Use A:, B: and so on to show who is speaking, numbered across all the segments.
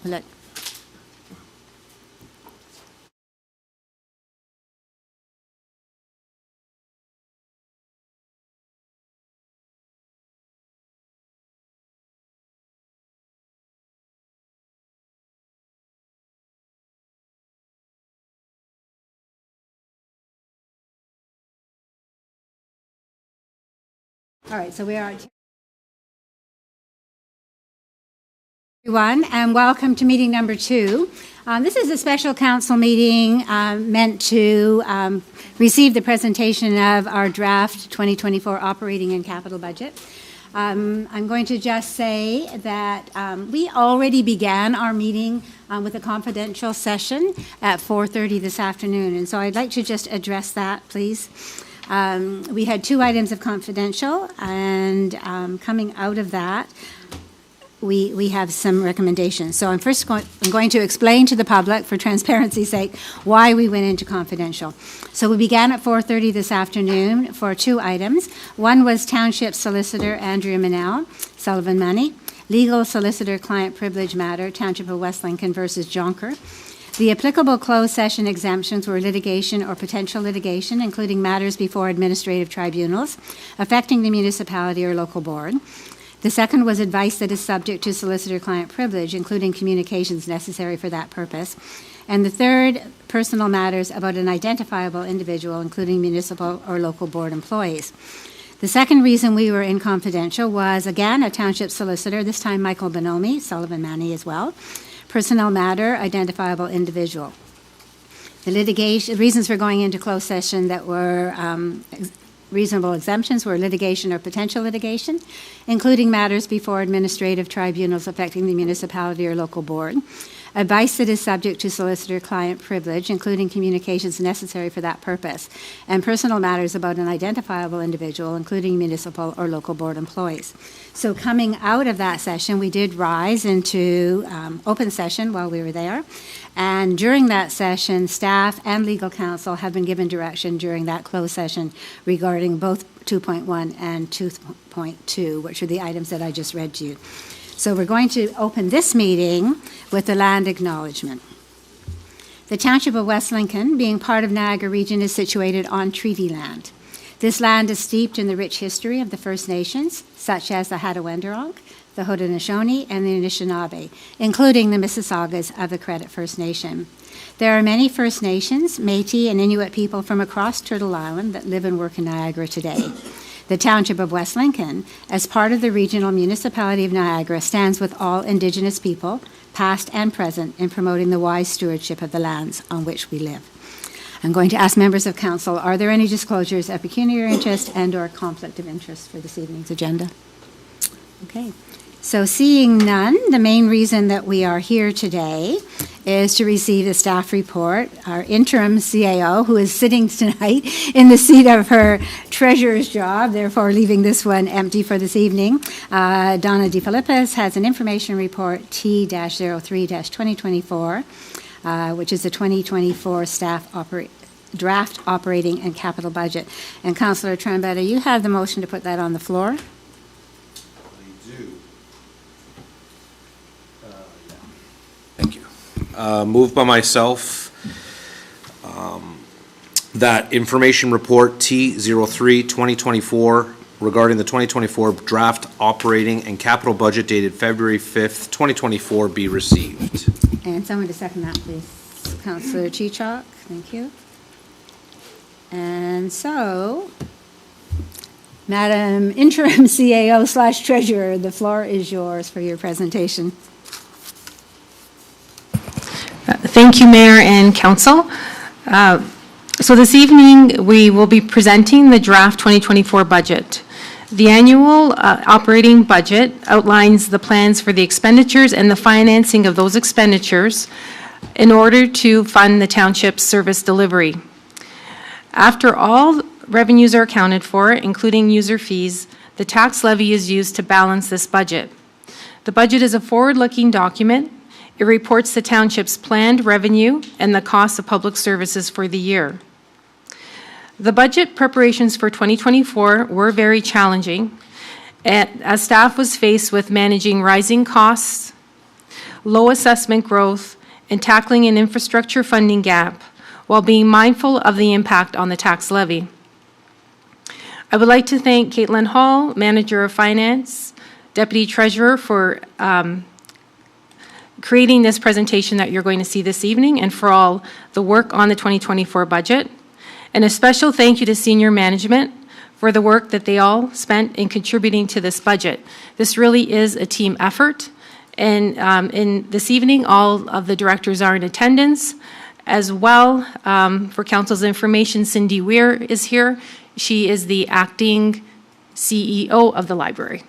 A: Let- All right, so we are everyone, and welcome to meeting number 2. This is a special council meeting meant to receive the presentation of our draft 2024 operating and capital budget. I'm going to just say that we already began our meeting with a confidential session at 4:30 this afternoon, and so I'd like to just address that, please. We had 2 items of confidential, and coming out of that, we have some recommendations. So I'm going to explain to the public, for transparency's sake, why we went into confidential. So we began at 4:30 this afternoon for 2 items. One was Township Solicitor Andrea Manel, Sullivan Money, Legal Solicitor Client Privilege Matter, Township of West Lincoln versus Jonker. The applicable closed session exemptions were litigation or potential litigation, including matters before administrative tribunals affecting the municipality or local board. The second was advice that is subject to solicitor-client privilege, including communications necessary for that purpose. And the third, personal matters about an identifiable individual, including municipal or local board employees. The second reason we were in confidential was, again, a township solicitor, this time Michael Bonomi, Sullivan Manny as well. Personnel matter, identifiable individual. The reasons for going into closed session that were reasonable exemptions were litigation or potential litigation, including matters before administrative tribunals affecting the municipality or local board. Advice that is subject to solicitor-client privilege, including communications necessary for that purpose, and personal matters about an identifiable individual, including municipal or local board employees. So coming out of that session, we did rise into open session while we were there. And during that session, staff and legal counsel have been given direction during that closed session regarding both 2.1 and 2.2, which are the items that I just read to you. So we're going to open this meeting with the land acknowledgement. The Township of West Lincoln, being part of Niagara Region, is situated on treaty land. This land is steeped in the rich history of the First Nations, such as the Hattaway-Wendourong, the Haudenosaunee, and the Anishinaabe, including the Mississaugas of the Credit First Nation. There are many First Nations, Métis, and Inuit people from across Turtle Island that live and work in Niagara today. The Township of West Lincoln, as part of the regional municipality of Niagara, stands with all Indigenous people, past and present, in promoting the wise stewardship of the lands on which we live. I'm going to ask members of council, are there any disclosures of pecuniary interest and/or conflict of interest for this evening's agenda? Okay. So seeing none, the main reason that we are here today is to receive the staff report. Our interim CAO, who is sitting tonight in the seat of her treasurer's job, therefore leaving this one empty for this evening, Donna DeFilippis, has an information report T-03-2024, which is the 2024 draft operating and capital budget. And Councillor Trombetta, you have the motion to put that on the floor.
B: Moved by myself that information report T-03-2024 regarding the 2024 draft operating and capital budget dated February 5th, 2024 be received.
A: And someone to second that, please. Councillor Chichok, thank you. And so, Madam Interim CAO/Treasurer, the floor is yours for your presentation.
C: Thank you, Mayor and Council. So this evening, we will be presenting the draft 2024 budget. The annual operating budget outlines the plans for the expenditures and the financing of those expenditures in order to fund the township's service delivery. After all revenues are accounted for, including user fees, the tax levy is used to balance this budget. The budget is a forward-looking document. It reports the township's planned revenue and the costs of public services for the year. The budget preparations for 2024 were very challenging, as staff was faced with managing rising costs, low assessment growth, and tackling an infrastructure funding gap while being mindful of the impact on the tax levy. I would like to thank Caitlin Hall, Manager of Finance, Deputy Treasurer, for creating this presentation that you're going to see this evening and for all the work on the 2024 budget. And a special thank you to senior management for the work that they all spent in contributing to this budget. This really is a team effort. And in this evening, all of the directors are in attendance. As well, for council's information, Cindy Weir is here. She is the acting CEO of the library.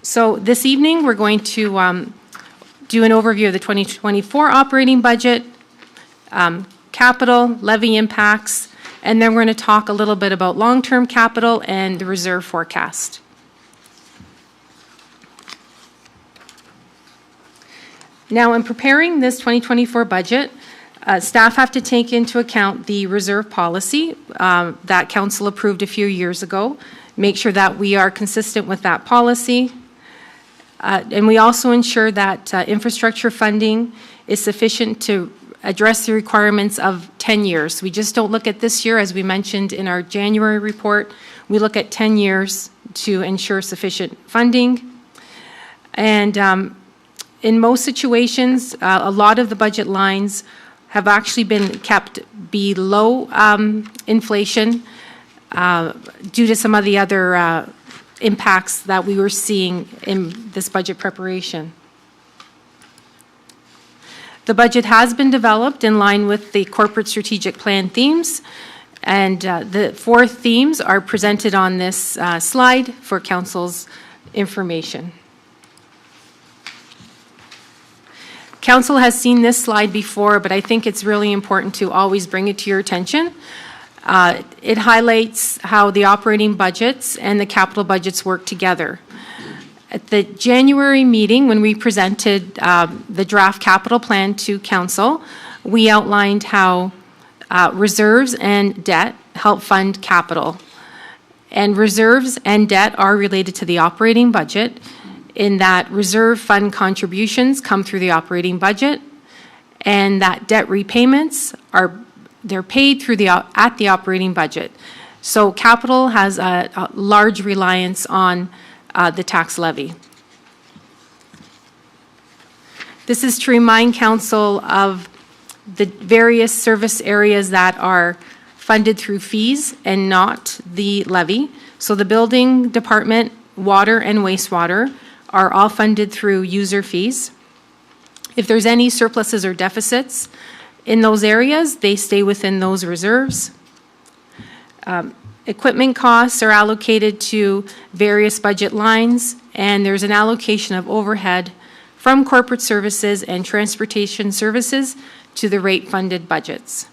C: So this evening, we're going to do an overview of the 2024 operating budget, capital, levy impacts, and then we're going to talk a little bit about long-term capital and the reserve forecast. Now, in preparing this 2024 budget, staff have to take into account the reserve policy that council approved a few years ago, make sure that we are consistent with that policy, and we also ensure that infrastructure funding is sufficient to address the requirements of 10 years. We just don't look at this year, as we mentioned in our January report. We look at 10 years to ensure sufficient funding. And in most situations, a lot of the budget lines have actually been kept below inflation due to some of the other impacts that we were seeing in this budget preparation. The budget has been developed in line with the corporate strategic plan themes, and the 4 themes are presented on this slide for council's information. Council has seen this slide before, but I think it's really important to always bring it to your attention. It highlights how the operating budgets and the capital budgets work together. At the January meeting, when we presented the draft capital plan to council, we outlined how reserves and debt help fund capital. And reserves and debt are related to the operating budget in that reserve fund contributions come through the operating budget and that debt repayments they're paid through at the operating budget. So capital has a large reliance on the tax levy. This is to remind council of the various service areas that are funded through fees and not the levy. So the building department, water and wastewater are all funded through user fees. If there's any surpluses or deficits in those areas, they stay within those reserves. Equipment costs are allocated to various budget lines, and there's an allocation of overhead from corporate services and transportation services to the rate-funded budgets.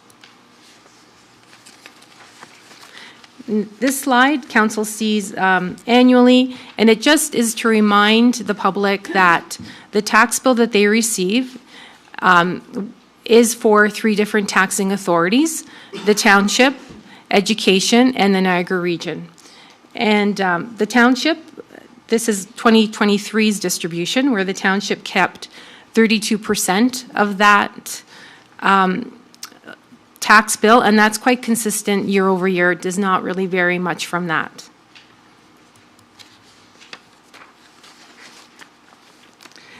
C: This slide, council sees annually, and it just is to remind the public that the tax bill that they receive is for 3 different taxing authorities: the township, education, and the Niagara region. And the township, this is 2023's distribution, where the township kept 32% of that tax bill, and that's quite consistent year over year. It does not really vary much from that.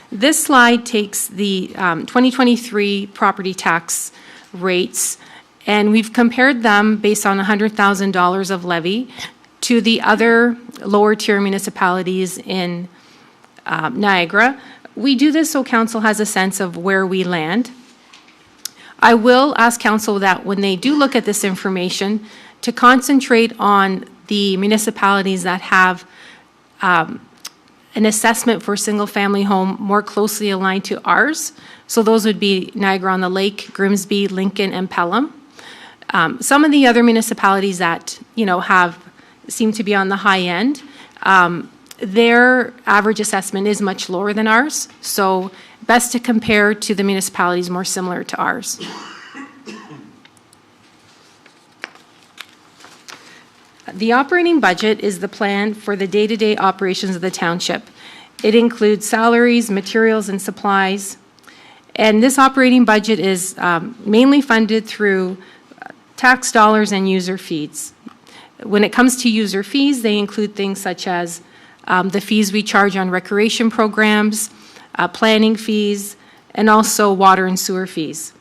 C: This slide takes the 2023 property tax rates, and we've compared them based on $100,000 of levy to the other lower tier municipalities in Niagara. We do this so council has a sense of where we land. I will ask council that when they do look at this information, to concentrate on the municipalities that have an assessment for a single-family home more closely aligned to ours. So those would be Niagara-on-the-Lake, Grimsby, Lincoln, and Pelham. Some of the other municipalities that seem to be on the high end, their average assessment is much lower than ours. So best to compare to the municipalities more similar to ours. The operating budget is the plan for the day-to-day operations of the township. It includes salaries, materials, and supplies. And this operating budget is mainly funded through tax dollars and user fees. When it comes to user fees, they include things such as the fees we charge on recreation programs, planning fees, and also water and sewer fees.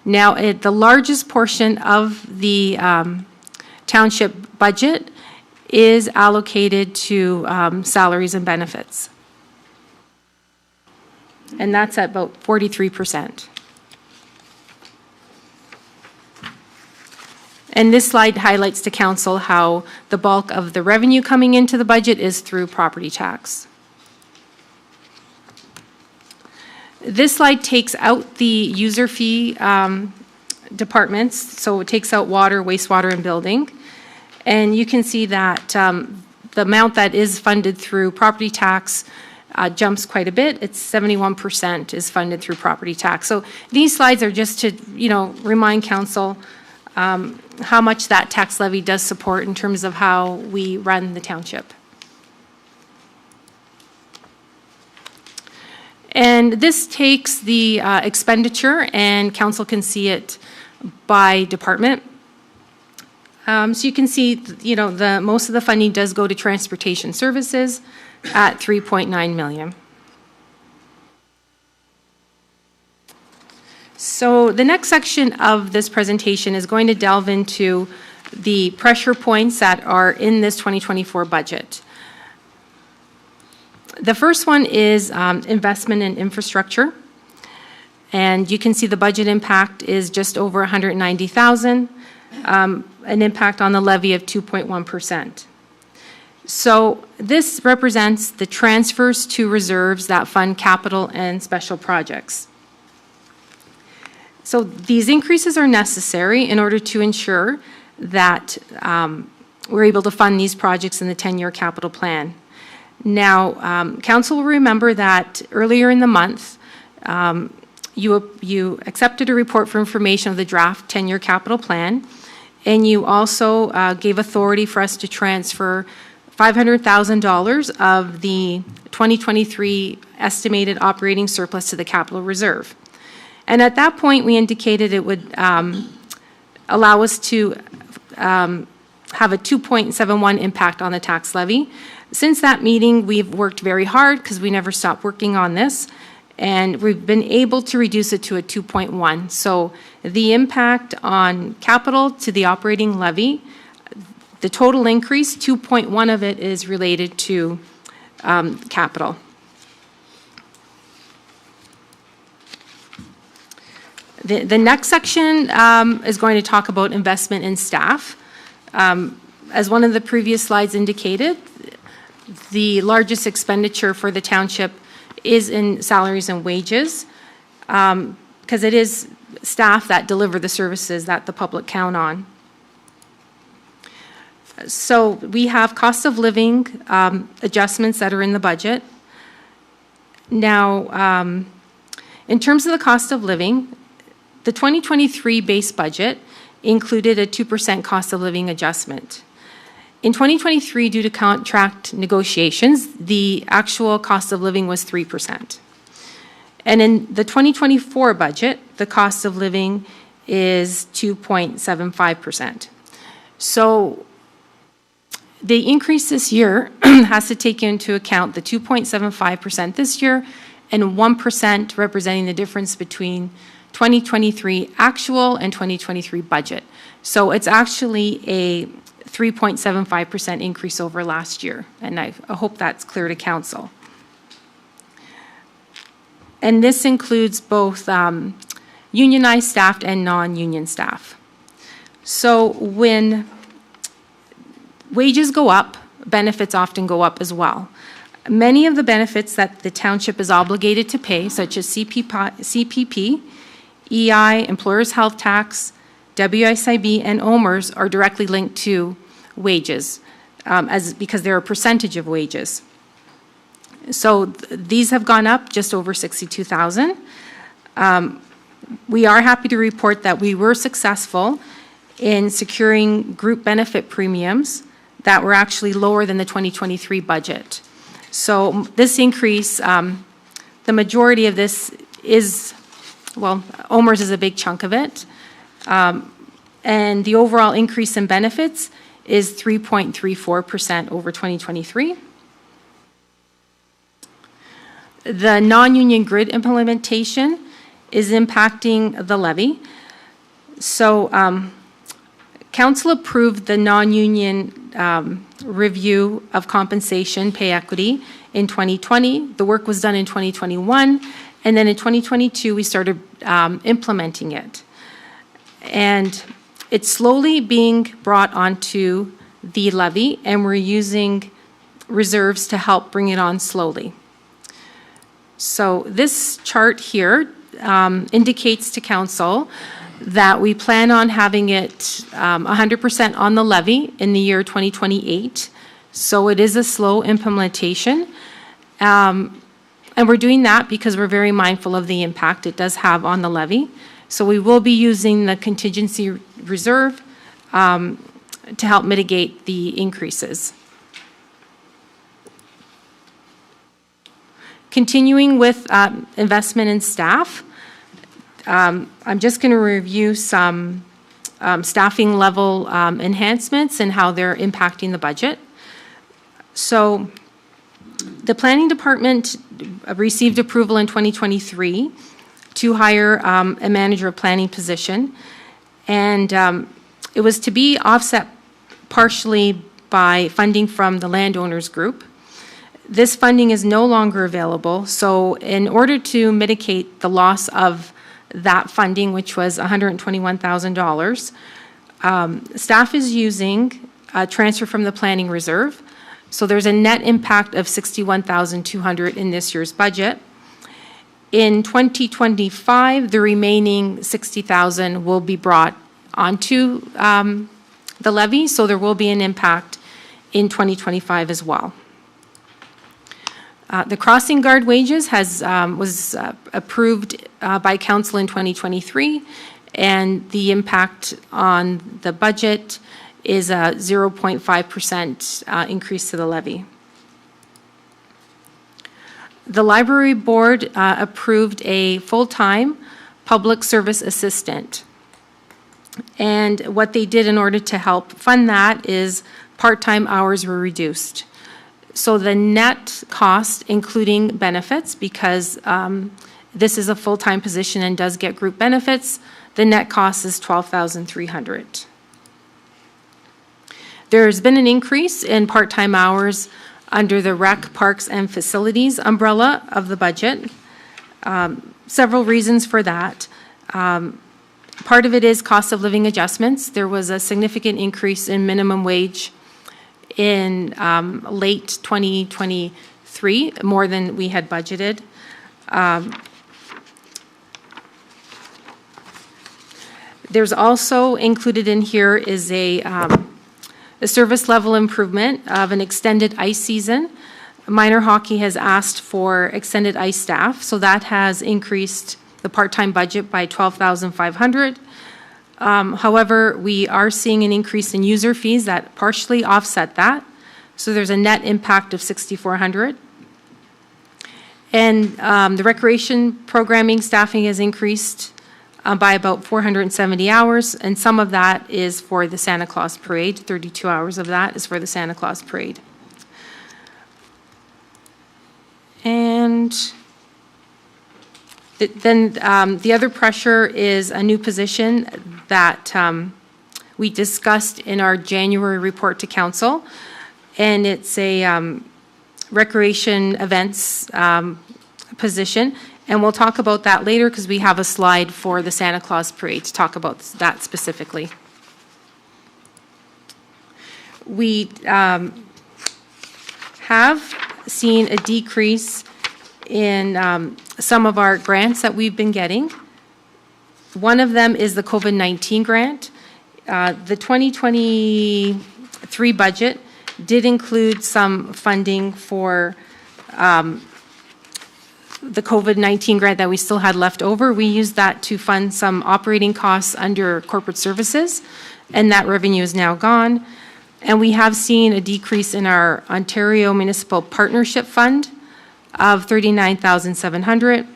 C: Now, the largest portion of the township budget is allocated to salaries and benefits. And that's at about 43%. And this slide highlights to council how the bulk of the revenue coming into the budget is through property tax. This slide takes out the user fee departments, so it takes out water, wastewater, and building. And you can see that the amount that is funded through property tax jumps quite a bit. It's 71% is funded through property tax. So these slides are just to, remind council how much that tax levy does support in terms of how we run the township. And this takes the expenditure, and council can see it by department. So you can see, most of the funding does go to transportation services at $3.9 million. So the next section of this presentation is going to delve into the pressure points that are in this 2024 budget. The first one is investment in infrastructure. And you can see the budget impact is just over $190,000, an impact on the levy of 2.1%. So this represents the transfers to reserves that fund capital and special projects. So these increases are necessary in order to ensure that we're able to fund these projects in the 10-year capital plan. Now, council will remember that earlier in the month, you accepted a report for information of the draft 10-year capital plan, and you also gave authority for us to transfer $500,000 of the 2023 estimated operating surplus to the capital reserve. And at that point, we indicated it would allow us to have a 2.71 impact on the tax levy. Since that meeting, we've worked very hard because we never stopped working on this, and we've been able to reduce it to a 2.1. So the impact on capital to the operating levy, the total increase, 2.1 of it is related to capital. The next section is going to talk about investment in staff. As one of the previous slides indicated, the largest expenditure for the township is in salaries and wages, because it is staff that deliver the services that the public count on. So we have cost of living adjustments that are in the budget. Now, in terms of the cost of living, the 2023 base budget included a 2% cost of living adjustment. In 2023, due to contract negotiations, the actual cost of living was 3%. And in the 2024 budget, the cost of living is 2.75%. So the increase this year has to take into account the 2.75% this year and 1% representing the difference between 2023 actual and 2023 budget. So it's actually a 3.75% increase over last year, and I hope that's clear to council. And this includes both unionized staff and non-union staff. So when wages go up, benefits often go up as well. Many of the benefits that the township is obligated to pay, such as CPP, EI, Employers' Health Tax, WSIB, and OMERS, are directly linked to wages, because they're a percentage of wages. So these have gone up just over $62,000. We are happy to report that we were successful in securing group benefit premiums that were actually lower than the 2023 budget. So this increase, the majority of this is, well, OMERS is a big chunk of it. And the overall increase in benefits is 3.34% over 2023. The non-union grid implementation is impacting the levy. So Council approved the non-union review of compensation pay equity in 2020. The work was done in 2021. And then in 2022, we started implementing it. And it's slowly being brought onto the levy, and we're using reserves to help bring it on slowly. So this chart here indicates to council that we plan on having it 100% on the levy in the year 2028. So it is a slow implementation. And we're doing that because we're very mindful of the impact it does have on the levy. So we will be using the contingency reserve to help mitigate the increases. Continuing with investment in staff, I'm just going to review some staffing level enhancements and how they're impacting the budget. So the planning department received approval in 2023 to hire a manager of planning position, and it was to be offset partially by funding from the landowners group. This funding is no longer available, so in order to mitigate the loss of that funding, which was $121,000, staff is using a transfer from the planning reserve. So there's a net impact of $61,200 in this year's budget. In 2025, the remaining $60,000 will be brought onto the levy, so there will be an impact in 2025 as well. The crossing guard wages was approved by council in 2023, and the impact on the budget is a 0.5% increase to the levy. The library board approved a full-time public service assistant. And what they did in order to help fund that is part-time hours were reduced. So the net cost, including benefits, because this is a full-time position and does get group benefits, the net cost is $12,300. There's been an increase in part-time hours under the Rec, Parks, and Facilities umbrella of the budget. Several reasons for that. Part of it is cost of living adjustments. There was a significant increase in minimum wage in late 2023, more than we had budgeted. There's also included in here is a service level improvement of an extended ice season. Minor hockey has asked for extended ice staff, so that has increased the part-time budget by $12,500. However, we are seeing an increase in user fees that partially offset that. So there's a net impact of $6,400. And the recreation programming staffing has increased by about 470 hours, and some of that is for the Santa Claus Parade. 32 hours of that is for the Santa Claus Parade. And then the other pressure is a new position that we discussed in our January report to council, and it's a recreation events position, and we'll talk about that later because we have a slide for the Santa Claus Parade to talk about that specifically. We have seen a decrease in some of our grants that we've been getting. One of them is the COVID-19 grant. The 2023 budget did include some funding for the COVID-19 grant that we still had left over. We used that to fund some operating costs under corporate services, and that revenue is now gone. And we have seen a decrease in our Ontario Municipal Partnership Fund of $39,700.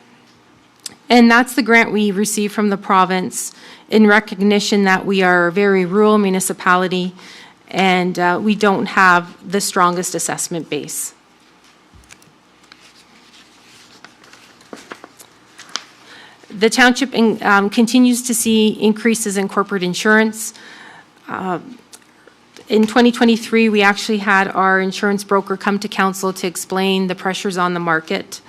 C: And that's the grant we received from the province in recognition that we are a very rural municipality and we don't have the strongest assessment base. The township continues to see increases in corporate insurance. In 2023, we actually had our insurance broker come to council to explain the pressures on the market.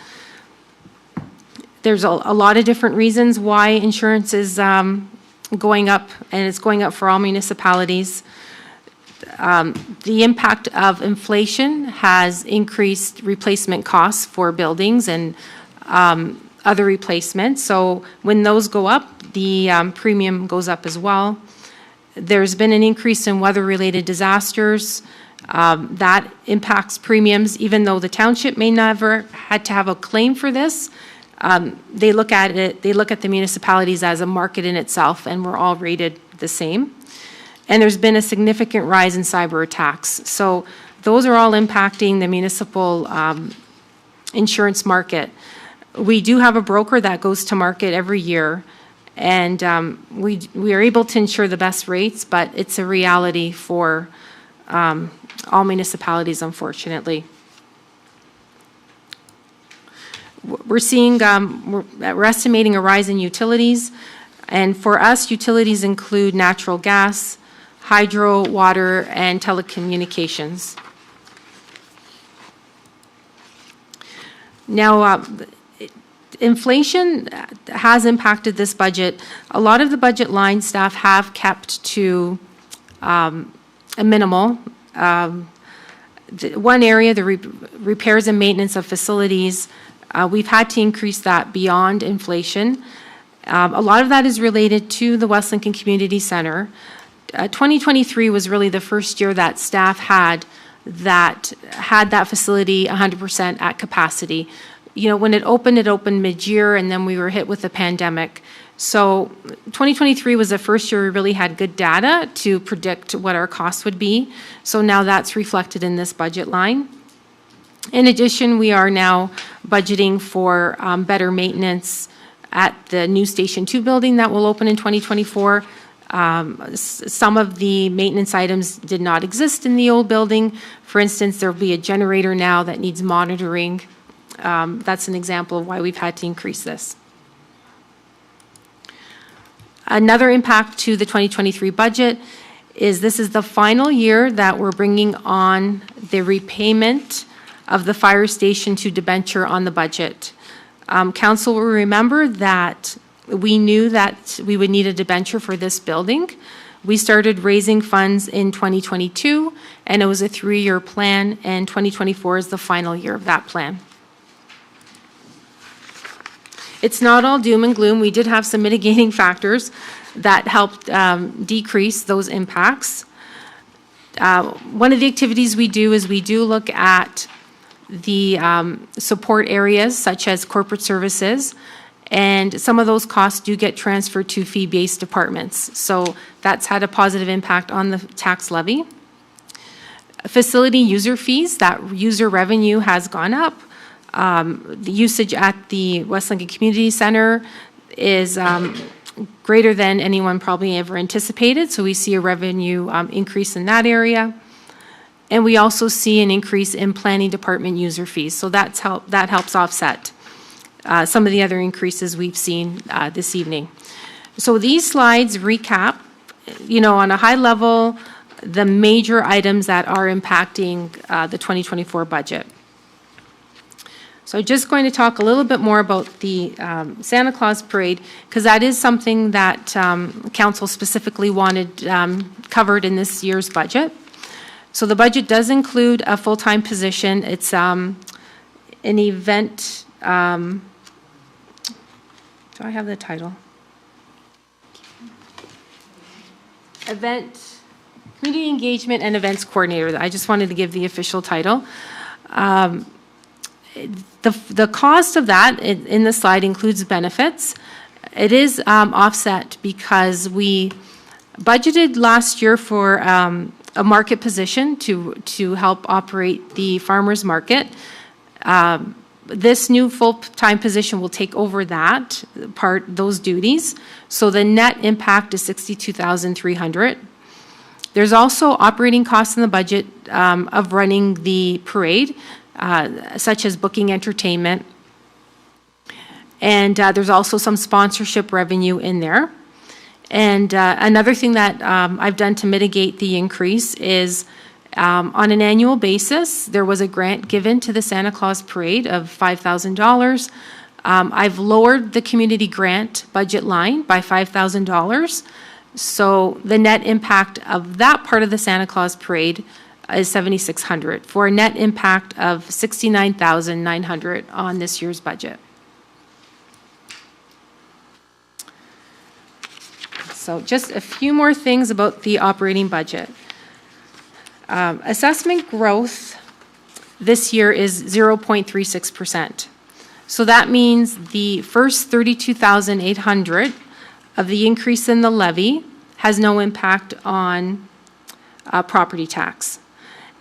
C: There's a lot of different reasons why insurance is going up, and it's going up for all municipalities. The impact of inflation has increased replacement costs for buildings and other replacements. So when those go up, the premium goes up as well. There's been an increase in weather-related disasters. That impacts premiums, even though the township may never had to have a claim for this. They look at the municipalities as a market in itself, and we're all rated the same. And there's been a significant rise in cyber attacks. So those are all impacting the municipal insurance market. We do have a broker that goes to market every year, and we are able to ensure the best rates, but it's a reality for all municipalities, unfortunately. We're seeing, we're estimating a rise in utilities, and for us, utilities include natural gas, hydro, water, and telecommunications. Now, inflation has impacted this budget. A lot of the budget line staff have kept to a minimal. One area, the repairs and maintenance of facilities, we've had to increase that beyond inflation. A lot of that is related to the West Lincoln Community Centre. 2023 was really the first year that staff had that facility 100% at capacity. You know, when it opened mid-year, and then we were hit with the pandemic. So 2023 was the first year we really had good data to predict what our costs would be. So now that's reflected in this budget line. In addition, we are now budgeting for better maintenance at the new Station 2 building that will open in 2024. Some of the maintenance items did not exist in the old building. For instance, there will be a generator now that needs monitoring. That's an example of why we've had to increase this. Another impact to the 2023 budget is this is the final year that we're bringing on the repayment of the Fire Station 2 debenture on the budget. Council will remember that we knew that we would need a debenture for this building. We started raising funds in 2022, and it was a 3-year plan, and 2024 is the final year of that plan. It's not all doom and gloom. We did have some mitigating factors that helped decrease those impacts. One of the activities we do is we do look at the support areas such as corporate services, and some of those costs do get transferred to fee-based departments. So that's had a positive impact on the tax levy. Facility user fees, that user revenue has gone up. The usage at the West Lincoln Community Centre is greater than anyone probably ever anticipated, so we see a revenue increase in that area. And we also see an increase in planning department user fees, so that helps offset some of the other increases we've seen this evening. So these slides recap, on a high level, the major items that are impacting the 2024 budget. So just going to talk a little bit more about the Santa Claus Parade, because that is something that Council specifically wanted covered in this year's budget. So the budget does include a full-time position. It's an event, do I have the title? Community Engagement and Events Coordinator. I just wanted to give the official title. The cost of that in the slide includes benefits. It is offset because we budgeted last year for a market position to help operate the farmers market. This new full-time position will take over those duties. So the net impact is $62,300. There's also operating costs in the budget of running the parade, such as booking entertainment. And there's also some sponsorship revenue in there. And another thing that I've done to mitigate the increase is on an annual basis, there was a grant given to the Santa Claus Parade of $5,000. I've lowered the community grant budget line by $5,000. So the net impact of that part of the Santa Claus Parade is $7,600 for a net impact of $69,900 on this year's budget. So just a few more things about the operating budget. Assessment growth this year is 0.36%. So that means the first $32,800 of the increase in the levy has no impact on property tax.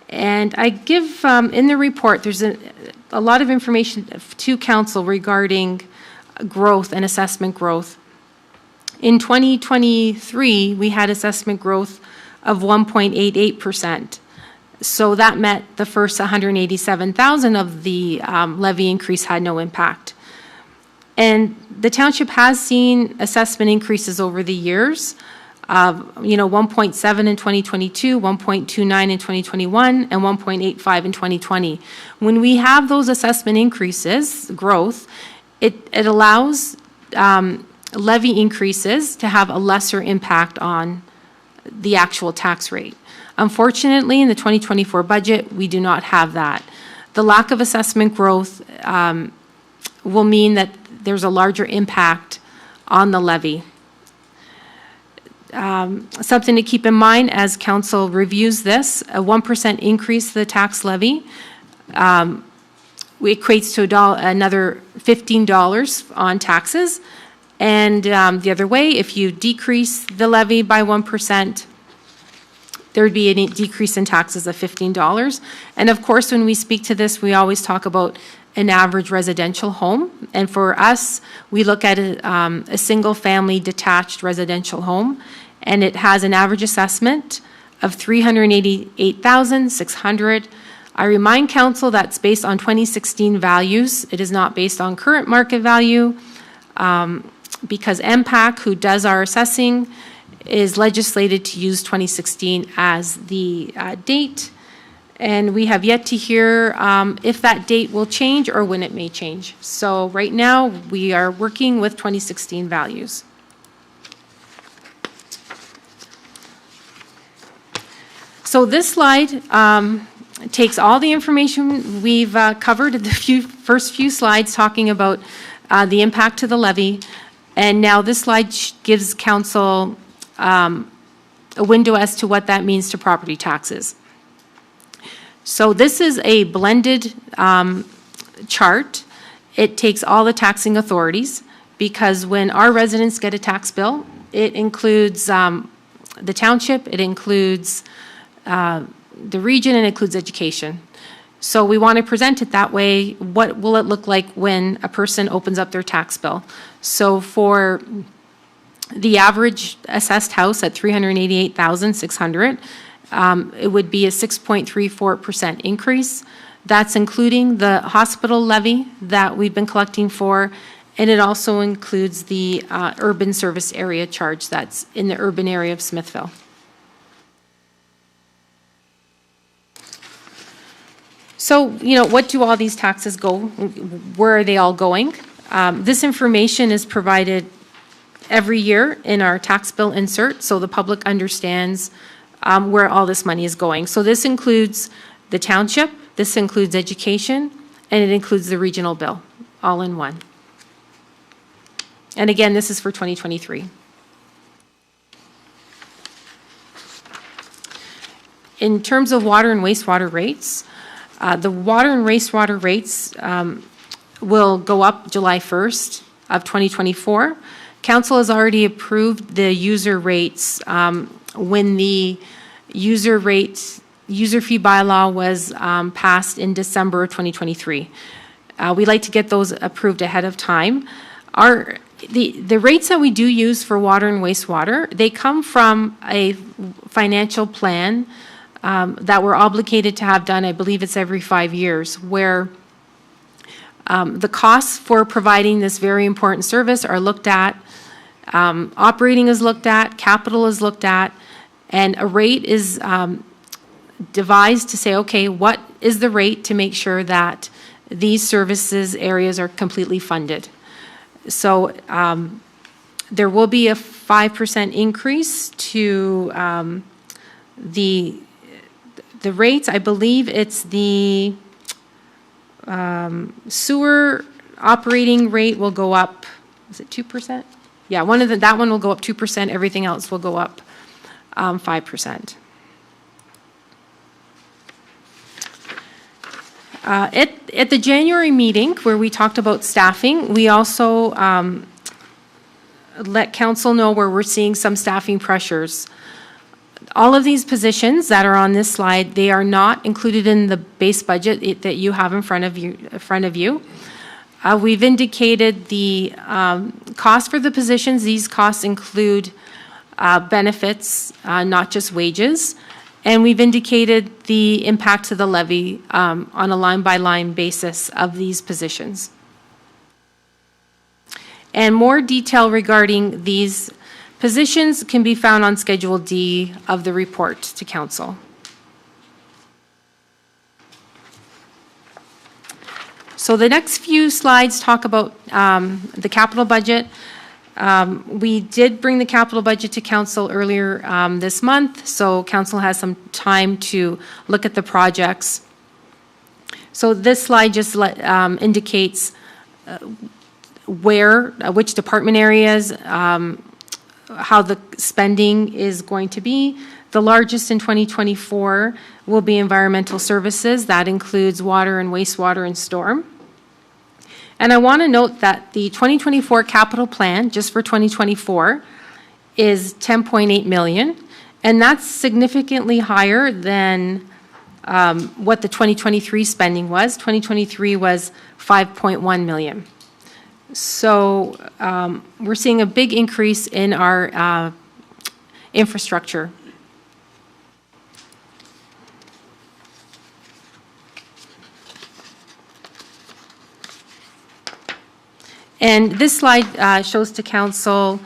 C: And I give, in the report, there's a lot of information to council regarding growth and assessment growth. In 2023, we had assessment growth of 1.88%. So that meant the first 187,000 of the levy increase had no impact. And the township has seen assessment increases over the years, 1.7 in 2022, 1.29 in 2021, and 1.85 in 2020. When we have those assessment increases, growth, it allows levy increases to have a lesser impact on the actual tax rate. Unfortunately, in the 2024 budget, we do not have that. The lack of assessment growth will mean that there's a larger impact on the levy. Something to keep in mind as council reviews this, a 1% increase to the tax levy equates to another $15 on taxes. And the other way, if you decrease the levy by 1%, there would be a decrease in taxes of $15. And of course, when we speak to this, we always talk about an average residential home. And for us, we look at a single-family detached residential home, and it has an average assessment of $388,600. I remind council that's based on 2016 values. It is not based on current market value, because MPAC, who does our assessing, is legislated to use 2016 as the date. And we have yet to hear if that date will change or when it may change. So right now, we are working with 2016 values. So this slide takes all the information we've covered in the first few slides talking about the impact to the levy. And now this slide gives council a window as to what that means to property taxes. So this is a blended chart. It takes all the taxing authorities, because when our residents get a tax bill, it includes the township, it includes the region, and it includes education. So we want to present it that way. What will it look like when a person opens up their tax bill? So for the average assessed house at $388,600, it would be a 6.34% increase. That's including the hospital levy that we've been collecting for, and it also includes the urban service area charge that's in the urban area of Smithville. So, what do all these taxes go? Where are they all going? This information is provided every year in our tax bill insert, so the public understands where all this money is going. So this includes the township, this includes education, and it includes the regional bill, all in one. And again, this is for 2023. In terms of water and wastewater rates, the water and wastewater rates will go up July 1st of 2024. Council has already approved the user rates when the user fee bylaw was passed in December of 2023. We'd like to get those approved ahead of time. The rates that we do use for water and wastewater, they come from a financial plan that we're obligated to have done, I believe it's every 5 years, where the costs for providing this very important service are looked at, operating is looked at, capital is looked at, and a rate is devised to say, okay, what is the rate to make sure that these services areas are completely funded? So there will be a 5% increase to the rates. I believe it's the sewer operating rate will go up, is it 2%? Yeah, that one will go up 2%, everything else will go up 5%. At the January meeting where we talked about staffing, we also let council know where we're seeing some staffing pressures. All of these positions that are on this slide, they are not included in the base budget that you have in front of you. We've indicated the cost for the positions. These costs include benefits, not just wages. And we've indicated the impact to the levy on a line-by-line basis of these positions. And more detail regarding these positions can be found on Schedule D of the report to council. So the next few slides talk about the capital budget. We did bring the capital budget to council earlier this month, so council has some time to look at the projects. So this slide just indicates which department areas, how the spending is going to be. The largest in 2024 will be environmental services. That includes water and wastewater and storm. And I want to note that the 2024 capital plan, just for 2024, is 10.8 million, and that's significantly higher than what the 2023 spending was. 2023 was 5.1 million. So we're seeing a big increase in our infrastructure. And this slide shows to council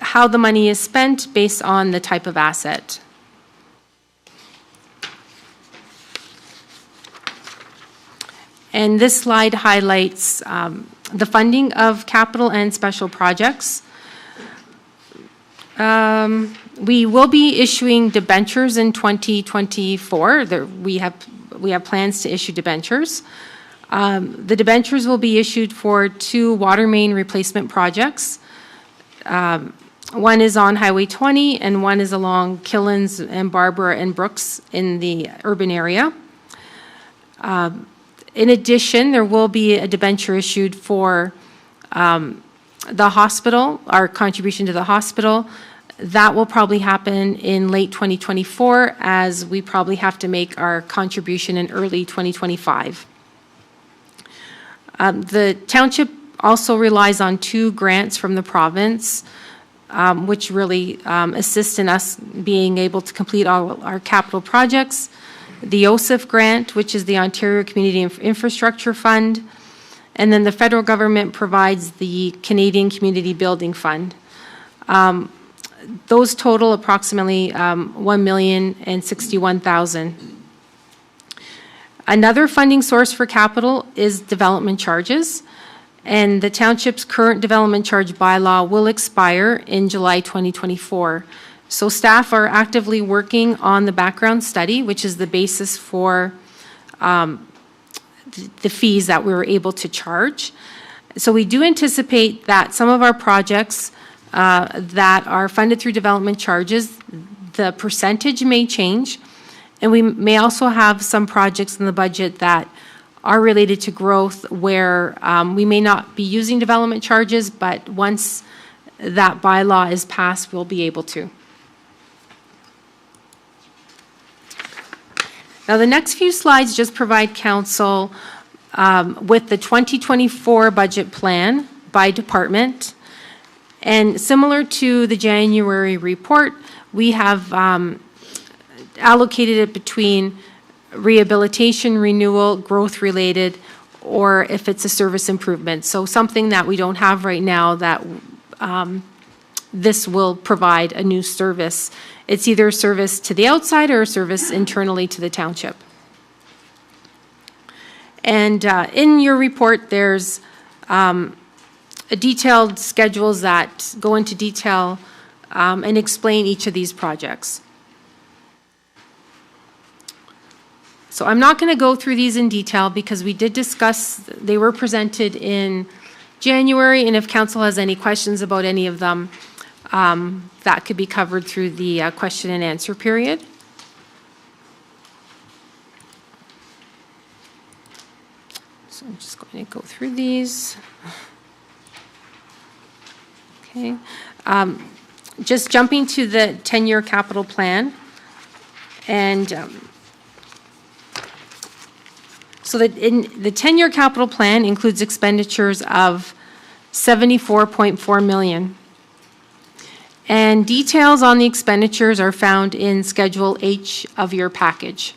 C: how the money is spent based on the type of asset. And this slide highlights the funding of capital and special projects. We will be issuing debentures in 2024. We have plans to issue debentures. The debentures will be issued for 2 water main replacement projects. One is on Highway 20 and one is along Killens and Barbara and Brooks in the urban area. In addition, there will be a debenture issued for the hospital, our contribution to the hospital. That will probably happen in late 2024, as we probably have to make our contribution in early 2025. The township also relies on 2 grants from the province, which really assist in us being able to complete all our capital projects. The OSIF grant, which is the Ontario Community Infrastructure Fund, and then the federal government provides the Canadian Community Building Fund. Those total approximately $1,061,000. Another funding source for capital is development charges, and the township's current development charge bylaw will expire in July 2024. So staff are actively working on the background study, which is the basis for the fees that we were able to charge. So we do anticipate that some of our projects that are funded through development charges, the percentage may change, and we may also have some projects in the budget that are related to growth where we may not be using development charges, but once that bylaw is passed, we'll be able to. Now, the next few slides just provide council with the 2024 budget plan by department. And similar to the January report, we have allocated it between rehabilitation, renewal, growth-related, or if it's a service improvement. So something that we don't have right now that this will provide a new service. It's either a service to the outside or a service internally to the township. And in your report, there's detailed schedules that go into detail and explain each of these projects. So I'm not going to go through these in detail because we did discuss, they were presented in January, and if council has any questions about any of them, that could be covered through the question and answer period. So I'm just going to go through these. Okay. Just jumping to the 10-year capital plan. And so that in the 10-year capital plan includes expenditures of $74.4 million. And details on the expenditures are found in Schedule H of your package.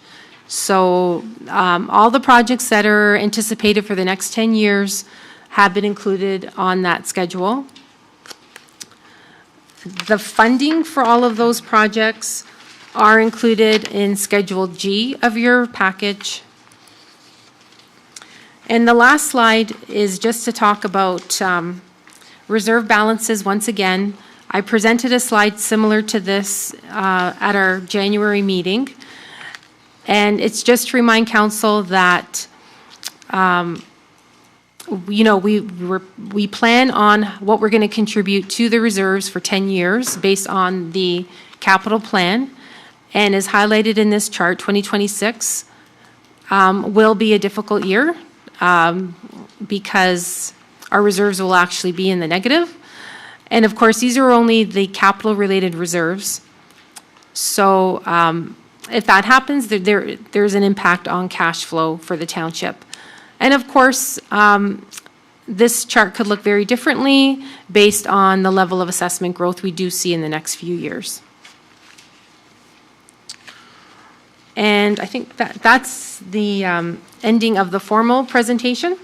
C: So all the projects that are anticipated for the next 10 years have been included on that schedule. The funding for all of those projects are included in Schedule G of your package. And the last slide is just to talk about reserve balances once again. I presented a slide similar to this at our January meeting. And it's just to remind council that, you know, we plan on what we're going to contribute to the reserves for 10 years based on the capital plan. And as highlighted in this chart, 2026 will be a difficult year because our reserves will actually be in the negative. And of course, these are only the capital-related reserves. So if that happens, there's an impact on cash flow for the township. And of course, this chart could look very differently based on the level of assessment growth we do see in the next few years. And I think that's the ending of the formal presentation.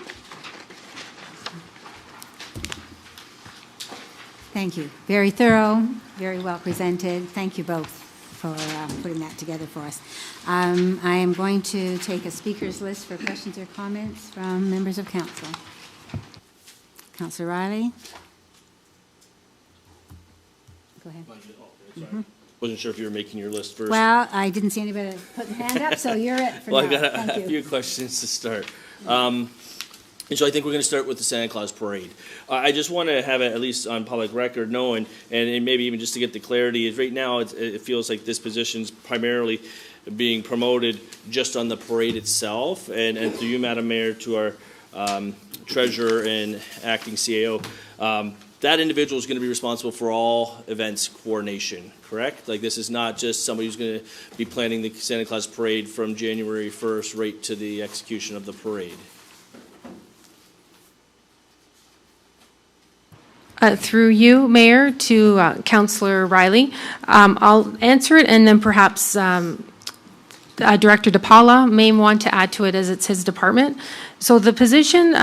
A: Thank you. Very thorough, very well presented. Thank you both for putting that together for us. I am going to take a speaker's list for questions or comments from members of council. Councillor Riley? Go ahead.
D: Wasn't sure if you were making your list first.
A: Well, I didn't see anybody put their hand up, so you're it for
D: Well,
A: now.
D: I got
A: Thank
D: a
A: you.
D: few questions to start. And so I think we're going to start with the Santa Claus Parade. I just want to have it at least on public record known, and maybe even just to get the clarity, is right now it feels like this position's primarily being promoted just on the parade itself, and through you, Madam Mayor, to our treasurer and acting CAO. That individual is going to be responsible for all events coordination, correct? Like, this is not just somebody who's going to be planning the Santa Claus Parade from January 1st right to the execution of the parade.
C: Through you, Mayor, to Councillor Riley. I'll answer it, and then perhaps Director DePaula may want to add to it as it's his department. So the position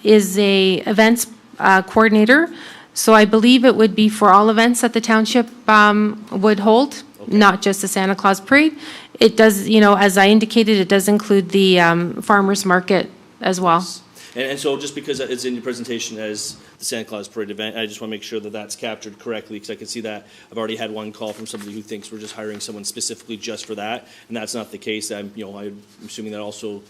C: is a events coordinator. So I believe it would be for all events that the township would hold, okay, not just the Santa Claus Parade. It does, you know, as I indicated, it does include the farmers market as well.
D: Yes. And so just because it's in your presentation as the Santa Claus Parade event, I just want to make sure that that's captured correctly, because I can see that I've already had one call from somebody who thinks we're just hiring someone specifically just for that, and that's not the case. I'm assuming that also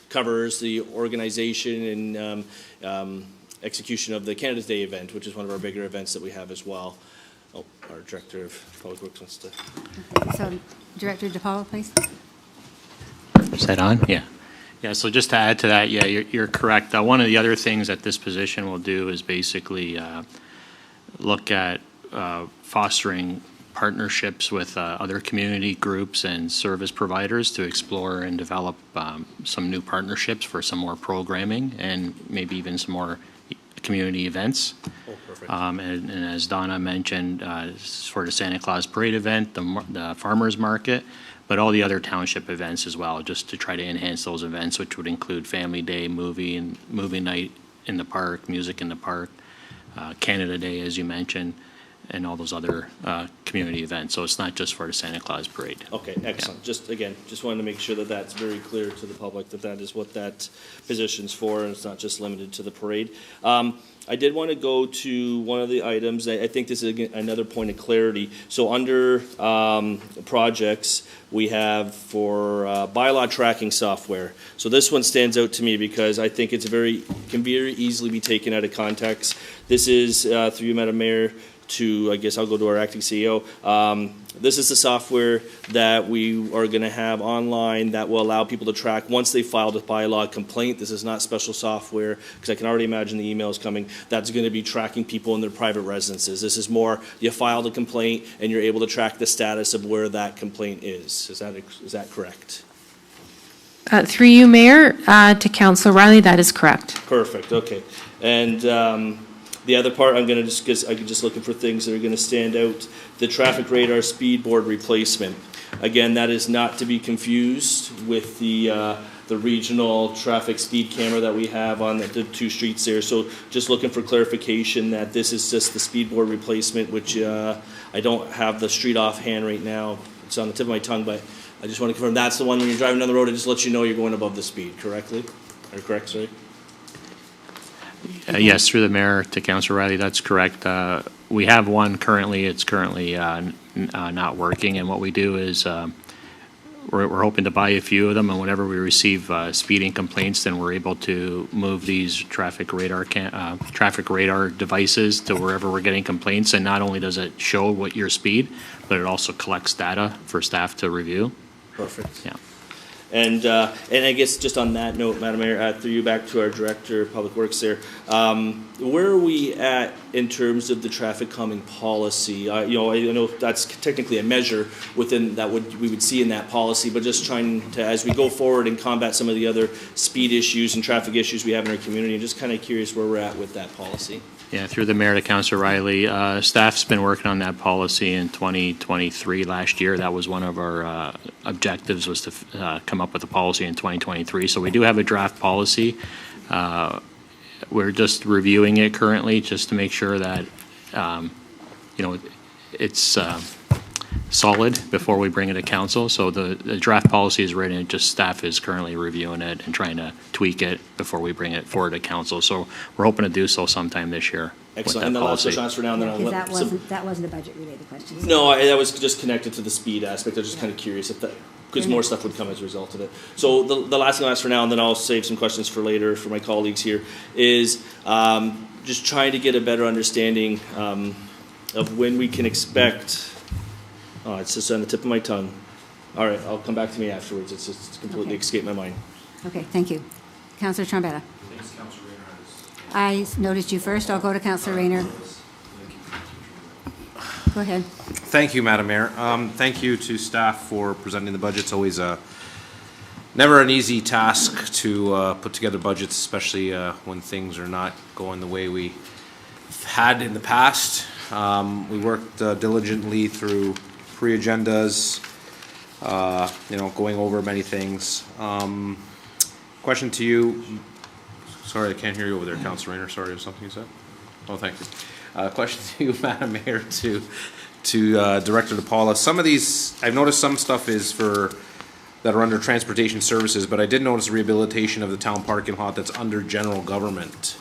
D: covers the organization and execution of the Canada's Day event, which is one of our bigger events that we have as well. Oh, our Director of Public Works wants to.
A: Okay, so, Director DePaula, please.
E: Is that on? Yeah. Yeah, so just to add to that, yeah, you're correct. One of the other things that this position will do is basically look at fostering partnerships with other community groups and service providers to explore and develop some new partnerships for some more programming and maybe even some more community events.
D: Oh, perfect.
E: And as Donna mentioned, for the Santa Claus Parade event, the farmers market, but all the other township events as well, just to try to enhance those events, which would include Family Day, movie night in the park, music in the park, Canada Day, as you mentioned, and all those other community events. So it's not just for the Santa Claus Parade.
D: Okay, excellent. Just, again, just wanted to make sure that that's very clear to the public, that that is what that position's for, and it's not just limited to the parade. I did want to go to one of the items. I think this is again another point of clarity. So under projects, we have for bylaw tracking software. So this one stands out to me because I think it's can very easily be taken out of context. This is, through you, Madam Mayor, to, I guess I'll go to our acting CEO. This is the software that we are going to have online that will allow people to track once they filed a bylaw complaint. This is not special software, because I can already imagine the emails coming. That's going to be tracking people in their private residences. This is more, you filed a complaint and you're able to track the status of where that complaint is. Is that correct?
C: Through you, Mayor, to Councillor Riley, that is correct.
D: Perfect, okay. And the other part, I'm just looking for things that are gonna stand out. The traffic radar speed board replacement. Again, that is not to be confused with the regional traffic speed camera that we have on the two streets there. So just looking for clarification that this is just the speed board replacement, which I don't have the street offhand right now. It's on the tip of my tongue, but I just want to confirm that's the one when you're driving down the road, it just lets you know you're going above the speed, correctly? Or correct, sorry?
E: Yes, through the mayor to Councillor Riley, that's correct. We have one currently. It's currently not working, and what we do is we're hoping to buy a few of them, and whenever we receive speeding complaints, then we're able to move these traffic radar devices to wherever we're getting complaints, and not only does it show what your speed, but it also collects data for staff to review.
D: Perfect.
E: Yeah.
D: And I guess just on that note, Madam Mayor, through you back to our Director of Public Works there, where are we at in terms of the traffic calming policy? I know that's technically a measure within that we would see in that policy, but just trying to, as we go forward and combat some of the other speed issues and traffic issues we have in our community, I'm just kind of curious where we're at with that policy.
E: Yeah, through the mayor to Councillor Riley, staff's been working on that policy in 2023. Last year, that was one of our objectives, was to come up with a policy in 2023. So we do have a draft policy. We're just reviewing it currently, just to make sure that it's solid before we bring it to council. So the draft policy is written, just staff is currently reviewing it and trying to tweak it before we bring it forward to council. So we're hoping to do so sometime this year.
D: Excellent. And the last question for now, and then I'll let
A: That wasn't a budget-related question.
D: No, that was just connected to the speed aspect. I was just kind of curious if that, because more stuff would come as a result of it. So the last thing I'll ask for now, and then I'll save some questions for later for my colleagues here, is just trying to get a better understanding of when we can expect. Oh, it's just on the tip of my tongue. All right, I'll come back to me afterwards. It's just completely escaped my mind.
A: Okay, thank you. Councillor Trombetta.
B: Thanks, Councillor Rayner.
A: I noticed you first. I'll go to Councillor Rayner. Go ahead.
B: Thank you, Madam Mayor. Thank you to staff for presenting the budget. It's always never an easy task to put together budgets, especially when things are not going the way we had in the past. We worked diligently through pre-agendas, going over many things. Question to you. Sorry, I can't hear you over there, Councillor Rayner. Sorry, is something you said? Oh, thank you. Question to you, Madam Mayor, to Director DePaula. Some of these, I've noticed some stuff is that are under transportation services, but I did notice rehabilitation of the town parking lot that's under general government.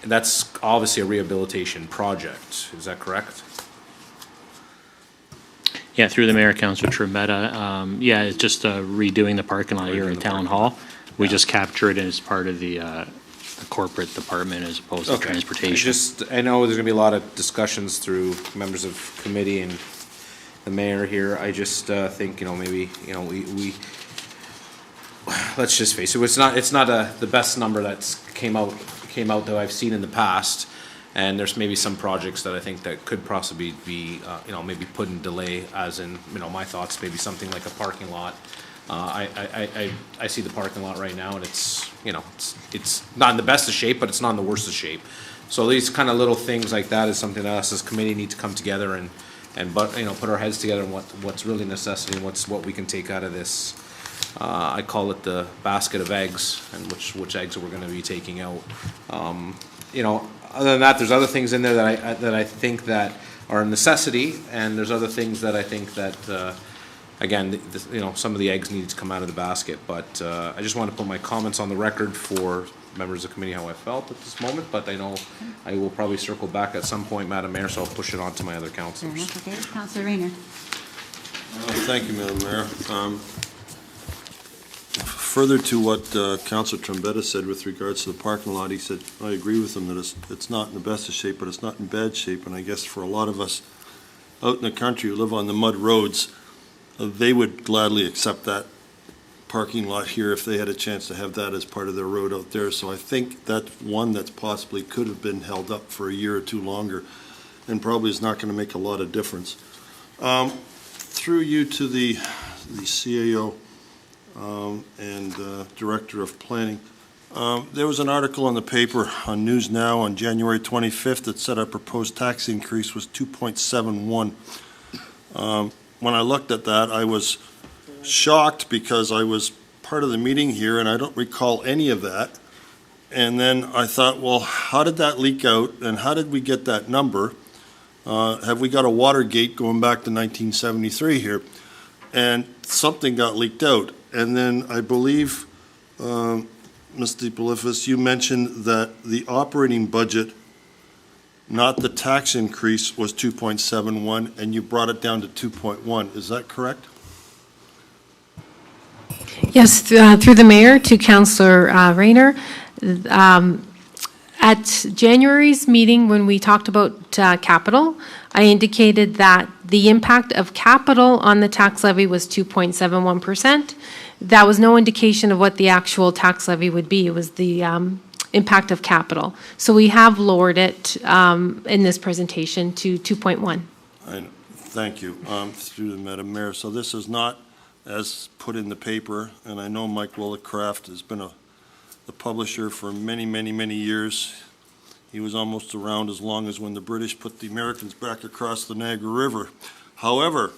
B: And that's obviously a rehabilitation project. Is that correct?
E: Yeah, through the mayor, Councillor Trombetta. Yeah, it's just redoing the parking lot here in Town Hall. We just capture it as part of the corporate department as opposed to transportation.
B: I know there's gonna be a lot of discussions through members of committee and the mayor here. I just think, maybe, let's just face it, it's not the best number that's came out that I've seen in the past. And there's maybe some projects that I think that could possibly be, maybe put in delay, as in, my thoughts, maybe something like a parking lot. I see the parking lot right now, and it's not in the best of shape, but it's not in the worst of shape. So these kind of little things like that is something that us as committee need to come together and put our heads together on what's really necessity and what we can take out of this. I call it the basket of eggs, and which eggs we're gonna be taking out. Other than that, there's other things in there that I think that are a necessity, and there's other things that I think that, again, some of the eggs need to come out of the basket. But I just want to put my comments on the record for members of the committee how I felt at this moment. But I know I will probably circle back at some point, Madam Mayor, so I'll push it on to my other councilors.
A: Okay, Councillor Rayner.
F: Thank you, Madam Mayor. Further to what Councillor Trombetta said with regards to the parking lot, he said, I agree with him that it's not in the best of shape, but it's not in bad shape. And I guess for a lot of us out in the country who live on the mud roads, they would gladly accept that parking lot here if they had a chance to have that as part of their road out there. So I think that's one that's possibly could have been held up for a year or two longer, and probably is not going to make a lot of difference. Through you to the CAO and Director of Planning, there was an article in the paper on News Now on January 25th that said our proposed tax increase was 2.71. When I looked at that, I was shocked because I was part of the meeting here and I don't recall any of that. And then I thought, well, how did that leak out and how did we get that number? Have we got a Watergate going back to 1973 here? And something got leaked out. And then I believe, Ms. DePolifis, you mentioned that the operating budget, not the tax increase, was 2.71, and you brought it down to 2.1. Is that correct?
C: Yes, through the mayor to Councillor Rayner. At January's meeting, when we talked about capital, I indicated that the impact of capital on the tax levy was 2.71%. That was no indication of what the actual tax levy would be. It was the impact of capital. So we have lowered it in this presentation to 2.1.
F: Thank you. Through the Madam Mayor. So this is not as put in the paper, and I know Mike Willowcraft has been the publisher for many, many, many years. He was almost around as long as when the British put the Americans back across the Niagara River. However,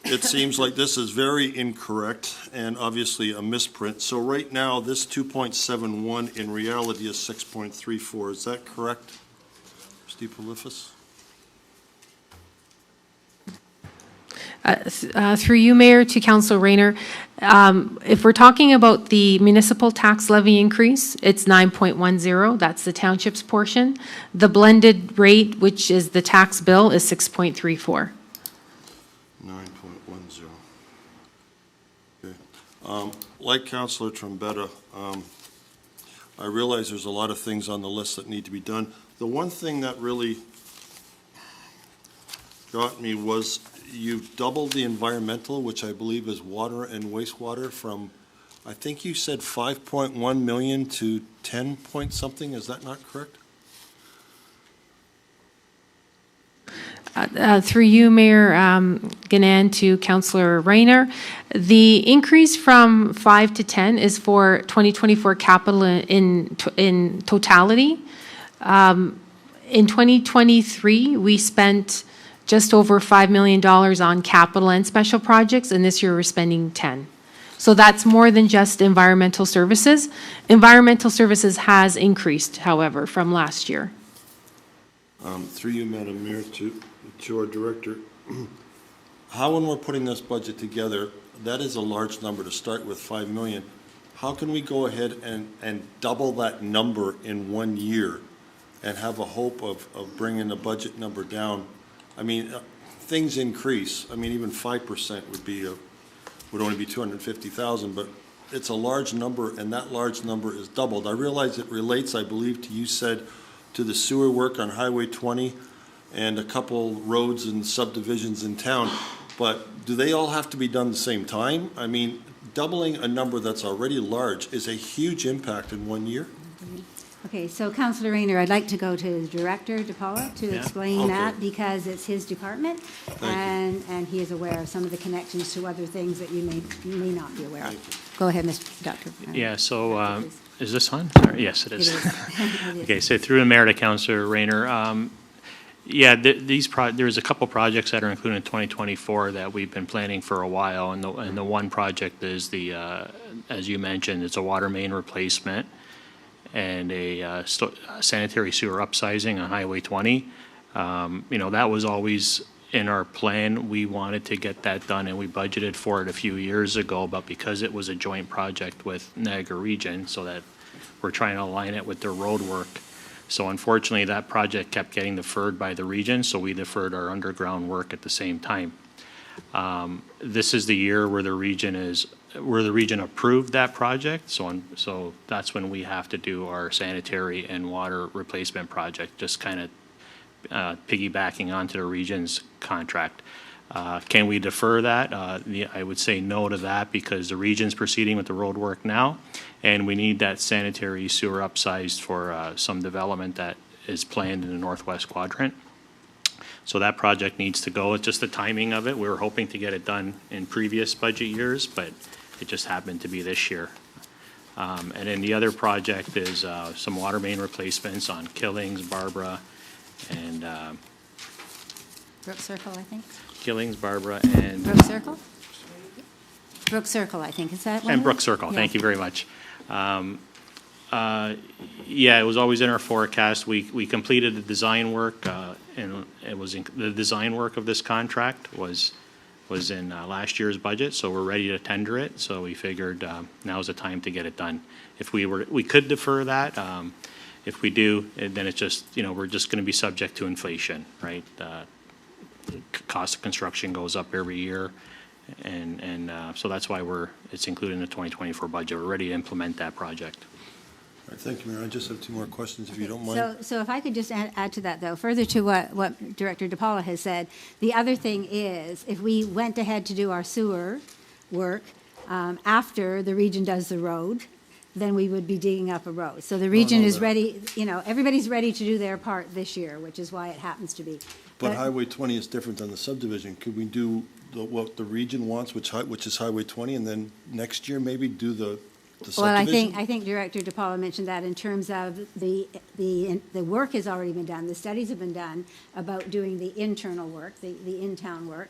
F: it seems like this is very incorrect and obviously a misprint. So right now, this 2.71 in reality is 6.34. Is that correct, Mr. DePolifis?
C: Through you, Mayor, to Councillor Rayner, if we're talking about the municipal tax levy increase, it's 9.10. That's the township's portion. The blended rate, which is the tax bill, is 6.34.
F: 9.10. Okay. Like Councillor Trombetta, I realize there's a lot of things on the list that need to be done. The one thing that really got me was you've doubled the environmental, which I believe is water and wastewater, from, I think you said 5.1 million to 10 point something. Is that not correct?
C: Through you, Mayor Ganan, to Councillor Rayner, the increase from 5 to 10 is for 2024 capital in totality. In 2023, we spent just over $5 million on capital and special projects, and this year we're spending 10. So that's more than just environmental services. Environmental services has increased, however, from last year.
F: Through you, Madam Mayor, to our director, how when we're putting this budget together, that is a large number to start with, 5 million. How can we go ahead and double that number in 1 year and have a hope of bringing the budget number down? I mean, things increase. I mean, even 5% would only be 250,000, but it's a large number, and that large number is doubled. I realize it relates, I believe, to you said, to the sewer work on Highway 20 and a couple roads and subdivisions in town. but do they all have to be done at the same time? I mean, doubling a number that's already large is a huge impact in 1 year.
A: Okay, so Councillor Rayner, I'd like to go to Director DePaula to explain that,
F: Okay.
A: because it's his department,
F: you.
A: and he is aware of some of the connections to other things that you may not be aware of. Go ahead, Mr. Doctor.
E: Yeah, so, is this on? Sorry, yes, it
A: It
E: is.
A: is. It is.
E: Okay, so through the mayor to Councillor Rayner, yeah, there's a couple projects that are included in 2024 that we've been planning for a while, and the one project is the, as you mentioned, it's a water main replacement and a sanitary sewer upsizing on Highway 20. That was always in our plan. We wanted to get that done, and we budgeted for it a few years ago, but because it was a joint project with Niagara Region, so that we're trying to align it with their road work. So unfortunately, that project kept getting deferred by the region, so we deferred our underground work at the same time. This is the year where the region approved that project, so that's when we have to do our sanitary and water replacement project, just kind of piggybacking onto the region's contract. Can we defer that? I would say no to that, because the region's proceeding with the road work now, and we need that sanitary sewer upsized for some development that is planned in the northwest quadrant. So that project needs to go. It's just the timing of it. We were hoping to get it done in previous budget years, but it just happened to be this year. And then the other project is some water main replacements on Killings, Barbara, and
A: Brook Circle, I think.
E: Killings, Barbara, and
A: Brook Circle? Brook Circle, I think, is that one?
E: And Brook Circle, thank you very much. Yeah, it was always in our forecast. We completed the design work, and it was, the design work of this contract was in last year's budget, so we're ready to tender it. So we figured now's the time to get it done. If we could defer that. If we do, then it's just, we're just going to be subject to inflation, right? Cost of construction goes up every year, and so that's why it's included in the 2024 budget. We're ready to implement that project.
F: All right, thank you, Mayor. I just have two more questions, if you don't mind.
A: So if I could just add to that, though, further to what Director DePaula has said, the other thing is, if we went ahead to do our sewer work after the region does the road, then we would be digging up a road. So the region is ready, everybody's ready to do their part this year, which is why it happens to be.
F: But Highway 20 is different than the subdivision. Could we do what the region wants, which is Highway 20, and then next year maybe do the subdivision?
A: Well, I think Director DePaula mentioned that in terms of the work has already been done, the studies have been done about doing the internal work, the in-town work.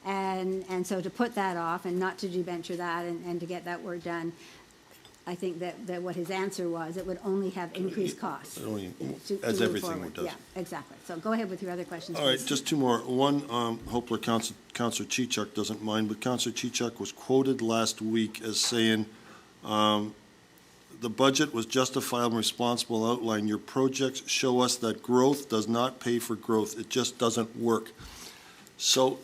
A: And so to put that off and not to debenture that and to get that work done, I think that what his answer was, it would only have increased costs.
F: As everything does.
A: Yeah, exactly. So go ahead with your other questions,
F: All right,
A: please.
F: just two more. One, hopefully Councillor Chichuk doesn't mind, but Councillor Chichuk was quoted last week as saying, the budget was justifiable and responsible outline. Your projects show us that growth does not pay for growth. It just doesn't work. So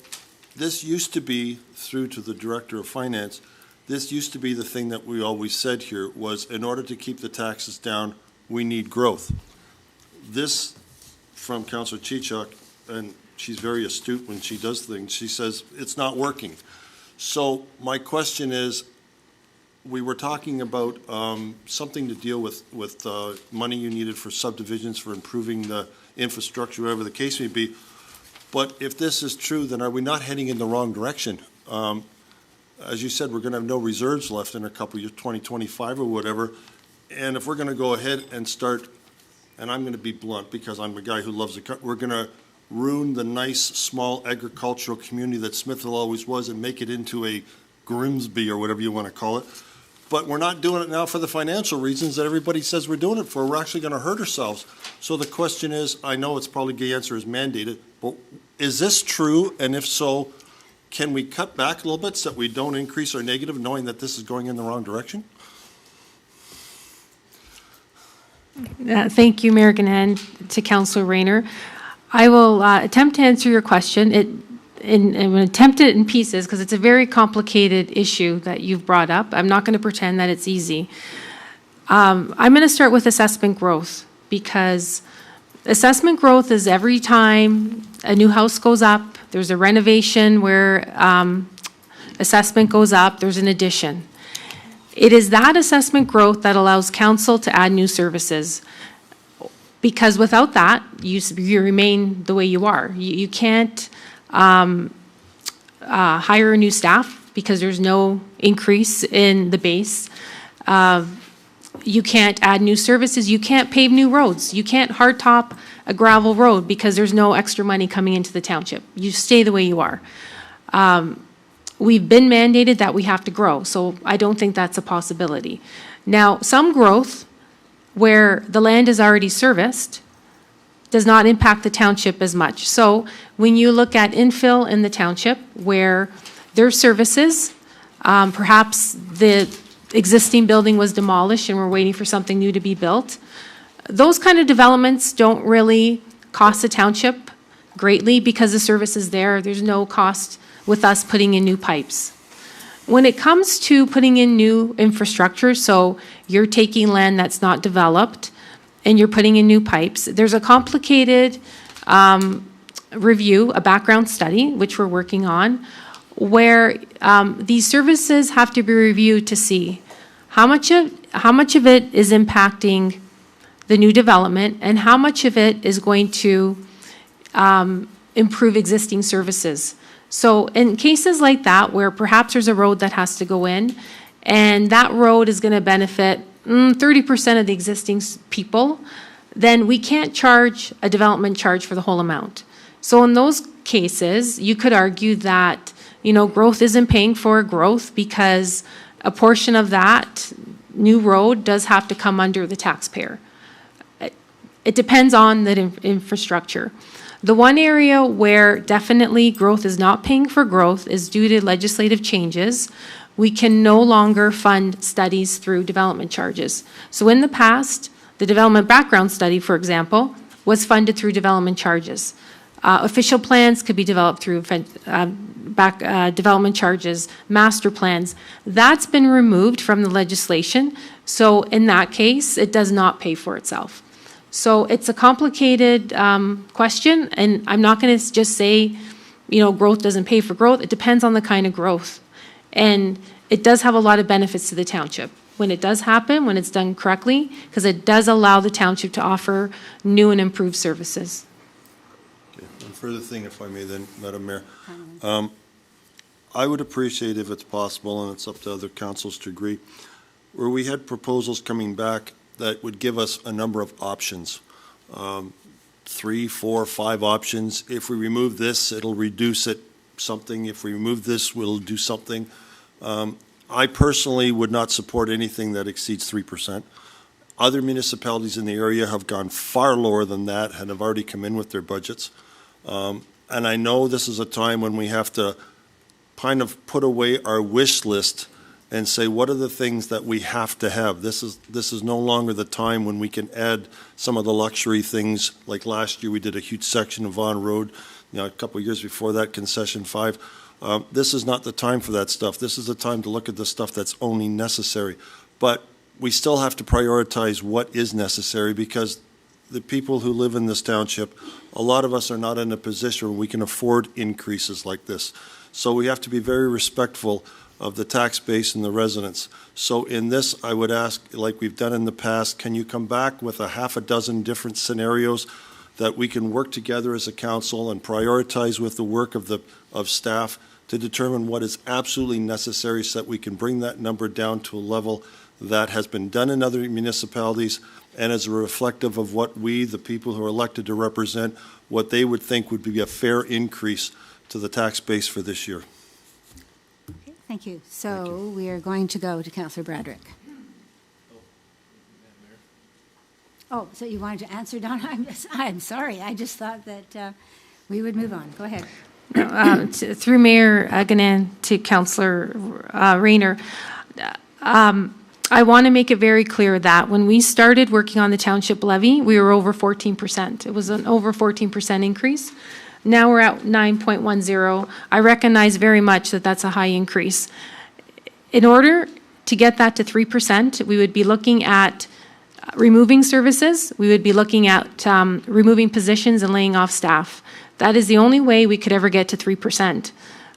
F: this used to be, through to the Director of Finance, this used to be the thing that we always said here, was in order to keep the taxes down, we need growth. This, from Councillor Chichuk, and she's very astute when she does things, she says it's not working. So my question is, we were talking about something to deal with money you needed for subdivisions, for improving the infrastructure, whatever the case may be. But if this is true, then are we not heading in the wrong direction? As you said, we're going to have no reserves left in a couple of years, 2025 or whatever. And if we're going to go ahead and start, and I'm going to be blunt because I'm a guy who loves the country, we're going to ruin the nice, small agricultural community that Smithville always was and make it into a Grimsby or whatever you want to call it. But we're not doing it now for the financial reasons that everybody says we're doing it for. We're actually going to hurt ourselves. So the question is, I know it's probably the answer is mandated, but is this true? And if so, can we cut back a little bit so that we don't increase our negative, knowing that this is going in the wrong direction?
C: Thank you, Mayor Gahan, to Councillor Rayner. I will attempt to answer your question. I'm going to attempt it in pieces because it's a very complicated issue that you've brought up. I'm not going to pretend that it's easy. I'm going to start with assessment growth because Assessment growth is every time a new house goes up, there's a renovation where assessment goes up, there's an addition. It is that assessment growth that allows council to add new services. Because without that, you remain the way you are. You can't hire new staff because there's no increase in the base. You can't add new services. You can't pave new roads. You can't hardtop a gravel road because there's no extra money coming into the township. You stay the way you are. We've been mandated that we have to grow, so I don't think that's a possibility. Now, some growth where the land is already serviced does not impact the township as much. So when you look at infill in the township where their services, perhaps the existing building was demolished and we're waiting for something new to be built, those kind of developments don't really cost the township greatly because the service is there. There's no cost with us putting in new pipes. When it comes to putting in new infrastructure, so you're taking land that's not developed and you're putting in new pipes, there's a complicated review, a background study, which we're working on, where these services have to be reviewed to see how much of it is impacting the new development and how much of it is going to improve existing services. So in cases like that, where perhaps there's a road that has to go in, and that road is going to benefit 30% of the existing people, then we can't charge a development charge for the whole amount. So in those cases, you could argue that, growth isn't paying for growth because a portion of that new road does have to come under the taxpayer. It depends on the infrastructure. The one area where definitely growth is not paying for growth is due to legislative changes. We can no longer fund studies through development charges. So in the past, the development background study, for example, was funded through development charges. Official plans could be developed through development charges, master plans. That's been removed from the legislation. So in that case, it does not pay for itself. So it's a complicated question, and I'm not going to just say, growth doesn't pay for growth. It depends on the kind of growth. And it does have a lot of benefits to the township when it does happen, when it's done correctly, because it does allow the township to offer new and improved services.
F: Okay. One further thing, if I may then, Madam Mayor. I would appreciate if it's possible, and it's up to other councils to agree, where we had proposals coming back that would give us a number of options, 3, 4, 5 options. If we remove this, it'll reduce it something. If we remove this, we'll do something. I personally would not support anything that exceeds 3%. Other municipalities in the area have gone far lower than that and have already come in with their budgets. And I know this is a time when we have to kind of put away our wish list and say, what are the things that we have to have? This is no longer the time when we can add some of the luxury things. Like last year, we did a huge section of Vaughan Road. A couple of years before that, Concession 5. This is not the time for that stuff. This is the time to look at the stuff that's only necessary. But we still have to prioritize what is necessary because the people who live in this township, a lot of us are not in a position where we can afford increases like this. So we have to be very respectful of the tax base and the residents. So in this, I would ask, like we've done in the past, can you come back with a half a dozen different scenarios that we can work together as a council and prioritize with the work of staff to determine what is absolutely necessary so that we can bring that number down to a level that has been done in other municipalities and is reflective of what we, the people who are elected to represent, what they would think would be a fair increase to the tax base for this year.
A: Okay, thank you. So we are going to go to Councillor Bradrick. Oh, so you wanted to answer, Donna? I'm sorry. I just thought that we would move on. Go ahead.
C: Through Mayor Ganan to Councillor Rayner, I want to make it very clear that when we started working on the township levy, we were over 14%. It was an over 14% increase. Now we're at 9.10. I recognize very much that that's a high increase. In order to get that to 3%, we would be looking at removing services, we would be looking at removing positions and laying off staff. That is the only way we could ever get to 3%.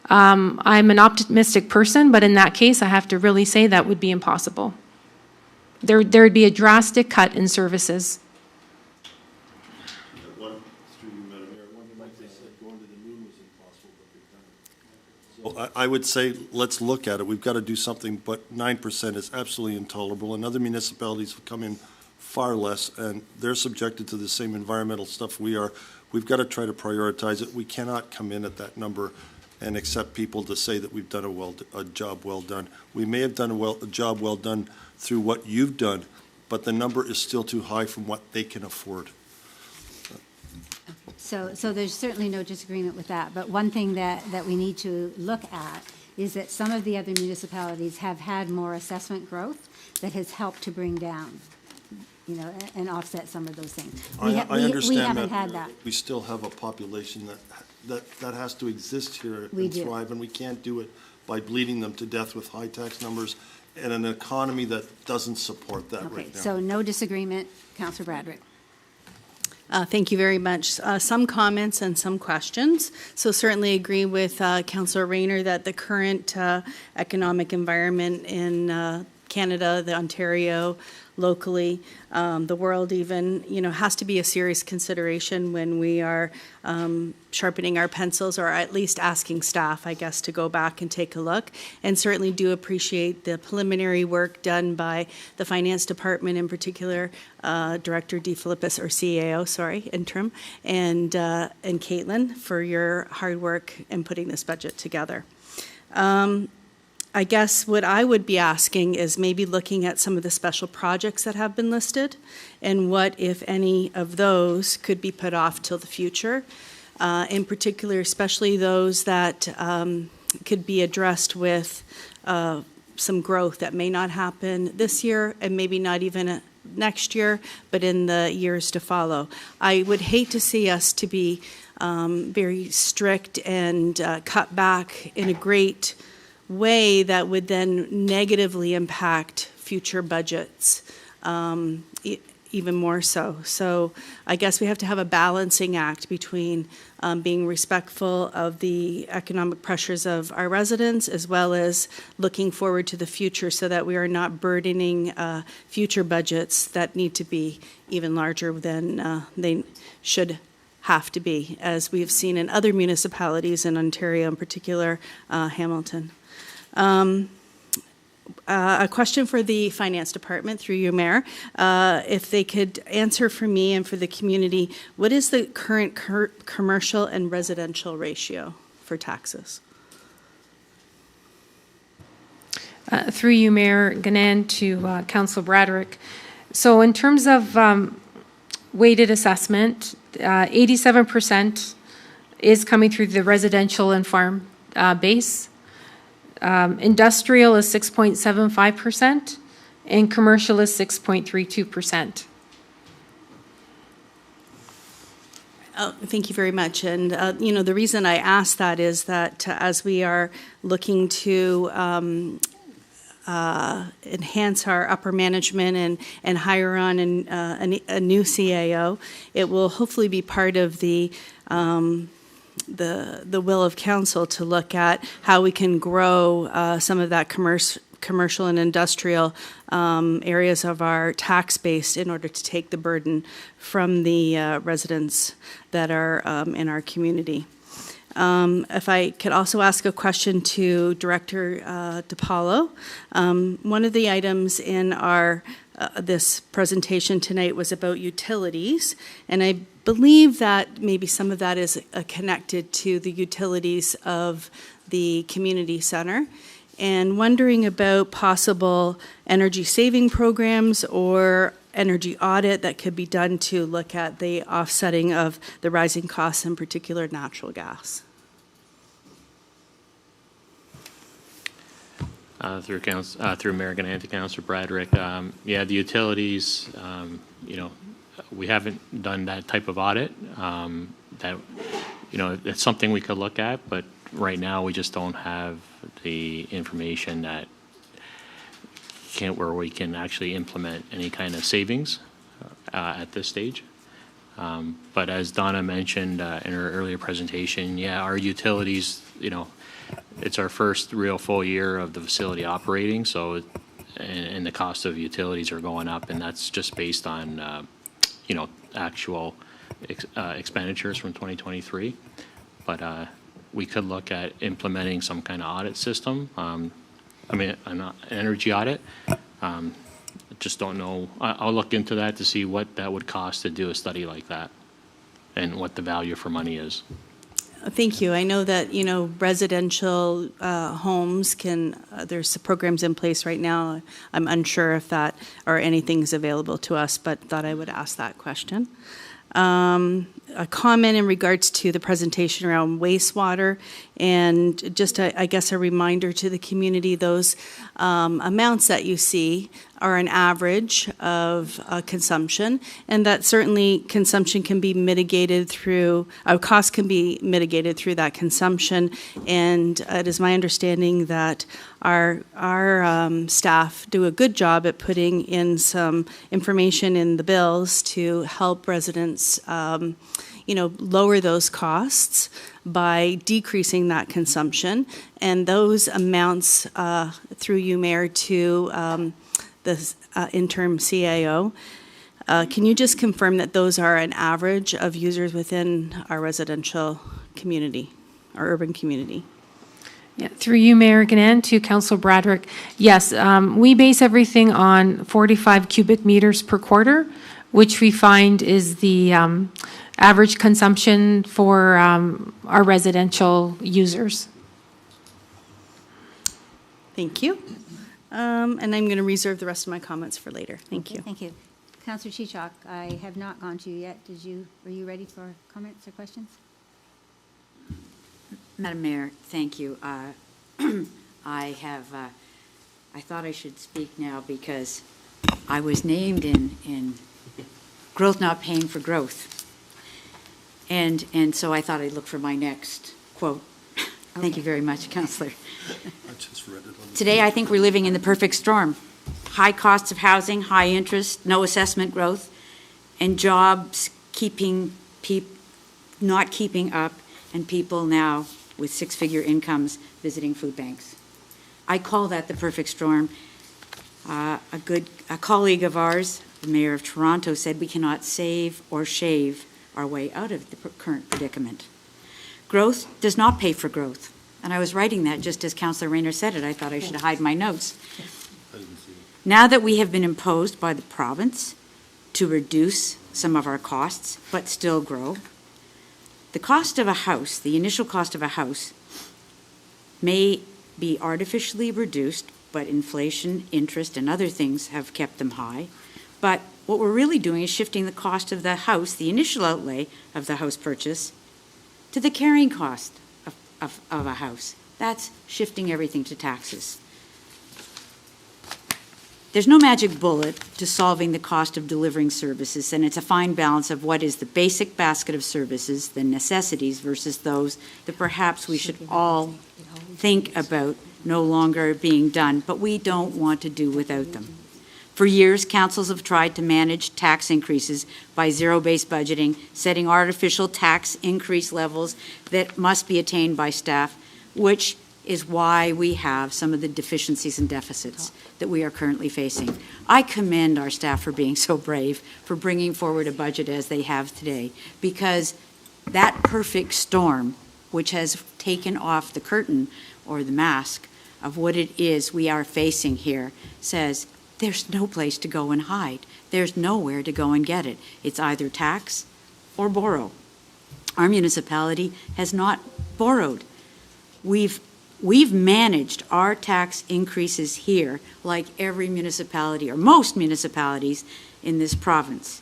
C: I'm an optimistic person, but in that case, I have to really say that would be impossible. There would be a drastic cut in services.
F: Well, I would say, let's look at it. We've got to do something, but 9% is absolutely intolerable, and other municipalities have come in far less, and they're subjected to the same environmental stuff we are. We've got to try to prioritize it. We cannot come in at that number and accept people to say that we've done a job well done. We may have done a job well done through what you've done, but the number is still too high from what they can afford.
A: So there's certainly no disagreement with that, but one thing that we need to look at is that some of the other municipalities have had more assessment growth that has helped to bring down, and offset some of those things.
F: I understand
A: We haven't had that.
F: We still have a population that has to exist here
A: We
F: and
A: do.
F: thrive, and we can't do it by bleeding them to death with high tax numbers and an economy that doesn't support that
A: Okay,
F: right now.
A: so no disagreement, Councillor Bradrick.
G: Thank you very much. Some comments and some questions. So certainly agree with Councillor Rayner that the current economic environment in Canada, the Ontario, locally, the world even, has to be a serious consideration when we are sharpening our pencils, or at least asking staff, I guess, to go back and take a look. And certainly do appreciate the preliminary work done by the Finance Department, in particular, Director DeFilippis, or CAO, sorry, interim, and Caitlin for your hard work in putting this budget together. I guess what I would be asking is maybe looking at some of the special projects that have been listed and what, if any, of those could be put off till the future. In particular, especially those that could be addressed with some growth that may not happen this year and maybe not even next year, but in the years to follow. I would hate to see us to be very strict and cut back in a great way that would then negatively impact future budgets, even more so. So I guess we have to have a balancing act between being respectful of the economic pressures of our residents, as well as looking forward to the future so that we are not burdening future budgets that need to be even larger than they should have to be, as we have seen in other municipalities in Ontario, in particular Hamilton. A question for the Finance Department, through you, Mayor. If they could answer for me and for the community, what is the current commercial and residential ratio for taxes?
C: Through you, Mayor Ganan, to Councillor Bradrick. So in terms of weighted assessment, 87% is coming through the residential and farm base. Industrial is 6.75%, and commercial is 6.32%.
G: Thank you very much. And, the reason I ask that is that as we are looking to enhance our upper management and hire on a new CAO, it will hopefully be part of the will of council to look at how we can grow some of that commercial and industrial areas of our tax base in order to take the burden from the residents that are in our community. If I could also ask a question to Director DiPaolo. One of the items in our this presentation tonight was about utilities, and I believe that maybe some of that is connected to the utilities of the community center, and wondering about possible energy saving programs or energy audit that could be done to look at the offsetting of the rising costs, in particular natural gas.
E: Through Mayor Ganan to Councillor Bradrick, yeah, the utilities, we haven't done that type of audit. It's something we could look at, but right now we just don't have the information that where we can actually implement any kind of savings at this stage. But as Donna mentioned in her earlier presentation, yeah, our utilities, it's our first real full year of the facility operating, so, and the cost of utilities are going up, and that's just based on, actual expenditures from 2023. But we could look at implementing some kind of audit system, an energy audit. Just don't know. I'll look into that to see what that would cost to do a study like that and what the value for money is.
G: Thank you. I know that, residential homes there's programs in place right now. I'm unsure if that or anything's available to us, but thought I would ask that question. A comment in regards to the presentation around wastewater, and just, I guess, a reminder to the community, those amounts that you see are an average of consumption, and that certainly consumption can be mitigated through, cost can be mitigated through that consumption, and it is my understanding that our staff do a good job at putting in some information in the bills to help residents lower those costs by decreasing that consumption. And those amounts, through you, Mayor, to the interim CAO, can you just confirm that those are an average of users within our residential community, our urban community?
C: Yeah, through you, Mayor Gannon, to Councillor Bradrick. Yes, we base everything on 45 cubic meters per quarter, which we find is the average consumption for our residential users.
G: Thank you. And I'm going to reserve the rest of my comments for later. Thank you.
A: Thank you. Councillor Chichok, I have not gone to you yet. Were you ready for comments or questions?
H: Madam Mayor, thank you. I thought I should speak now because I was named in Growth Not Paying for Growth. And so I thought I'd look for my next quote. Thank you very much, Councillor.
F: I just read it on the-
H: Today, I think we're living in the perfect storm. High costs of housing, high interest, no assessment growth, and jobs not keeping up, and people now with six-figure incomes visiting food banks. I call that the perfect storm. A colleague of ours, the Mayor of Toronto, said we cannot save or shave our way out of the current predicament. Growth does not pay for growth. And I was writing that just as Councillor Rayner said it. I thought I should hide my notes. Now that we have been imposed by the province to reduce some of our costs, but still grow, the cost of a house, the initial cost of a house, may be artificially reduced, but inflation, interest, and other things have kept them high. But what we're really doing is shifting the cost of the house, the initial outlay of the house purchase, to the carrying cost of a house. That's shifting everything to taxes. There's no magic bullet to solving the cost of delivering services, and it's a fine balance of what is the basic basket of services, the necessities, versus those that perhaps we should all think about no longer being done, but we don't want to do without them. For years, councils have tried to manage tax increases by zero-based budgeting, setting artificial tax increase levels that must be attained by staff, which is why we have some of the deficiencies and deficits that we are currently facing. I commend our staff for being so brave, for bringing forward a budget as they have today, because that perfect storm, which has taken off the curtain or the mask of what it is we are facing here, says there's no place to go and hide. There's nowhere to go and get it. It's either tax or borrow. Our municipality has not borrowed. We've managed our tax increases here like every municipality or most municipalities in this province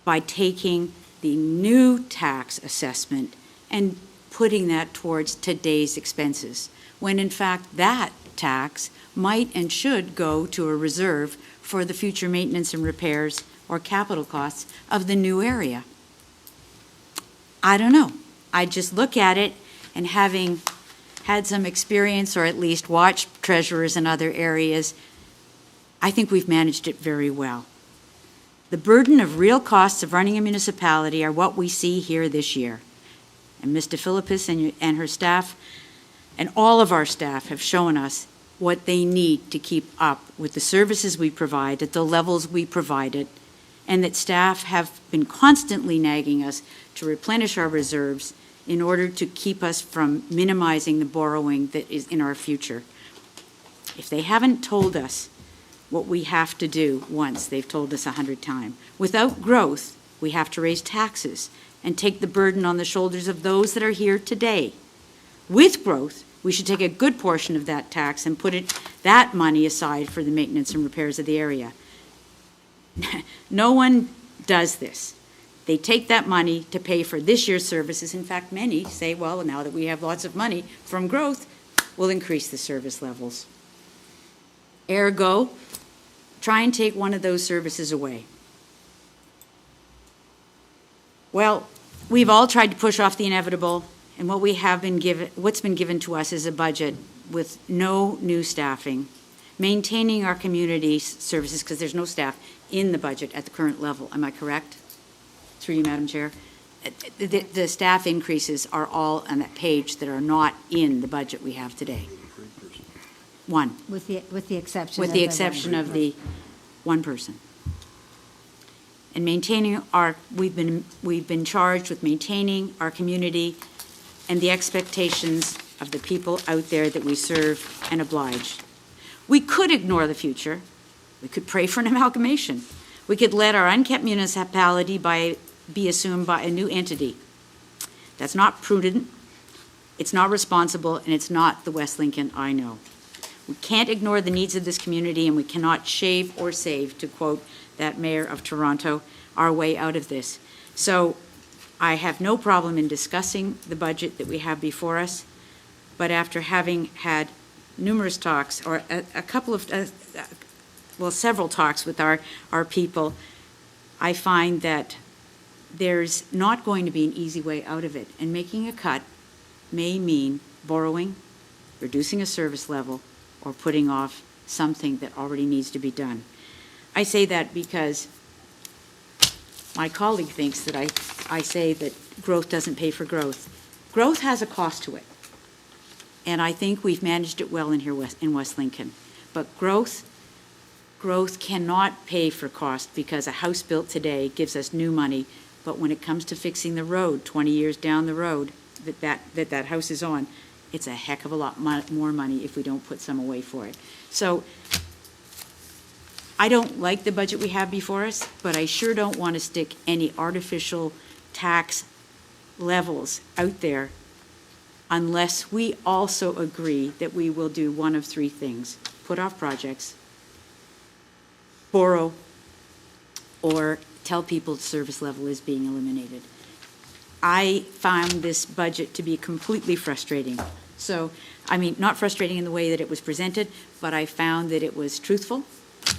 H: by taking the new tax assessment and putting that towards today's expenses, when in fact that tax might and should go to a reserve for the future maintenance and repairs or capital costs of the new area. I don't know. I just look at it, and having had some experience or at least watched treasurers in other areas, I think we've managed it very well. The burden of real costs of running a municipality are what we see here this year. And Ms. DeFilippis and her staff, and all of our staff have shown us what they need to keep up with the services we provide at the levels we provide it, and that staff have been constantly nagging us to replenish our reserves in order to keep us from minimizing the borrowing that is in our future. If they haven't told us what we have to do once, they've told us 100 times. Without growth, we have to raise taxes and take the burden on the shoulders of those that are here today. With growth, we should take a good portion of that tax and put that money aside for the maintenance and repairs of the area. No one does this. They take that money to pay for this year's services. In fact, many say, well, now that we have lots of money from growth, we'll increase the service levels. Ergo, try and take one of those services away. Well, we've all tried to push off the inevitable, and what's been given to us is a budget with no new staffing, maintaining our community services, because there's no staff in the budget at the current level. Am I correct? Through you, Madam Chair. The staff increases are all on that page that are not in the budget we have today. One.
A: With the exception
H: With
A: of
H: the
A: one.
H: exception of the one person. And maintaining we've been charged with maintaining our community and the expectations of the people out there that we serve and oblige. We could ignore the future. We could pray for an amalgamation. We could let our unkept municipality be assumed by a new entity. That's not prudent, it's not responsible, and it's not the West Lincoln I know. We can't ignore the needs of this community, and we cannot shave or save, to quote that mayor of Toronto, our way out of this. So I have no problem in discussing the budget that we have before us, but after having had numerous talks, or a couple of, several talks with our people, I find that there's not going to be an easy way out of it, and making a cut may mean borrowing, reducing a service level, or putting off something that already needs to be done. I say that because my colleague thinks that I say that growth doesn't pay for growth. Growth has a cost to it, and I think we've managed it well in here in West Lincoln. But growth cannot pay for cost, because a house built today gives us new money, but when it comes to fixing the road 20 years down the road that house is on, it's a heck of a lot more money if we don't put some away for it. So I don't like the budget we have before us, but I sure don't want to stick any artificial tax levels out there unless we also agree that we will do one of three things: put off projects, borrow, or tell people the service level is being eliminated. I found this budget to be completely frustrating. So, I mean, not frustrating in the way that it was presented, but I found that it was truthful,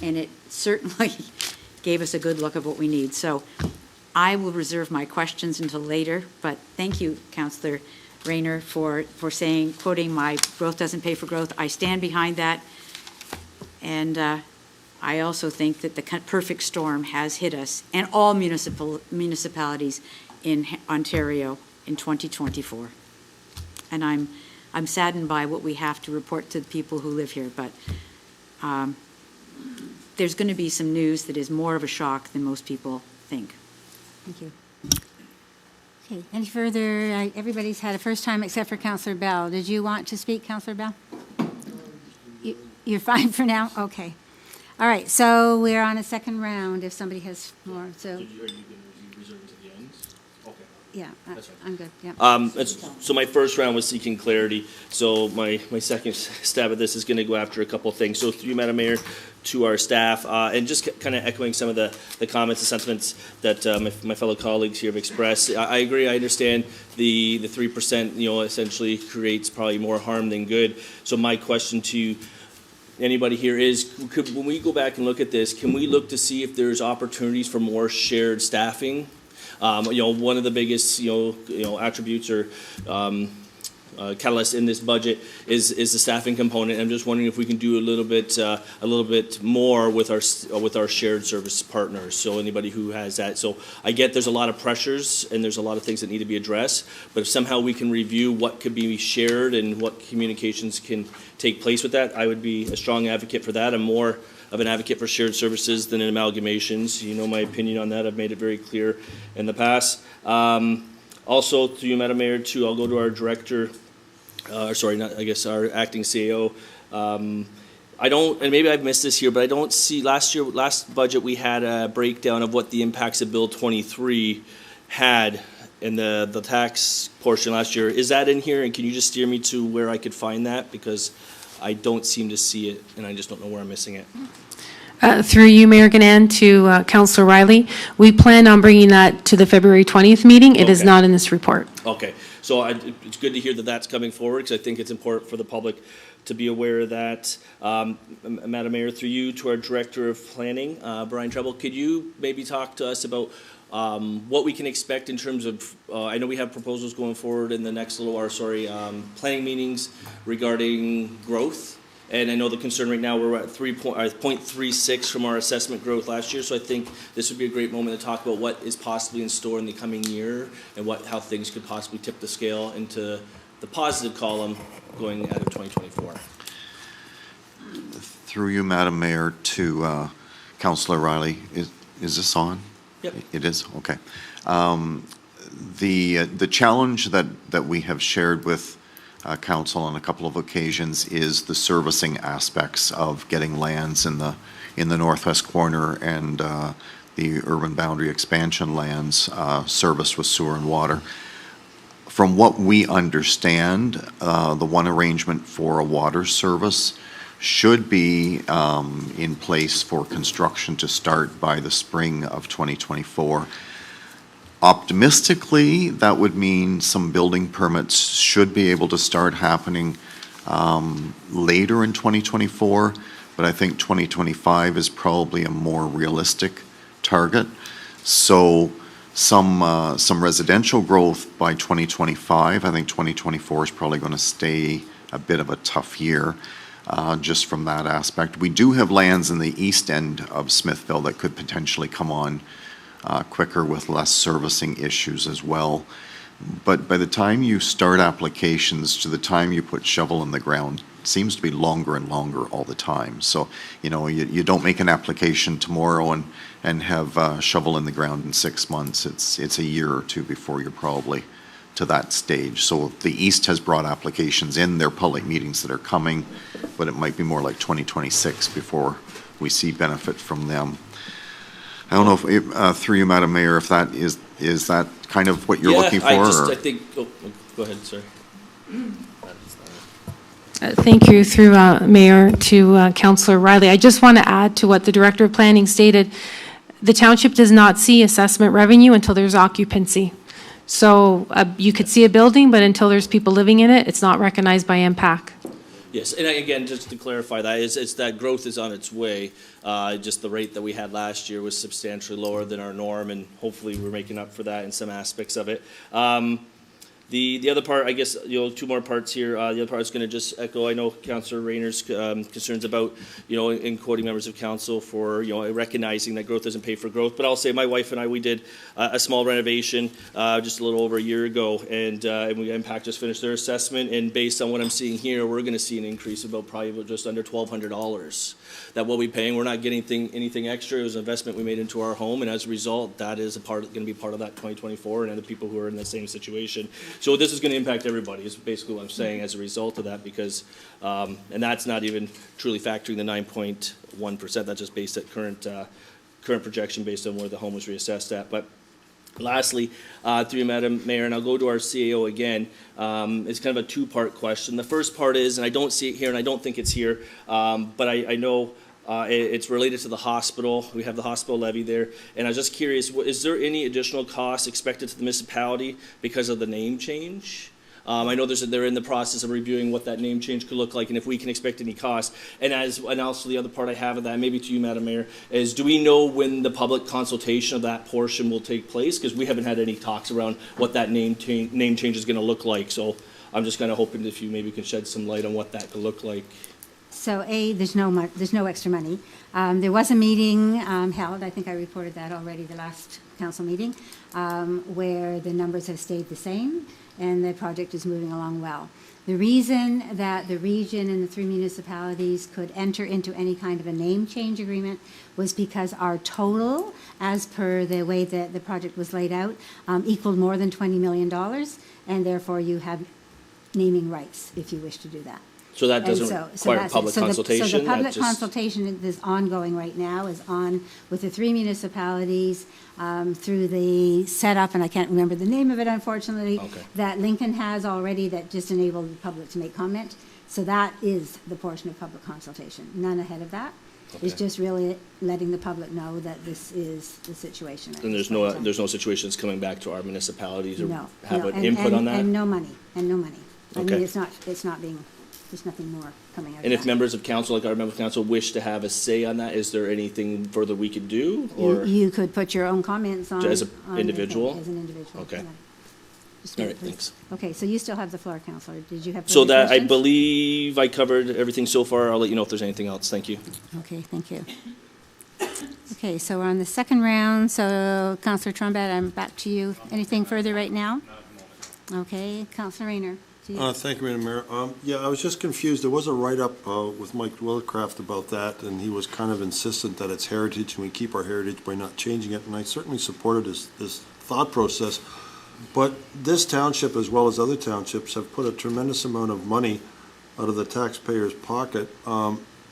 H: and it certainly gave us a good look at what we need. So I will reserve my questions until later, but thank you, Councillor Rayner, for quoting my growth doesn't pay for growth. I stand behind that, and I also think that the perfect storm has hit us and all municipalities in Ontario in 2024. And I'm saddened by what we have to report to the people who live here, but there's going to be some news that is more of a shock than most people think.
A: Thank you. Okay, any further, everybody's had a first time except for Councillor Bell. Did you want to speak, Councillor Bell? You're fine for now? Okay. All right, so we're on a second round if somebody has more, so.
D: Are you going to reserve it to the end? Okay.
A: Yeah,
D: That's right.
A: I'm good, yeah.
D: So my first round was seeking clarity. So my second stab at this is going to go after a couple of things. So through you, Madam Mayor, to our staff, and just kind of echoing some of the comments and sentiments that my fellow colleagues here have expressed. I agree. I understand the 3%, essentially creates probably more harm than good. So my question to anybody here is, when we go back and look at this, can we look to see if there's opportunities for more shared staffing? One of the biggest, attributes or catalyst in this budget is the staffing component. I'm just wondering if we can do a little bit more with our shared service partners. So anybody who has that. So I get there's a lot of pressures and there's a lot of things that need to be addressed. But if somehow we can review what could be shared and what communications can take place with that, I would be a strong advocate for that. I'm more of an advocate for shared services than in amalgamations. You know my opinion on that. I've made it very clear in the past. Also, through you, Madam Mayor, too, I'll go to our director, our acting CAO. I don't, and maybe I've missed this here, but I don't see, last budget, we had a breakdown of what the impacts of Bill 23 had in the tax portion last year. Is that in here, and can you just steer me to where I could find that? Because I don't seem to see it, and I just don't know where I'm missing it.
C: Through you, Mayor Ganan, to Councillor Riley, we plan on bringing that to the February 20th meeting. It is
D: Okay.
C: not in this report.
D: Okay, so it's good to hear that that's coming forward, because I think it's important for the public to be aware of that. Madam Mayor, through you, to our Director of Planning, Brian Treble, could you maybe talk to us about what we can expect in terms of, I know we have proposals going forward in the next planning meetings regarding growth. And I know the concern right now, we're at 0.36 from our assessment growth last year. So I think this would be a great moment to talk about what is possibly in store in the coming year and how things could possibly tip the scale into the positive column going out of 2024.
I: Through you, Madam Mayor, to Councillor Riley. Is this on?
D: Yep.
I: It is? Okay. The challenge that we have shared with Council on a couple of occasions is the servicing aspects of getting lands in the northwest corner and the urban boundary expansion lands serviced with sewer and water. From what we understand, the one arrangement for a water service should be in place for construction to start by the spring of 2024. Optimistically, that would mean some building permits should be able to start happening later in 2024, but I think 2025 is probably a more realistic target. So some residential growth by 2025. I think 2024 is probably going to stay a bit of a tough year just from that aspect. We do have lands in the east end of Smithville that could potentially come on quicker with less servicing issues as well. But by the time you start applications to the time you put shovel in the ground, it seems to be longer and longer all the time. So, you know, you don't make an application tomorrow and have shovel in the ground in 6 months. It's a year or two before you're probably to that stage. So the East has brought applications in. There are public meetings that are coming, but it might be more like 2026 before we see benefit from them. I don't know if, through you, Madam Mayor, if that is that kind of what you're looking for?
D: I think, go ahead, sorry.
C: Thank you, through Mayor, to Councillor Riley. I just want to add to what the Director of Planning stated. The township does not see assessment revenue until there's occupancy. So you could see a building, but until there's people living in it, it's not recognized by impact.
D: Yes, and again, just to clarify that, it's that growth is on its way. Just the rate that we had last year was substantially lower than our norm, and hopefully we're making up for that in some aspects of it. The other part, I guess, two more parts here. The other part is going to just echo, I know Councillor Rayner's concerns about, in quoting members of council for, recognizing that growth doesn't pay for growth. But I'll say my wife and I, we did a small renovation just a little over a year ago, and Impact just finished their assessment. And based on what I'm seeing here, we're going to see an increase of probably just under $1,200. That we'll be paying. We're not getting anything extra. It was an investment we made into our home, and as a result, that is going to be part of that 2024 and other people who are in the same situation. So this is going to impact everybody, is basically what I'm saying as a result of that, because, and that's not even truly factoring the 9.1%. That's just based at current projection based on where the home was reassessed at. But lastly, through you, Madam Mayor, and I'll go to our CAO again, it's kind of a two-part question. The first part is, and I don't see it here, and I don't think it's here, but I know it's related to the hospital. We have the hospital levy there. And I was just curious, is there any additional costs expected to the municipality because of the name change? I know they're in the process of reviewing what that name change could look like and if we can expect any costs. And also the other part I have of that, maybe to you, Madam Mayor, is do we know when the public consultation of that portion will take place? Because we haven't had any talks around what that name change is going to look like. So I'm just kind of hoping if you maybe can shed some light on what that could look like.
A: So there's no extra money. There was a meeting held, I think I reported that already, the last council meeting, where the numbers have stayed the same and the project is moving along well. The reason that the region and the 3 municipalities could enter into any kind of a name change agreement was because our total, as per the way that the project was laid out, equaled more than $20 million, and therefore you have naming rights if you wish to do that.
D: So that doesn't
A: And
D: require
A: that's it.
D: public
A: So
D: consultation?
A: So the
D: that
A: public
D: just-
A: consultation is ongoing right now, is on with the 3 municipalities through the setup, and I can't remember the name of it unfortunately,
D: Okay.
A: that Lincoln has already that just enabled the public to make comment. So that is the portion of public consultation. None ahead of that. It's
D: Okay.
A: just really letting the public know that this is the situation. at
D: And
A: this
D: there's
A: point in time.
D: no situations coming back to our municipalities or
A: No,
D: have
A: no,
D: an
A: and-
D: input on
A: and-
D: that?
A: And no money. I mean,
D: Okay.
A: it's not being, there's nothing more coming out of that.
D: And if members of council, like our members of council, wish to have a say on that, is there anything further we could do? Or,
A: You could put your own comments on.
D: As a
A: on the
D: individual?
A: thing, As an individual.
D: Okay.
A: yeah. Just
D: All
A: wait,
D: right,
A: please.
D: thanks.
A: Okay, so you still have the floor, Counselor. Did you have
D: So
A: further
D: that, I
A: questions?
D: believe I covered everything so far. I'll let you know if there's anything else. Thank you.
A: Okay, thank you. Okay, so we're on the second round, so Counselor Trombett, I'm back to you. Anything further right now? Okay, Counselor Rayner. to you.
F: Thank you, Madam Mayor. Yeah, I was just confused. There was a write-up with Mike Willcraft about that, and he was kind of insistent that it's heritage, and we keep our heritage by not changing it, and I certainly supported his thought process. But this township, as well as other townships, have put a tremendous amount of money out of the taxpayer's pocket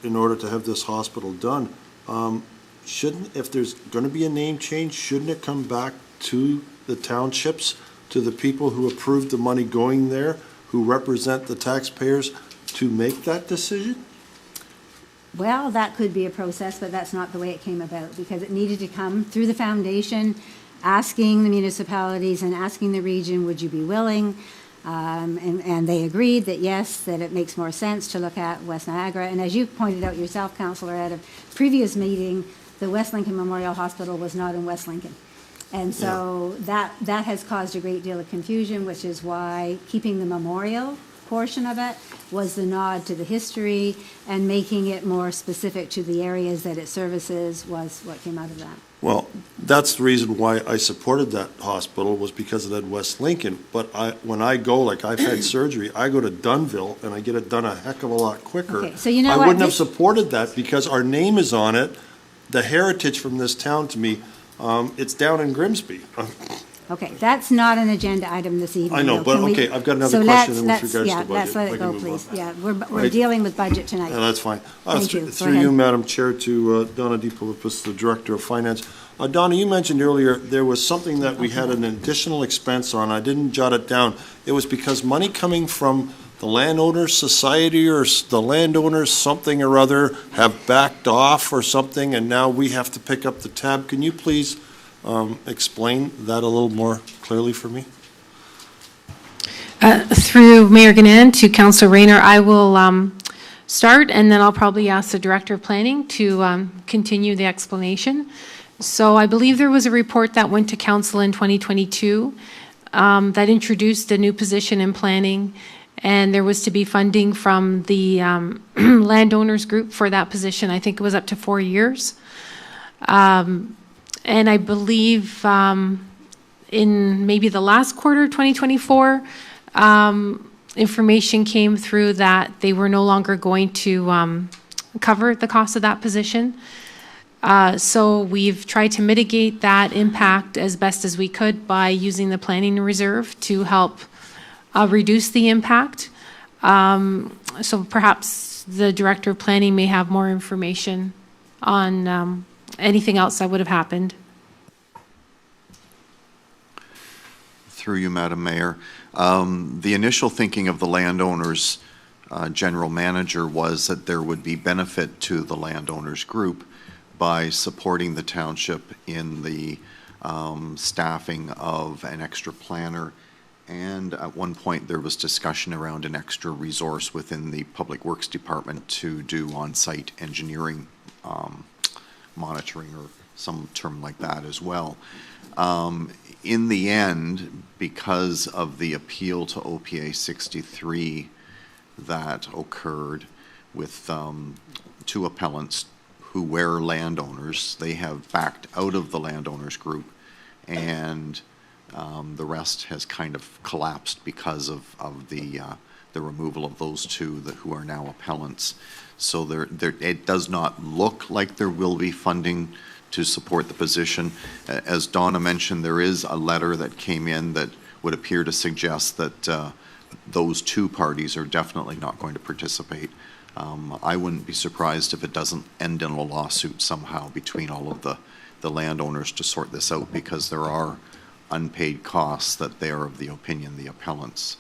F: in order to have this hospital done. Shouldn't, if there's going to be a name change, shouldn't it come back to the townships, to the people who approved the money going there, who represent the taxpayers, to make that decision?
A: Well, that could be a process, but that's not the way it came about, because it needed to come through the foundation, asking the municipalities and asking the region, would you be willing? And they agreed that yes, that it makes more sense to look at West Niagara. And as you pointed out yourself, Councillor, at a previous meeting, the West Lincoln Memorial Hospital was not in West Lincoln. And so that has caused a great deal of confusion, which is why keeping the memorial portion of it was the nod to the history, and making it more specific to the areas that it services was what came out of that.
F: Well, that's the reason why I supported that hospital, was because it had West Lincoln. But when I go, like I've had surgery, I go to Dunnville and I get it done a heck of a lot quicker.
A: Okay, so you know
F: I
A: what?
F: wouldn't have
A: This-
F: supported that because our name is on it. The heritage from this town to me, it's down in Grimsby.
A: Okay, that's not an agenda item this evening.
F: I know,
A: though.
F: but
A: Can we-
F: okay, I've got another
A: so
F: question
A: let's-
F: with
A: let's-
F: regards to
A: yeah,
F: budget.
A: let's let
F: I
A: it
F: can
A: go,
F: move
A: please.
F: on.
A: Yeah, we're
F: Right.
A: dealing with budget tonight.
F: Yeah, that's fine.
A: Thank you. Go
F: Through you,
A: ahead.
F: Madam Chair, to Donna DePilipis, the Director of Finance. Donna, you mentioned earlier there was something that we had an additional expense on. I didn't jot it down. It was because money coming from the Landowners Society or the landowners, something or other, have backed off or something, and now we have to pick up the tab. Can you please explain that a little more clearly for me?
C: Through Mayor Gannon to Councillor Rayner, I will start, and then I'll probably ask the Director of Planning to continue the explanation. So I believe there was a report that went to Council in 2022 that introduced a new position in planning, and there was to be funding from the landowners group for that position. I think it was up to 4 years. And I believe in maybe the last quarter of 2024, information came through that they were no longer going to cover the cost of that position. So we've tried to mitigate that impact as best as we could by using the planning reserve to help reduce the impact. So perhaps the Director of Planning may have more information on anything else that would have happened.
I: Through you, Madam Mayor. The initial thinking of the landowners general manager was that there would be benefit to the landowners group by supporting the township in the staffing of an extra planner. And at one point, there was discussion around an extra resource within the Public Works Department to do on-site engineering monitoring or some term like that as well. in the end, because of the appeal to OPA 63 that occurred with two appellants who were landowners, they have backed out of the landowners group, and the rest has kind of collapsed because of the removal of those two who are now appellants. So it does not look like there will be funding to support the position. As Donna mentioned, there is a letter that came in that would appear to suggest that those two parties are definitely not going to participate. I wouldn't be surprised if it doesn't end in a lawsuit somehow between all of the landowners to sort this out, because there are unpaid costs that they are of the opinion the appellants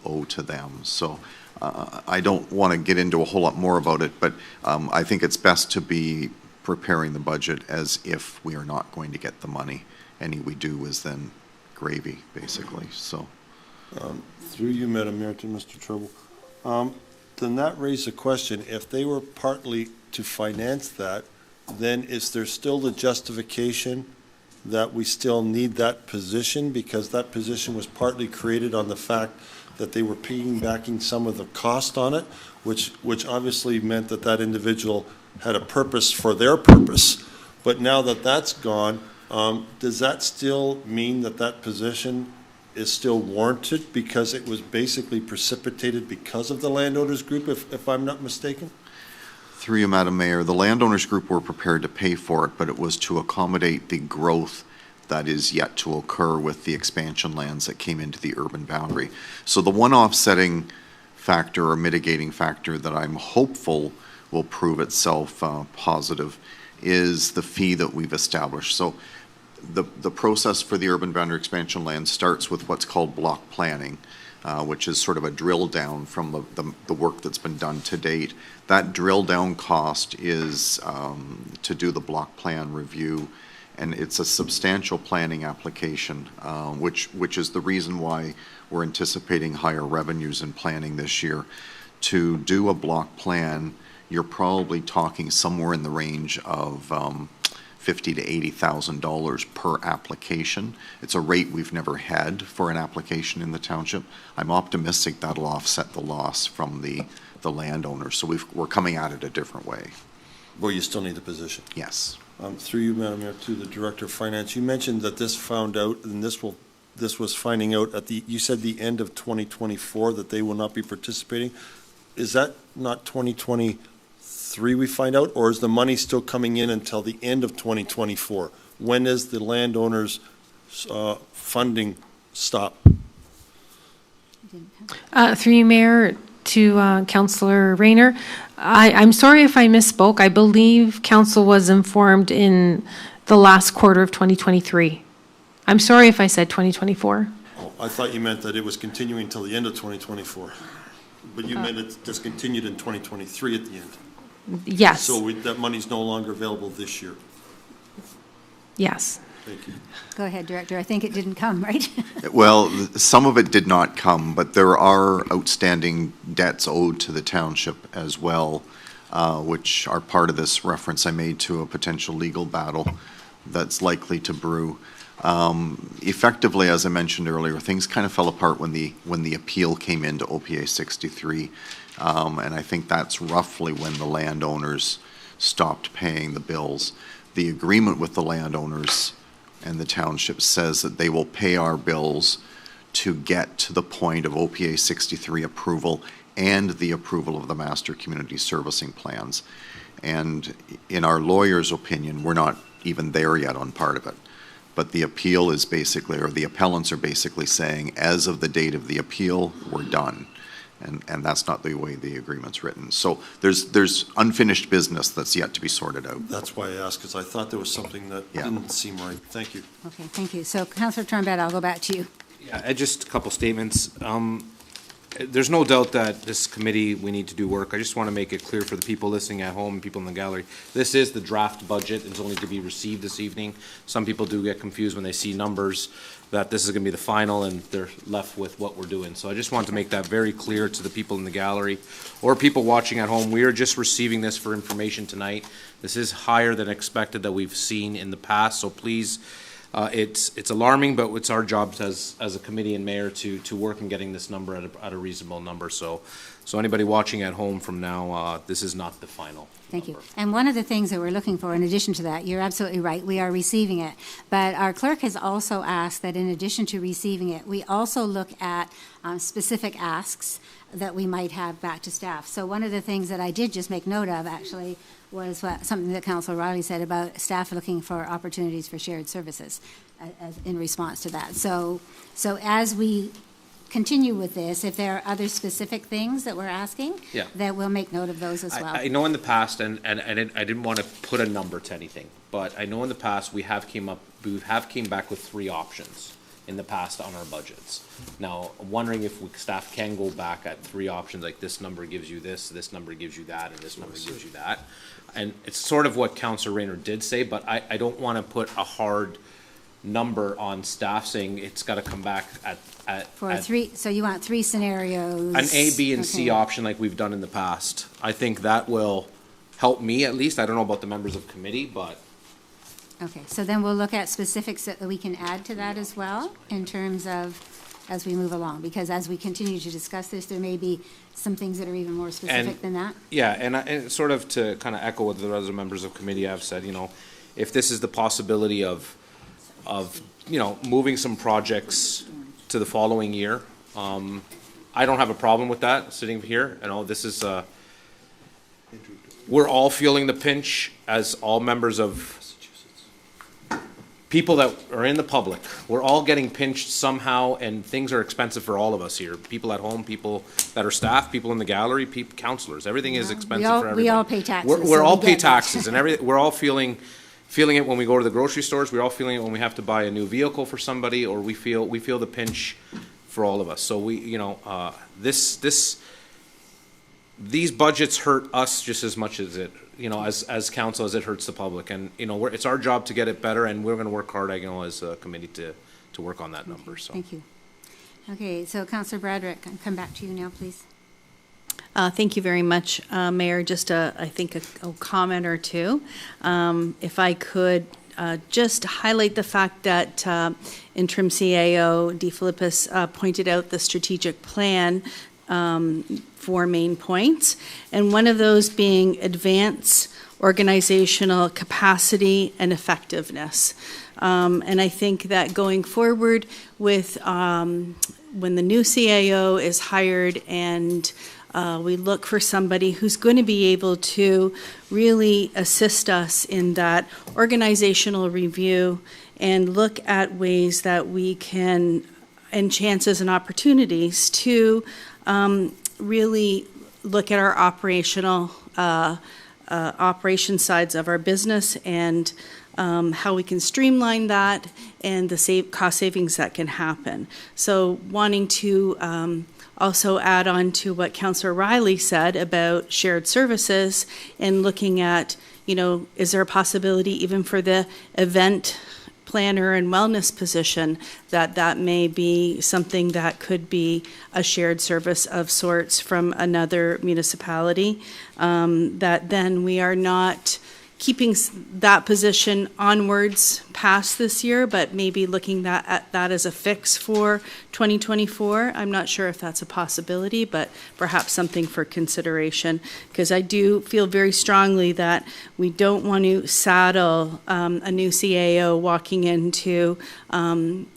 I: owe to them. So I don't want to get into a whole lot more about it, but I think it's best to be preparing the budget as if we are not going to get the money. Any we do is then gravy, basically. So,
F: Through you, Madam Mayor, to Mr. Trimble. Then that raised a question. If they were partly to finance that, then is there still the justification that we still need that position, because that position was partly created on the fact that they were piggybacking some of the cost on it, which obviously meant that that individual had a purpose for their purpose. But now that that's gone, does that still mean that that position is still warranted because it was basically precipitated because of the landowners group, if I'm not mistaken?
I: through you, Madam Mayor, the landowners group were prepared to pay for it, but it was to accommodate the growth that is yet to occur with the expansion lands that came into the urban boundary. So the one offsetting factor or mitigating factor that I'm hopeful will prove itself positive is the fee that we've established. So the process for the urban boundary expansion land starts with what's called block planning, which is sort of a drill down from the work that's been done to date. That drill down cost is to do the block plan review, and it's a substantial planning application, which is the reason why we're anticipating higher revenues in planning this year. To do a block plan, you're probably talking somewhere in the range of $50,000 to $80,000 per application. It's a rate we've never had for an application in the township. I'm optimistic that'll offset the loss from the landowners. So we're coming at it a different way.
F: Well, you still need the position.
I: Yes.
F: Through you, Madam Mayor, to the Director of Finance, you mentioned that this found out, and this was finding out at you said the end of 2024 that they will not be participating. Is that not 2023 we find out, or is the money still coming in until the end of 2024? When is the landowners' funding stop?
C: Through you, Mayor, to Councillor Rayner. I'm sorry if I misspoke. I believe Council was informed in the last quarter of 2023. I'm sorry if I said 2024.
F: Oh, I thought you meant that it was continuing until the end of 2024. But you meant it discontinued in 2023 at the end.
C: Yes.
F: So that money's no longer available this year.
C: Yes.
F: Thank you.
A: Go ahead, Director. I think it didn't come, right?
I: Well, some of it did not come, but there are outstanding debts owed to the township as well, which are part of this reference I made to a potential legal battle that's likely to brew. Effectively, as I mentioned earlier, things kind of fell apart when the appeal came into OPA 63, and I think that's roughly when the landowners stopped paying the bills. The agreement with the landowners and the township says that they will pay our bills to get to the point of OPA 63 approval and the approval of the master community servicing plans. And in our lawyer's opinion, we're not even there yet on part of it. But the appeal is basically, or the appellants are basically saying, as of the date of the appeal, we're done. And that's not the way the agreement's written. So there's unfinished business that's yet to be sorted out.
F: That's why I asked, because I thought there was something that didn't seem right. Thank you.
A: Okay, thank you. So Councillor Trombetta, I'll go back to you.
B: Yeah, just a couple statements. There's no doubt that this committee, we need to do work. I just want to make it clear for the people listening at home and people in the gallery. This is the draft budget. It's only to be received this evening. Some people do get confused when they see numbers that this is going to be the final and they're left with what we're doing. So I just want to make that very clear to the people in the gallery or people watching at home. We are just receiving this for information tonight. This is higher than expected that we've seen in the past. So please, It's alarming, but it's our job as a committee and mayor to work in getting this number at a reasonable number. So anybody watching at home from now, this is not the final
A: Thank you.
B: number.
A: And one of the things that we're looking for, in addition to that, you're absolutely right, we are receiving it. But our clerk has also asked that in addition to receiving it, we also look at specific asks that we might have back to staff. So one of the things that I did just make note of, actually, was something that Councilor Riley said about staff looking for opportunities for shared services in response to that. So as we continue with this, if there are other specific things that we're asking,
B: Yeah.
A: that we'll make note of those as well.
B: I know in the past, and I didn't want to put a number to anything, but I know in the past, we have came back with 3 options in the past on our budgets. Now, I'm wondering if staff can go back at 3 options, like this number gives you this number gives you that, and this number gives you that. And it's sort of what Councilor Rayner did say, but I don't want to put a hard number on staff saying it's got to come back at
A: For 3, so you want 3 scenarios?
B: an A, B, and C
A: Okay.
B: option like we've done in the past. I think that will help me at least. I don't know about the members of committee, but
A: Okay, so then we'll look at specifics that we can add to that as well, in terms of, as we move along, because as we continue to discuss this, there may be some things that are even more specific than that.
B: yeah, and sort of to kind of echo what the other members of committee have said, if this is the possibility of moving some projects to the following year, I don't have a problem with that, sitting here. This is, we're all feeling the pinch as all members of people that are in the public. We're all getting pinched somehow, and things are expensive for all of us here. People at home, people that are staff, people in the gallery, councilors. Everything is expensive for everybody.
A: We all pay taxes.
B: We're
A: so
B: all
A: we
B: pay
A: get it.
B: taxes, and we're all feeling it when we go to the grocery stores. We're all feeling it when we have to buy a new vehicle for somebody, or we feel the pinch for all of us. So these budgets hurt us just as much as as council, as it hurts the public. And, it's our job to get it better, and we're going to work hard, as a committee to work on that number, so.
A: Thank you. Okay, so Councillor Bradrick, I'll come back to you now, please.
G: Thank you very much, Mayor. Just I think a comment or two. If I could just highlight the fact that interim CAO DeFilippis pointed out the strategic plan, 4 main points, and one of those being advance organizational capacity and effectiveness. And I think that going forward with when the new CAO is hired and we look for somebody who's going to be able to really assist us in that organizational review and look at ways that we can, and chances and opportunities to really look at our operational operation sides of our business and how we can streamline that and the cost savings that can happen. So wanting to also add on to what Councillor Riley said about shared services and looking at, is there a possibility even for the event planner and wellness position that may be something that could be a shared service of sorts from another municipality, that then we are not keeping that position onwards past this year, but maybe looking at that as a fix for 2024. I'm not sure if that's a possibility, but perhaps something for consideration, because I do feel very strongly that we don't want to saddle a new CAO walking into an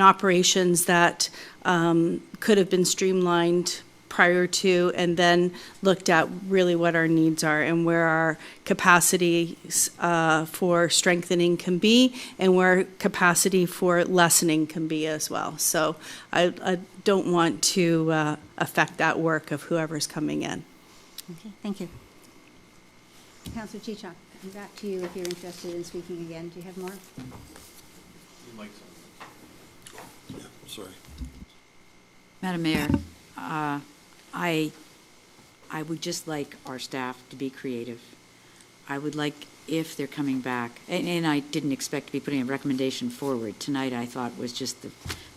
G: operations that could have been streamlined prior to, and then looked at really what our needs are and where our capacities for strengthening can be and where capacity for lessening can be as well. So I don't want to affect that work of whoever's coming in.
A: Okay, thank you. Councillor Chichok, I'm back to you if you're interested in speaking again. Do you have more?
F: Sorry.
H: Madam Mayor, I would just like our staff to be creative. I would like, if they're coming back, and I didn't expect to be putting a recommendation forward. Tonight, I thought was just the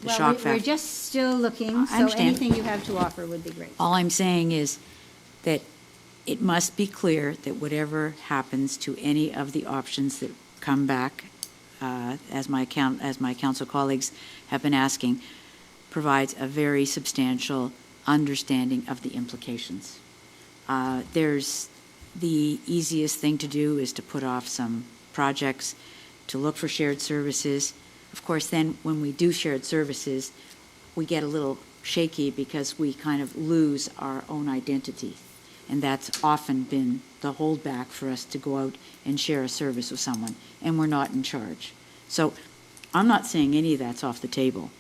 H: shock factor.
A: We're just still looking, so
H: understand.
A: anything you have to offer would be great.
H: All I'm saying is that it must be clear that whatever happens to any of the options that come back as my council colleagues have been asking, provides a very substantial understanding of the implications. There's the easiest thing to do is to put off some projects, to look for shared services. Of course, then when we do shared services, we get a little shaky because we kind of lose our own identity. And that's often been the holdback for us to go out and share a service with someone, and we're not in charge. So I'm not saying any of that's off the table.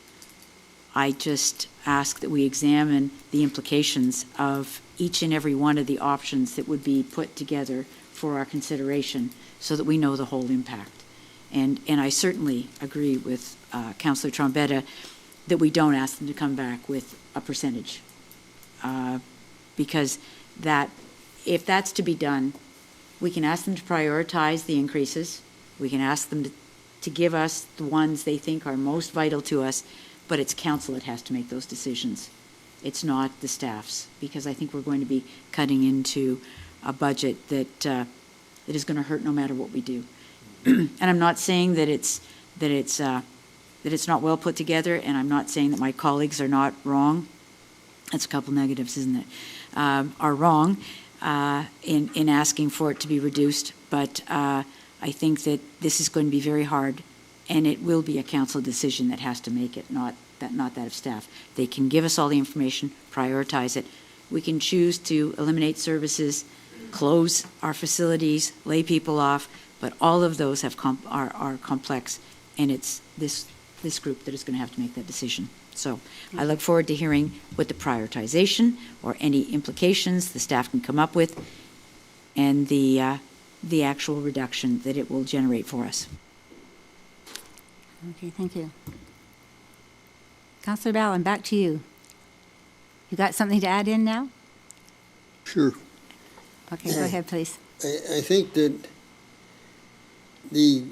H: I just ask that we examine the implications of each and every one of the options that would be put together for our consideration so that we know the whole impact. And I certainly agree with Councillor Trombetta that we don't ask them to come back with a percentage. Because that, if that's to be done, we can ask them to prioritize the increases. We can ask them to give us the ones they think are most vital to us, but it's council that has to make those decisions. It's not the staff's, because I think we're going to be cutting into a budget that is going to hurt no matter what we do. And I'm not saying that it's not well put together, and I'm not saying that my colleagues are not wrong. That's a couple negatives, isn't it? Are wrong in asking for it to be reduced, but I think that this is going to be very hard, and it will be a council decision that has to make it, not that of staff. They can give us all the information, prioritize it. We can choose to eliminate services, close our facilities, lay people off, but all of those are complex, and it's this group that is going to have to make that decision. So I look forward to hearing what the prioritization or any implications the staff can come up with, and the actual reduction that it will generate for us.
A: Okay, thank you. Councillor Ballin, back to you. You got something to add in now?
J: Sure.
A: Okay, go ahead, please.
J: I think that the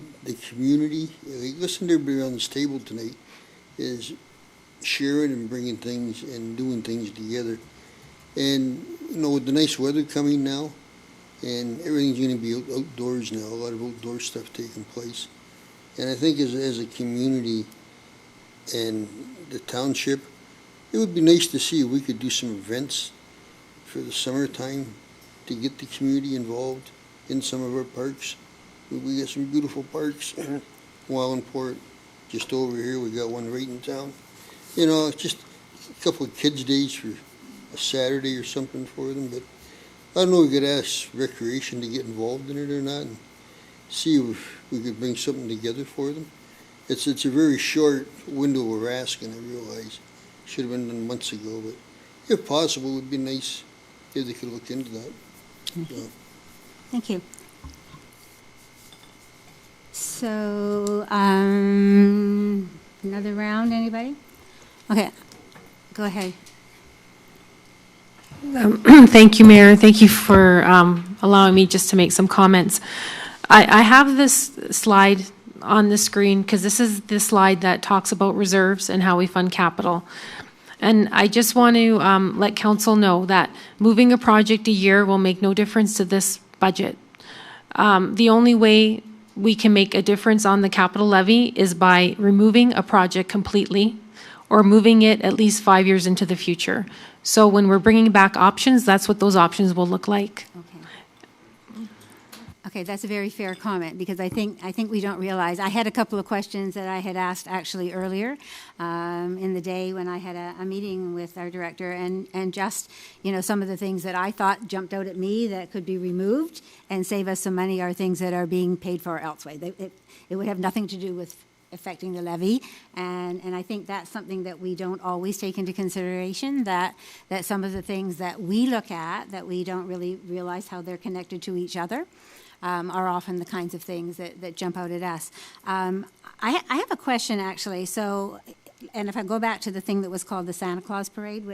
J: community, listen to everybody around this table tonight, is sharing and bringing things and doing things together. And, you know, with the nice weather coming now, and everything's going to be outdoors now, a lot of outdoor stuff taking place. And I think as a community and the township, it would be nice to see if we could do some events for the summertime to get the community involved in some of our parks. We got some beautiful parks, Wallingport, just over here, we got one right in town. You know, just a couple of kids' days for a Saturday or something for them, but I don't know if we could ask Recreation to get involved in it or not, and see if we could bring something together for them. It's a very short window we're asking, I realize. Should have been done months ago, but if possible, it would be nice if they could look into that. So.
A: Thank you. So, another round, anybody? Okay, go ahead.
C: Thank you, Mayor. Thank you for allowing me just to make some comments. I have this slide on the screen because this is the slide that talks about reserves and how we fund capital. And I just want to let council know that moving a project a year will make no difference to this budget. The only way we can make a difference on the capital levy is by removing a project completely or moving it at least 5 years into the future. So when we're bringing back options, that's what those options will look like.
A: Okay, that's a very fair comment, because I think we don't realize, I had a couple of questions that I had asked actually earlier in the day when I had a meeting with our director, and just, you know, some of the things that I thought jumped out at me that could be removed and save us some money are things that are being paid for elsewhere. It would have nothing to do with affecting the levy, and I think that's something that we don't always take into consideration, that some of the things that we look at, that we don't really realize how they're connected to each other, are often the kinds of things that jump out at us. I have a question, actually. So, and if I go back to the thing that was called the Santa Claus Parade,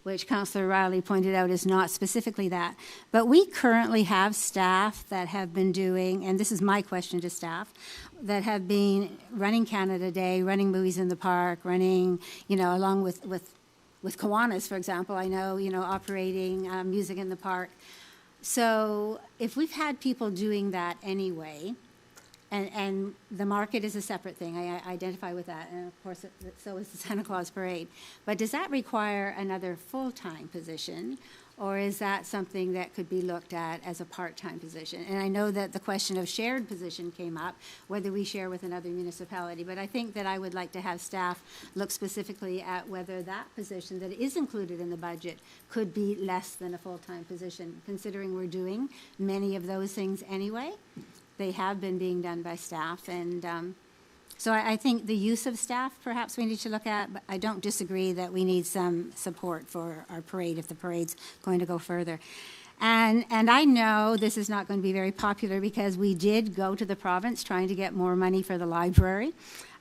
A: which Councillor Riley pointed out is not specifically that, but we currently have staff that have been doing, and this is my question to staff, that have been running Canada Day, running movies in the park, running, you know, along with Kiwanis, for example. I know, you know, operating music in the park. So if we've had people doing that anyway, And the market is a separate thing. I identify with that, and of course, so is the Santa Claus Parade. But does that require another full-time position, or is that something that could be looked at as a part-time position? And I know that the question of shared position came up, whether we share with another municipality, but I think that I would like to have staff look specifically at whether that position that is included in the budget could be less than a full-time position, considering we're doing many of those things anyway. They have been being done by staff, and so I think the use of staff perhaps we need to look at, but I don't disagree that we need some support for our parade if the parade's going to go further. And I know this is not going to be very popular because we did go to the province trying to get more money for the library,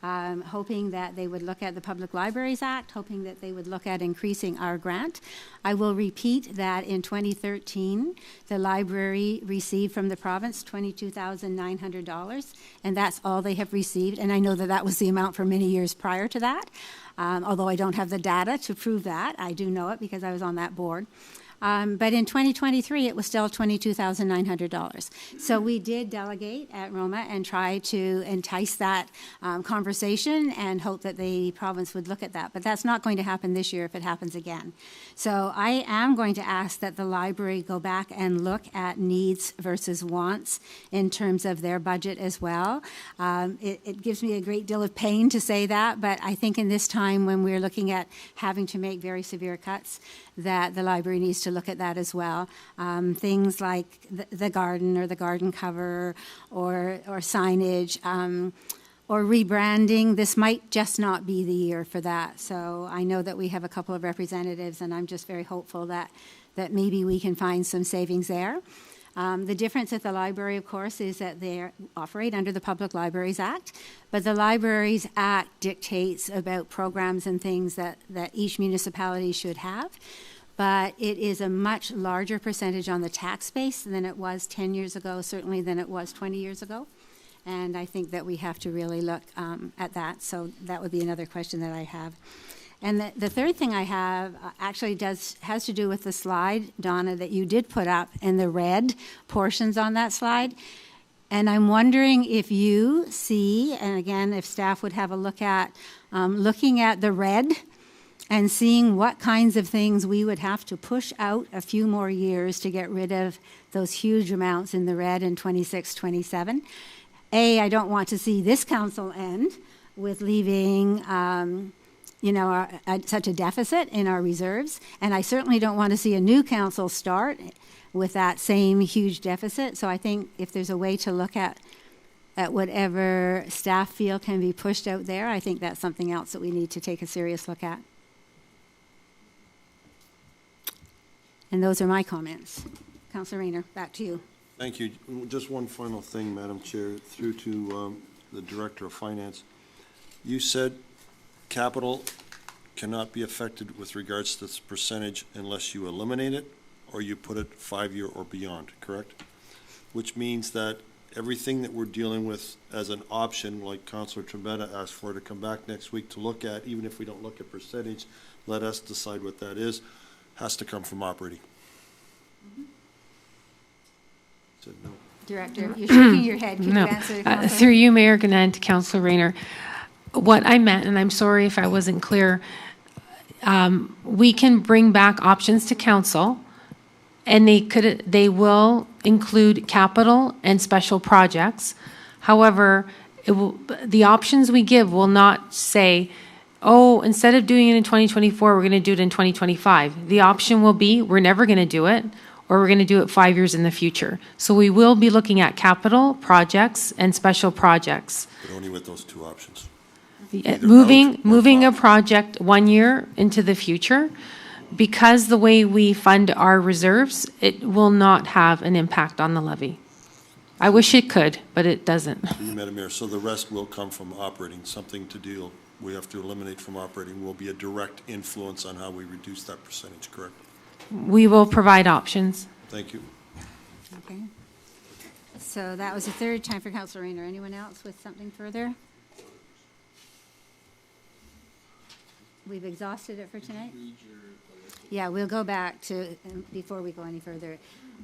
A: hoping that they would look at the Public Libraries Act, hoping that they would look at increasing our grant. I will repeat that in 2013, the library received from the province $22,900, and that's all they have received. And I know that that was the amount for many years prior to that, although I don't have the data to prove that. I do know it because I was on that board. But in 2023, it was still $22,900. So we did delegate at Roma and try to entice that conversation and hope that the province would look at that. But that's not going to happen this year if it happens again. So I am going to ask that the library go back and look at needs versus wants in terms of their budget as well. It gives me a great deal of pain to say that, but I think in this time when we're looking at having to make very severe cuts, that the library needs to look at that as well. Things like the garden or the garden cover or signage or rebranding. This might just not be the year for that. So I know that we have a couple of representatives, and I'm just very hopeful that maybe we can find some savings there. The difference at the library, of course, is that they operate under the Public Libraries Act, but the Libraries Act dictates about programs and things that each municipality should have. But it is a much larger percentage on the tax base than it was 10 years ago, certainly than it was 20 years ago. And I think that we have to really look at that. So that would be another question that I have. And the third thing I have actually has to do with the slide, Donna, that you did put up and the red portions on that slide. And I'm wondering if you see, and again, if staff would have a look at looking at the red and seeing what kinds of things we would have to push out a few more years to get rid of those huge amounts in the red in 26, 27. I don't want to see this council end with leaving such a deficit in our reserves. And I certainly don't want to see a new council start with that same huge deficit. So I think if there's a way to look at whatever staff feel can be pushed out there, I think that's something else that we need to take a serious look at. And those are my comments. Councillor Rayner, back to you.
F: Thank you. Just one final thing, Madam Chair, through to the Director of Finance. You said capital cannot be affected with regards to this percentage unless you eliminate it or you put it 5-year or beyond, correct? Which means that everything that we're dealing with as an option, like Councillor Trombetta asked for to come back next week to look at, even if we don't look at percentage, let us decide what that is, has to come from operating.
A: Mm-hmm.
F: Said no.
A: Director, you're shaking your head. Could you answer, Councillor?
C: Through you, Mayor Ganand, to Councillor Rayner. What I meant, and I'm sorry if I wasn't clear, we can bring back options to council, and they will include capital and special projects. However, the options we give will not say, oh, instead of doing it in 2024, we're going to do it in 2025. The option will be, we're never going to do it, or we're going to do it 5 years in the future. So we will be looking at capital projects and special projects.
F: But only with those two options.
C: Moving a project 1 year into the future, because the way we fund our reserves, it will not have an impact on the levy. I wish it could, but it doesn't.
F: Madam Mayor, so the rest will come from operating, something to deal we have to eliminate from operating will be a direct influence on how we reduce that percentage, correct?
C: We will provide options.
F: Thank you.
A: Okay. So that was the third time for Councillor Rayner. Anyone else with something further? We've exhausted it for tonight? Yeah, we'll go back to, before we go any further.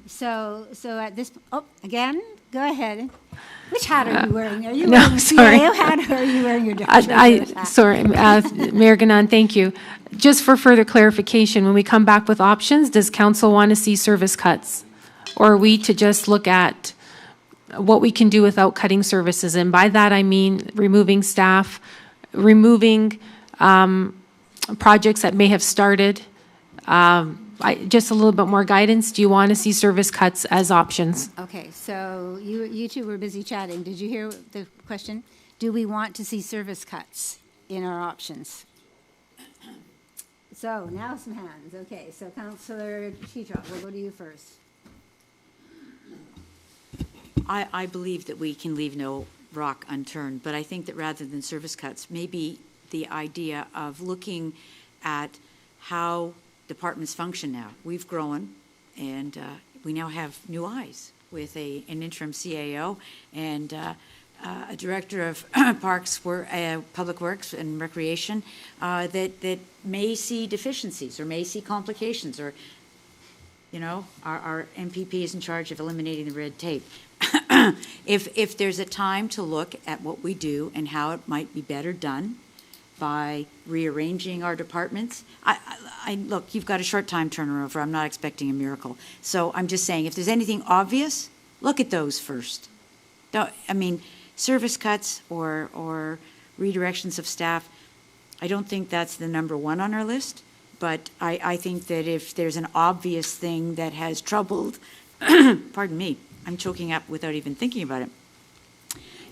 A: So at this, again, go ahead. Which hat are you wearing? Are you
C: No,
A: wearing a
C: sorry.
A: CAO hat or are you wearing your treasurer's hat?
C: Sorry, Mayor Gannon, thank you. Just for further clarification, when we come back with options, does council want to see service cuts? Or are we to just look at what we can do without cutting services? And by that, I mean removing staff, removing projects that may have started. Just a little bit more guidance. Do you want to see service cuts as options?
A: Okay, so you two were busy chatting. Did you hear the question? Do we want to see service cuts in our options? So now some hands. Okay, so Councillor Chitrop, we'll go to you first.
H: I believe that we can leave no rock unturned, but I think that rather than service cuts, maybe the idea of looking at how departments function now. We've grown, and we now have new eyes with an interim CAO and a director of Parks, Public Works and Recreation that may see deficiencies or may see complications, or, you know, our MPP is in charge of eliminating the red tape. If there's a time to look at what we do and how it might be better done by rearranging our departments, look, you've got a short time turnover. I'm not expecting a miracle. So I'm just saying, if there's anything obvious, look at those first. Service cuts or redirections of staff, I don't think that's the number one on our list. But I think that if there's an obvious thing that has troubled, pardon me, I'm choking up without even thinking about it.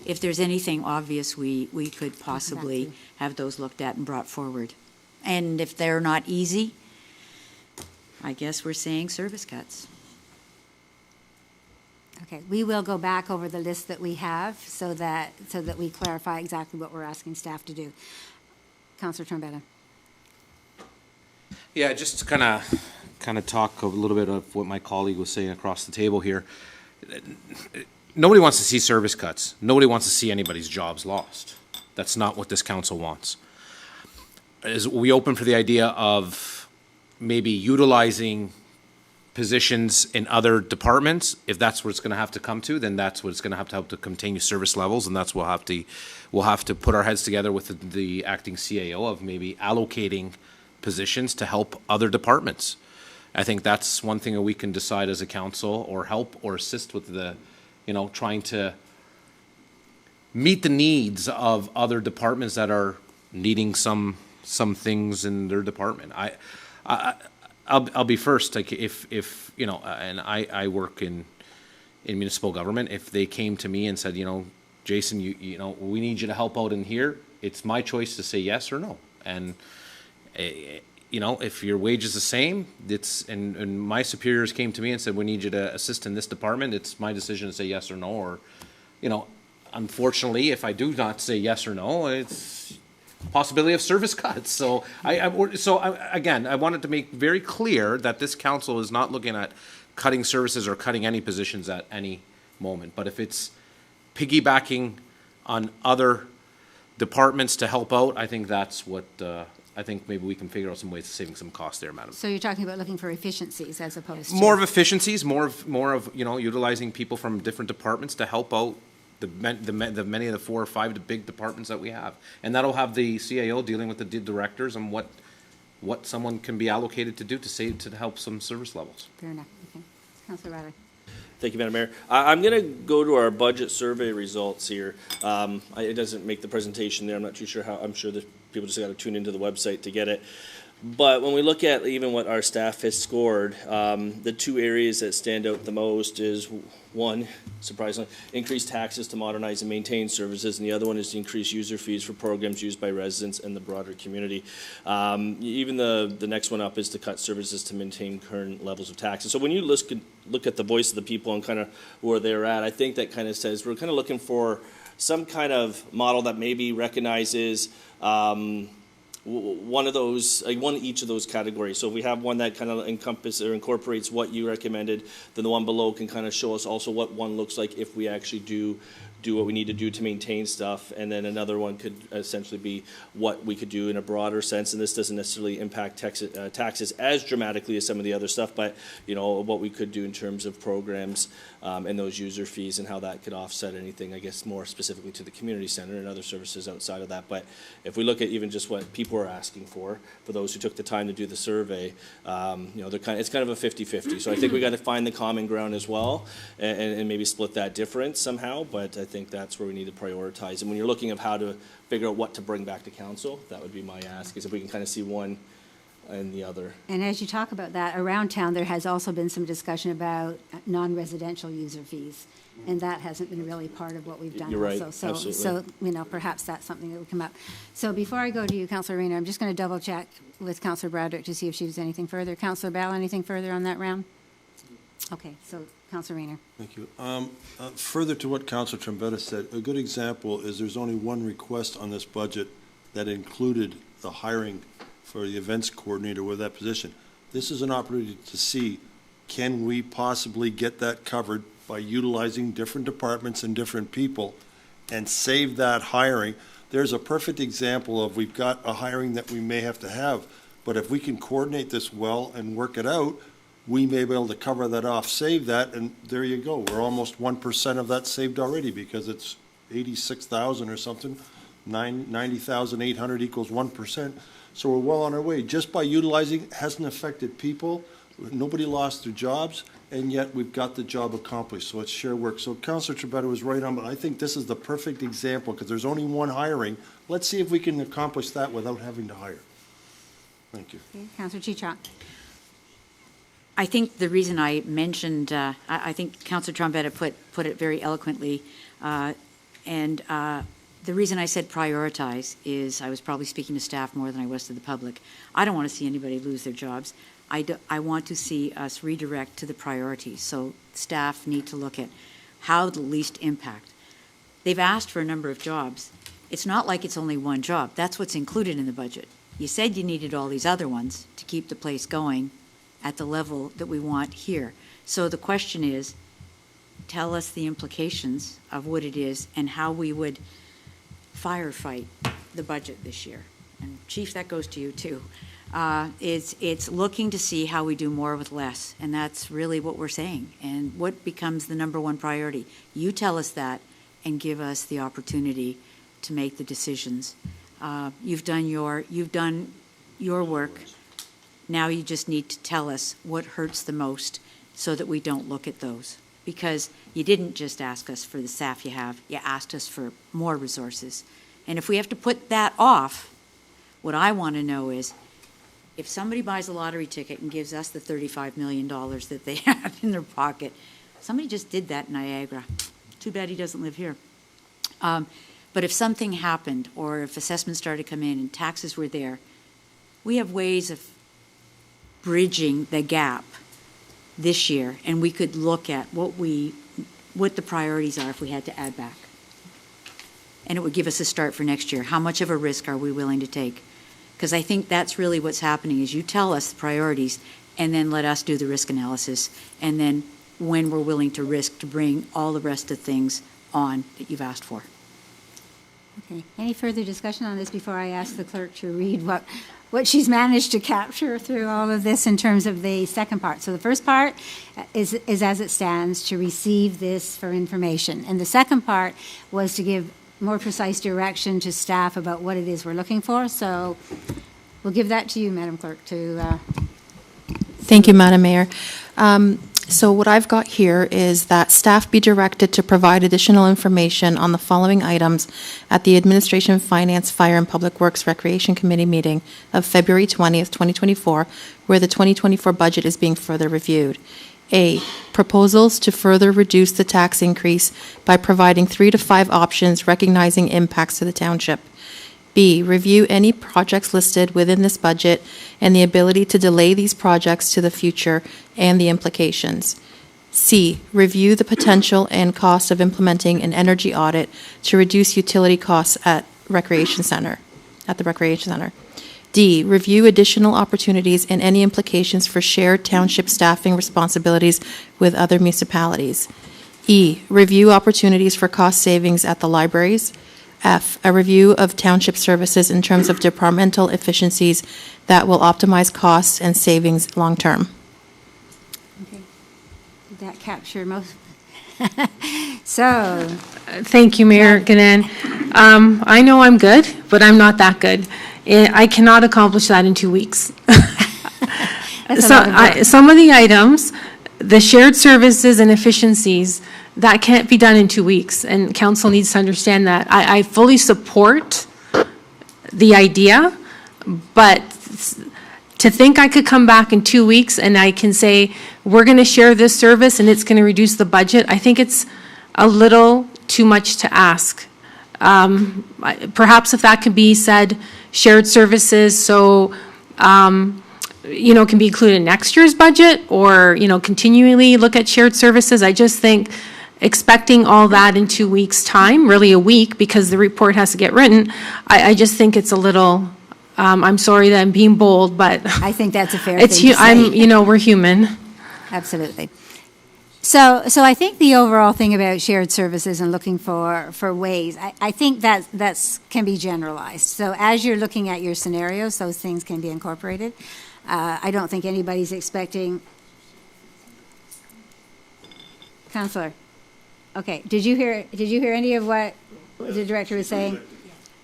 H: If there's anything obvious, we could possibly have those looked at and brought forward. And if they're not easy, I guess we're saying service cuts.
A: Okay, we will go back over the list that we have so that we clarify exactly what we're asking staff to do. Councillor Trombetta.
B: Yeah, just to kind of talk a little bit of what my colleague was saying across the table here. Nobody wants to see service cuts. Nobody wants to see anybody's jobs lost. That's not what this council wants. Is we open for the idea of maybe utilizing positions in other departments. If that's what it's going to have to come to, then that's what it's going to have to continue service levels, and that's what we'll have to put our heads together with the acting CAO of maybe allocating positions to help other departments. I think that's one thing that we can decide as a council, or help or assist with the, trying to meet the needs of other departments that are needing some things in their department. I'll be first. Like if and I work in municipal government. If they came to me and said, Jason, we need you to help out in here, it's my choice to say yes or no. And if your wage is the same, and my superiors came to me and said, we need you to assist in this department, it's my decision to say yes or no. Or, unfortunately, if I do not say yes or no, it's possibility of service cuts. So again, I wanted to make very clear that this council is not looking at cutting services or cutting any positions at any moment. But if it's piggybacking on other departments to help out, I think that's what, I think maybe we can figure out some ways of saving some costs there, madam.
A: So you're talking about looking for efficiencies as opposed to...
B: More of efficiencies, more of utilizing people from different departments to help out the many of the 4 or 5 big departments that we have. And that'll have the CAO dealing with the directors on what someone can be allocated to do to help some service levels.
A: Fair enough. Okay. Councillor Riley.
D: Thank you, Madam Mayor. I'm going to go to our budget survey results here. It doesn't make the presentation there. I'm not too sure how. I'm sure that people just got to tune into the website to get it. But when we look at even what our staff has scored, the 2 areas that stand out the most is, one, surprisingly, increased taxes to modernize and maintain services, and the other one is to increase user fees for programs used by residents and the broader community. Even the next one up is to cut services to maintain current levels of taxes. So when you look at the voice of the people and kind of where they're at, I think that kind of says we're kind of looking for some kind of model that maybe recognizes one of those, one each of those categories. So if we have one that kind of encompasses or incorporates what you recommended, then the one below can kind of show us also what one looks like if we actually do do what we need to do to maintain stuff, and then another one could essentially be what we could do in a broader sense, and this doesn't necessarily impact taxes as dramatically as some of the other stuff, but, you know, what we could do in terms of programs and those user fees and how that could offset anything, I guess, more specifically to the community center and other services outside of that. But if we look at even just what people are asking for those who took the time to do the survey, you know, it's kind of a 50-50. So I think we got to find the common ground as well, and maybe split that difference somehow, but I think that's where we need to prioritize. And when you're looking at how to figure out what to bring back to council, that would be my ask, is if we can kind of see one and the other.
A: And as you talk about that, around town, there has also been some discussion about non-residential user fees, and that hasn't been really part of what we've done.
D: You're right,
A: also.
D: absolutely.
A: So, you know, perhaps that's something that would come up. So before I go to you, Councillor Rayner, I'm just going to double check with Councillor Broderick to see if she has anything further. Councillor Bell, anything further on that round? Okay, so Councillor Rayner.
F: Thank you. Further to what Councilor Trombetta said, a good example is there's only one request on this budget that included the hiring for the events coordinator with that position. This is an opportunity to see, can we possibly get that covered by utilizing different departments and different people and save that hiring? There's a perfect example of, we've got a hiring that we may have to have, but if we can coordinate this well and work it out, we may be able to cover that off, save that, and there you go. We're almost 1% of that saved already, because it's 86,000 or something. 90,800 equals 1%. So we're well on our way. Just by utilizing, hasn't affected people. Nobody lost their jobs, and yet we've got the job accomplished. So it's share work. So Councilor Trombetta was right on, but I think this is the perfect example, because there's only one hiring. Let's see if we can accomplish that without having to hire. Thank you.
A: Okay, Councillor Chichok.
H: I think the reason I mentioned, I think Councillor Trombetta put it very eloquently, and the reason I said prioritize is I was probably speaking to staff more than I was to the public. I don't want to see anybody lose their jobs. I want to see us redirect to the priorities. So staff need to look at how the least impact. They've asked for a number of jobs. It's not like it's only one job. That's what's included in the budget. You said you needed all these other ones to keep the place going at the level that we want here. So the question is, tell us the implications of what it is and how we would firefight the budget this year. And Chief, that goes to you too. It's looking to see how we do more with less, and that's really what we're saying. And what becomes the number one priority? You tell us that and give us the opportunity to make the decisions. You've done your work. Now you just need to tell us what hurts the most so that we don't look at those. Because you didn't just ask us for the staff you have, you asked us for more resources. And if we have to put that off, what I want to know is, if somebody buys a lottery ticket and gives us the $35 million that they have in their pocket, somebody just did that in Niagara. Too bad he doesn't live here. But if something happened, or if assessments started to come in and taxes were there, we have ways of bridging the gap this year, and we could look at what the priorities are if we had to add back. And it would give us a start for next year. How much of a risk are we willing to take? Because I think that's really what's happening, is you tell us the priorities, and then let us do the risk analysis, and then when we're willing to risk to bring all the rest of things on that you've asked for.
A: Okay, any further discussion on this before I ask the clerk to read what she's managed to capture through all of this in terms of the second part? So the first part is as it stands, to receive this for information. And the second part was to give more precise direction to staff about what it is we're looking for. So we'll give that to you, Madam Clerk, to...
K: Thank you, Madam Mayor. So what I've got here is that staff be directed to provide additional information on the following items at the Administration, Finance, Fire, and Public Works Recreation Committee meeting of February 20th, 2024, where the 2024 budget is being further reviewed. A, proposals to further reduce the tax increase by providing 3 to 5 options recognizing impacts to the township. B, review any projects listed within this budget and the ability to delay these projects to the future and the implications. C, review the potential and cost of implementing an energy audit to reduce utility costs at the Recreation Center. D, review additional opportunities and any implications for shared township staffing responsibilities with other municipalities. E, review opportunities for cost savings at the libraries. F, a review of township services in terms of departmental efficiencies that will optimize costs and savings long-term.
A: Okay. Did that capture most? So,
C: Thank you, Mayor Ganan. I know I'm good, but I'm not that good. I cannot accomplish that in 2 weeks.
A: that's a
C: So,
A: lot of work.
C: some of the items, the shared services and efficiencies, that can't be done in 2 weeks, and council needs to understand that. I fully support the idea, but to think I could come back in 2 weeks and I can say, we're going to share this service and it's going to reduce the budget, I think it's a little too much to ask. Perhaps if that could be said, shared services, so, can be included in next year's budget, or, continually look at shared services. I just think expecting all that in 2 weeks' time, really a week, because the report has to get written, I just think it's a little, I'm sorry that I'm being bold, but
A: I think that's a fair
C: it's,
A: thing to say.
C: we're human.
A: Absolutely. So I think the overall thing about shared services and looking for ways, I think that's can be generalized. So as you're looking at your scenarios, those things can be incorporated. I don't think anybody's expecting. Counselor, okay, did you hear any of what the director was saying?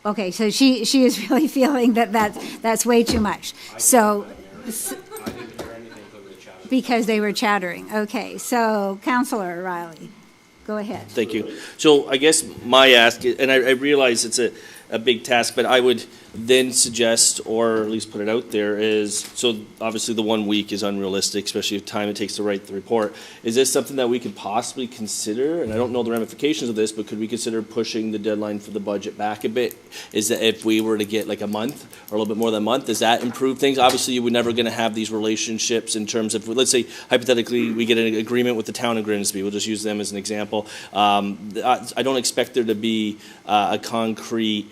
A: Okay, so she is really feeling that's way too much. So. Because they were chattering. Okay, so Councillor Riley, go ahead.
D: Thank you. So I guess my ask, and I realize it's a big task, but I would then suggest, or at least put it out there, is, so obviously the 1 week is unrealistic, especially the time it takes to write the report. Is this something that we could possibly consider, and I don't know the ramifications of this, but could we consider pushing the deadline for the budget back a bit? Is that if we were to get like a month, or a little bit more than a month, does that improve things? Obviously, we're never going to have these relationships in terms of, let's say, hypothetically, we get an agreement with the town of Grimsby. We'll just use them as an example. I don't expect there to be a concrete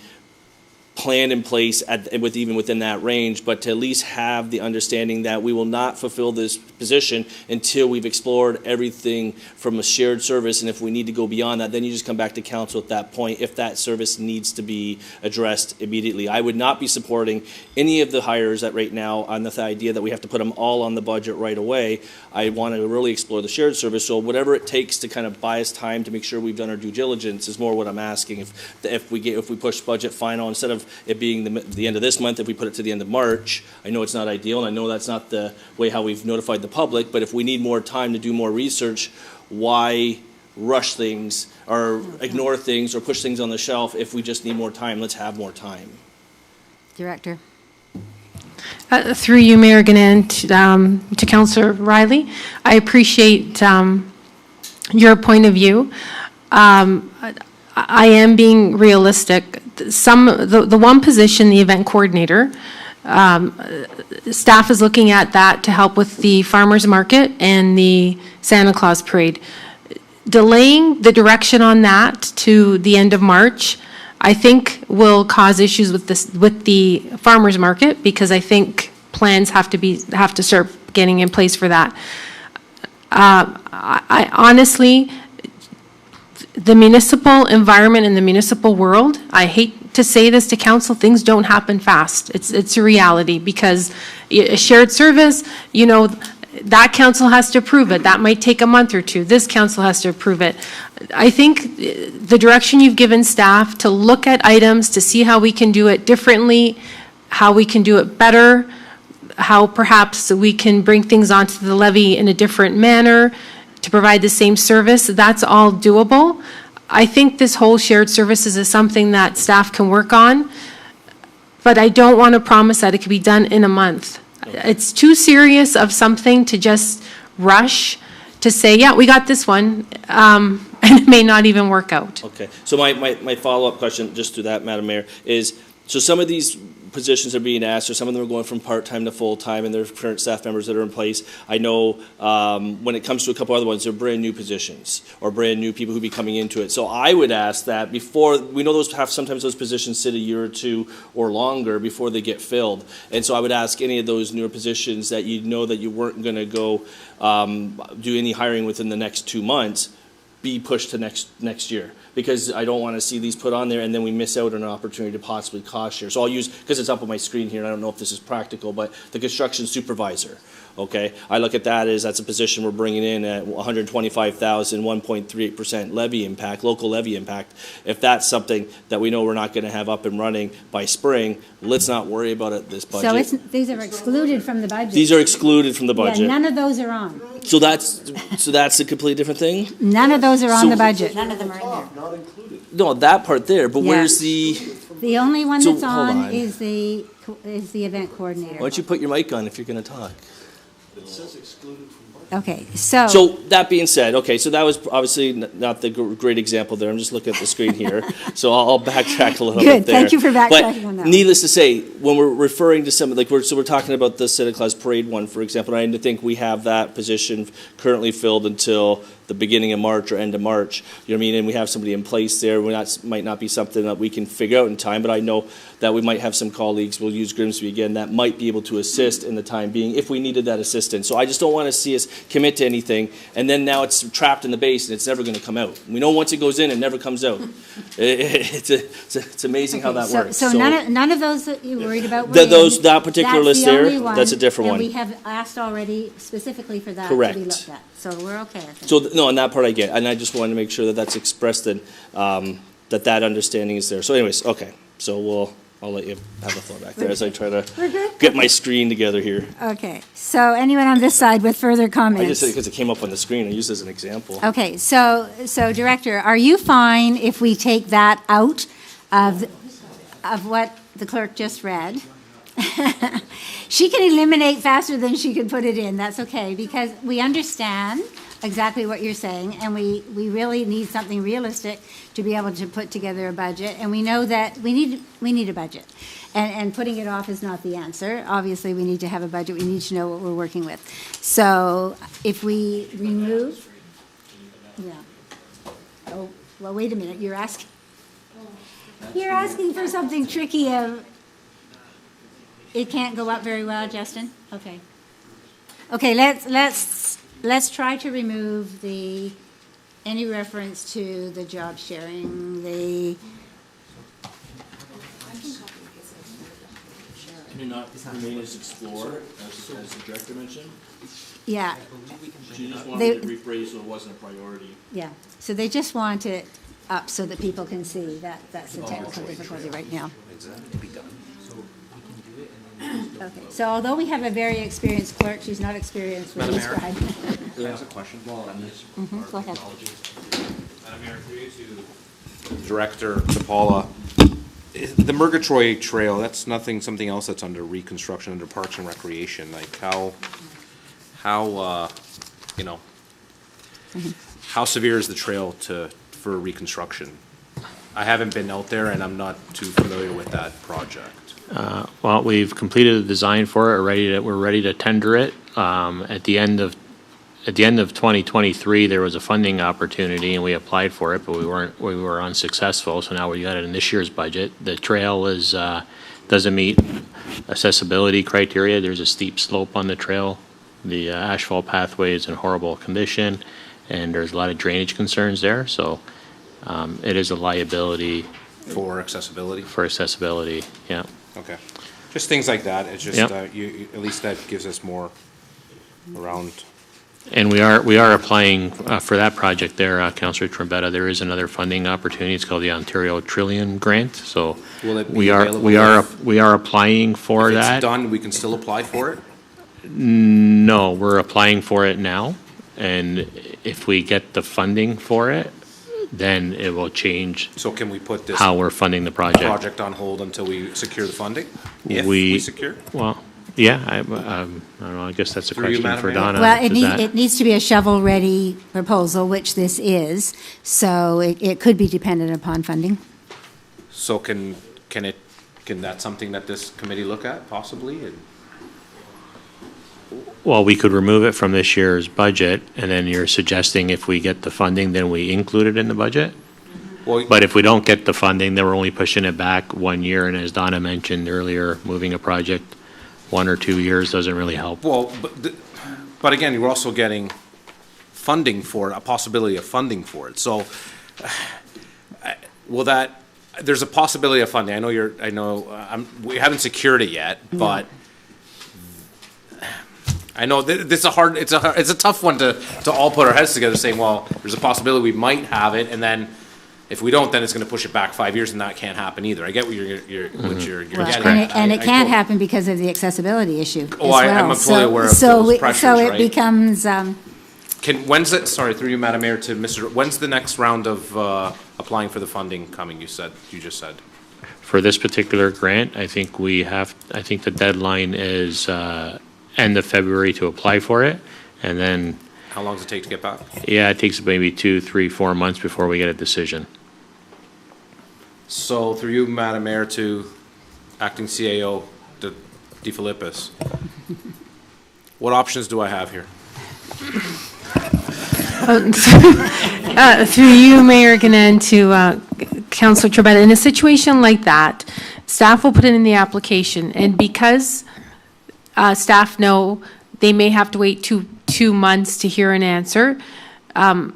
D: plan in place even within that range, but to at least have the understanding that we will not fulfill this position until we've explored everything from a shared service, and if we need to go beyond that, then you just come back to council at that point if that service needs to be addressed immediately. I would not be supporting any of the hires that right now on the idea that we have to put them all on the budget right away. I want to really explore the shared service, so whatever it takes to kind of buy us time to make sure we've done our due diligence is more what I'm asking. If we push budget final, instead of it being the end of this month, if we put it to the end of March, I know it's not ideal, and I know that's not the way how we've notified the public, but if we need more time to do more research, why rush things or ignore things or push things on the shelf if we just need more time? Let's have more time.
A: Director.
C: Through you, Mayor Ganan, to Councillor Riley, I appreciate your point of view. I am being realistic. The one position, the event coordinator, staff is looking at that to help with the farmers market and the Santa Claus parade. Delaying the direction on that to the end of March, I think will cause issues with the farmers market, because I think plans have to start getting in place for that. I honestly, the municipal environment and the municipal world, I hate to say this to council, things don't happen fast. It's a reality, because a shared service, that council has to approve it. That might take a month or two. This council has to approve it. I think the direction you've given staff to look at items, to see how we can do it differently, how we can do it better, how perhaps we can bring things onto the levy in a different manner to provide the same service, that's all doable. I think this whole shared services is something that staff can work on, but I don't want to promise that it could be done in a month. It's too serious of something to just rush to say, yeah, we got this one, and it may not even work out.
D: Okay, so my follow-up question, just to that, Madam Mayor, is, so some of these positions are being asked, or some of them are going from part-time to full-time, and there's current staff members that are in place. I know when it comes to a couple other ones, they're brand-new positions, or brand-new people who be coming into it. So I would ask that before, we know sometimes those positions sit a year or two or longer before they get filled. And so I would ask any of those newer positions that you know that you weren't going to go do any hiring within the next 2 months, be pushed to next year, because I don't want to see these put on there and then we miss out on an opportunity to possibly cost share. So I'll use, because it's up on my screen here, and I don't know if this is practical, but the construction supervisor, okay? I look at that as that's a position we're bringing in at 125,000, 1.38% levy impact, local levy impact. If that's something that we know we're not going to have up and running by spring, let's not worry about it this budget.
A: So these are excluded from the budget.
D: These are excluded from the
A: Yeah,
D: budget.
A: none of those are on.
D: So that's a completely different thing?
A: None of those are on
D: So-
A: the budget.
H: None of them are in there.
D: No, that part there, but
A: Yeah.
D: where's the,
A: The only one
D: So,
A: that's
D: hold
A: on
D: on.
A: is the event coordinator.
D: why don't you put your mic on if you're going to talk?
A: Okay, so.
D: So that being said, okay, so that was obviously not the great example there. I'm just looking at the screen here. So I'll backtrack a little
A: Good,
D: bit there.
A: thank you for backtracking on that
D: But
A: one.
D: needless to say, when we're referring to some, like we're talking about the Santa Claus Parade one, for example, and I think we have that position currently filled until the beginning of March or end of March. You know what I mean? And we have somebody in place there. Might not be something that we can figure out in time, but I know that we might have some colleagues, we'll use Grimsby again, that might be able to assist in the time being if we needed that assistance. So I just don't want to see us commit to anything, and then now it's trapped in the base and it's never going to come out. We know once it goes in, it never comes out. It's amazing how that works.
A: So none of those that you worried about were
D: That particular
A: That's
D: list
A: the
D: there,
A: only one,
D: that's a different one.
A: And we have asked already specifically for that to
D: Correct.
A: be looked at. So we're okay, I think.
D: So, no, and that part I get, and I just wanted to make sure that that's expressed and, that understanding is there. So anyways, okay, so I'll let you have a thought back there as I try to
A: We're good?
D: get my screen together here.
A: Okay, so anyone on this side with further
D: I
A: comments?
D: just said because it came up on the screen, I used it as an example.
A: Okay, so Director, are you fine if we take that out of what the clerk just read? She can eliminate faster than she can put it in, that's okay, because we understand exactly what you're saying, and we really need something realistic to be able to put together a budget, and we know that we need a budget. And putting it off is not the answer. Obviously, we need to have a budget, we need to know what we're working with. So if we remove, yeah. Oh, well, wait a minute, you're asking for something tricky of, it can't go up very well, Justin? Okay. Okay, let's try to remove any reference to the job sharing,
D: Can you not remain as explore, as the director mentioned?
A: yeah,
D: She just
A: They-
D: wanted to rephrase so it wasn't a priority.
A: yeah. So they just want it up so that people can see. That's the technical difficulty right now. Okay, so although we have a very experienced clerk, she's not experienced with
B: Madam Mayor?
A: scribe.
B: Can I ask a question?
A: Go ahead.
B: Madam Mayor, through you to Director DePaula, the Murgatroyd Trail, that's something else that's under reconstruction, under Parks and Recreation, like how, you know, how severe is the trail for reconstruction? I haven't been out there and I'm not too familiar with that project.
E: Well, we've completed the design for it, we're ready to tender it. At the end of 2023, there was a funding opportunity and we applied for it, but we were unsuccessful, so now we got it in this year's budget. The trail doesn't meet accessibility criteria. There's a steep slope on the trail. The asphalt pathway is in horrible condition, and there's a lot of drainage concerns there, so it is a liability
B: For accessibility?
E: for accessibility, yeah.
B: Okay. Just things like that, it's just,
E: Yep.
B: at least that gives us more around.
E: And we are applying for that project there, Councillor Trombetta. There is another funding opportunity. It's called the Ontario Trillion Grant. So
B: Will it be
E: we are
B: available
E: we are applying for
B: If
E: that.
B: it's done, we can still apply for it?
E: No, we're applying for it now, and if we get the funding for it, then it will change
B: So can we put this
E: how we're funding the project.
B: project on hold until we secure the funding? If
E: We-
B: we secure?
E: Well, yeah, I don't know. I guess that's a
B: Through you,
E: question
B: Madam
E: for
B: Mayor.
E: Donna.
A: Well,
E: Does that-
A: it needs to be a shovel-ready proposal, which this is, so it could be dependent upon funding.
B: So can that something that this committee look at possibly? And
E: Well, we could remove it from this year's budget, and then you're suggesting if we get the funding, then we include it in the budget?
B: Well,
E: But if we don't get the funding, then we're only pushing it back 1 year, and as Donna mentioned earlier, moving a project 1 or 2 years doesn't really help.
B: well, but again, we're also getting funding for it, a possibility of funding for it. So will that, there's a possibility of funding. I know we haven't secured it yet, but I know it's a tough one to all put our heads together saying, well, there's a possibility we might have it, and then if we don't, then it's gonna push it back 5 years, and that can't happen either. I get what you're
A: Well,
B: getting
A: and
B: at.
A: it can't happen because of the accessibility issue as
B: Oh,
A: well.
B: I'm fully aware of
A: So
B: those pressures,
A: So it
B: right?
A: becomes,
B: When's it, sorry, through you, Madam Mayor, to Mr., when's the next round of applying for the funding coming, you just said?
E: For this particular grant, I think the deadline is end of February to apply for it. And then,
B: How long does it take to get back?
E: yeah, it takes maybe 2, 3, 4 months before we get a decision.
B: So through you, Madam Mayor, to Acting CAO DeFilippis, what options do I have here?
C: Through you, Mayor Gannon, to Councilor Trebetta, in a situation like that, staff will put it in the application, and because staff know they may have to wait two months to hear an answer,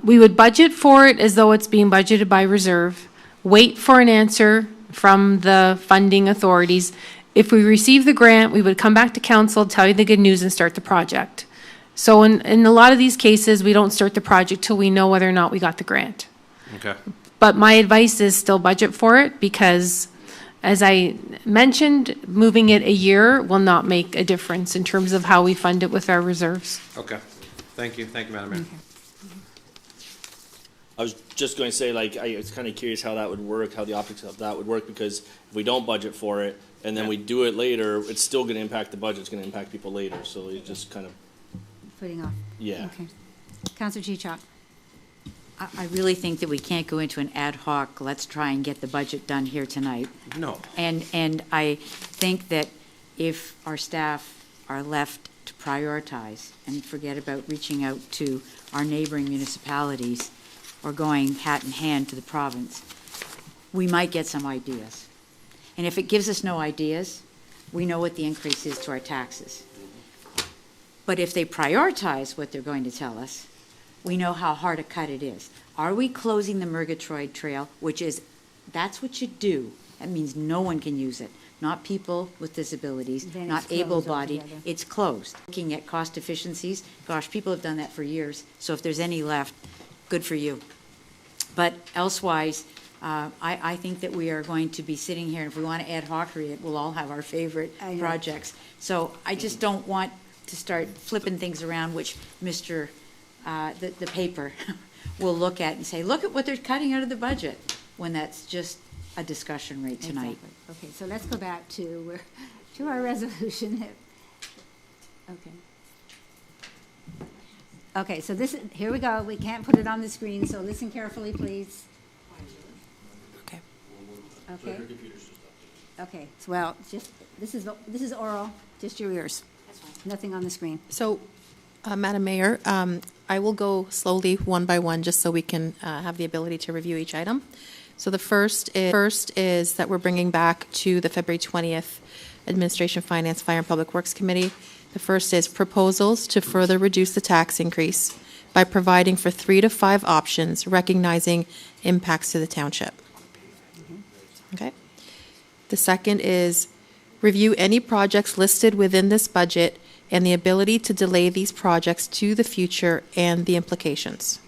C: we would budget for it as though it's being budgeted by reserve, wait for an answer from the funding authorities. If we receive the grant, we would come back to council, tell you the good news, and start the project. So in a lot of these cases, we don't start the project till we know whether or not we got the grant.
B: Okay.
C: But my advice is still budget for it, because as I mentioned, moving it a year will not make a difference in terms of how we fund it with our reserves.
B: Okay. Thank you, Madam Mayor.
D: I was just going to say, like, I was kind of curious how that would work, how the optics of that would work, because if we don't budget for it and then we do it later, it's still going to impact the budget, it's going to impact people later, so it just kind of,
A: putting off.
D: yeah.
A: Okay. Councillor Chichok.
H: I really think that we can't go into an ad hoc, let's try and get the budget done here tonight.
B: No.
H: And I think that if our staff are left to prioritize and forget about reaching out to our neighboring municipalities or going hat in hand to the province, we might get some ideas. And if it gives us no ideas, we know what the increase is to our taxes. But if they prioritize what they're going to tell us, we know how hard a cut it is. Are we closing the Murgatroyd Trail, which is, that's what you do. That means no one can use it. Not people with disabilities,
A: Then
H: not
A: it's closed
H: able-bodied.
A: altogether.
H: It's closed. Looking at cost efficiencies, gosh, people have done that for years. So if there's any left, good for you. But elsewise, I think that we are going to be sitting here, and if we want to ad hocery it, we'll all have our favorite
A: I know.
H: projects. So I just don't want to start flipping things around, which the paper will look at and say, look at what they're cutting out of the budget, when that's just a discussion right tonight.
A: Exactly. Okay, so let's go back to our resolution. Okay. Okay, so here we go. We can't put it on the screen, so listen carefully, please.
K: Okay.
A: Okay. Okay, so, well, just, this is oral, just your ears. Nothing on the screen.
K: So, Madam Mayor, I will go slowly one by one, just so we can have the ability to review each item. So the first is that we're bringing back to the February 20th Administration, Finance, Fire, and Public Works Committee. The first is proposals to further reduce the tax increase by providing for 3 to 5 options, recognizing impacts to the township. Okay. The second is review any projects listed within this budget and the ability to delay these projects to the future and the implications.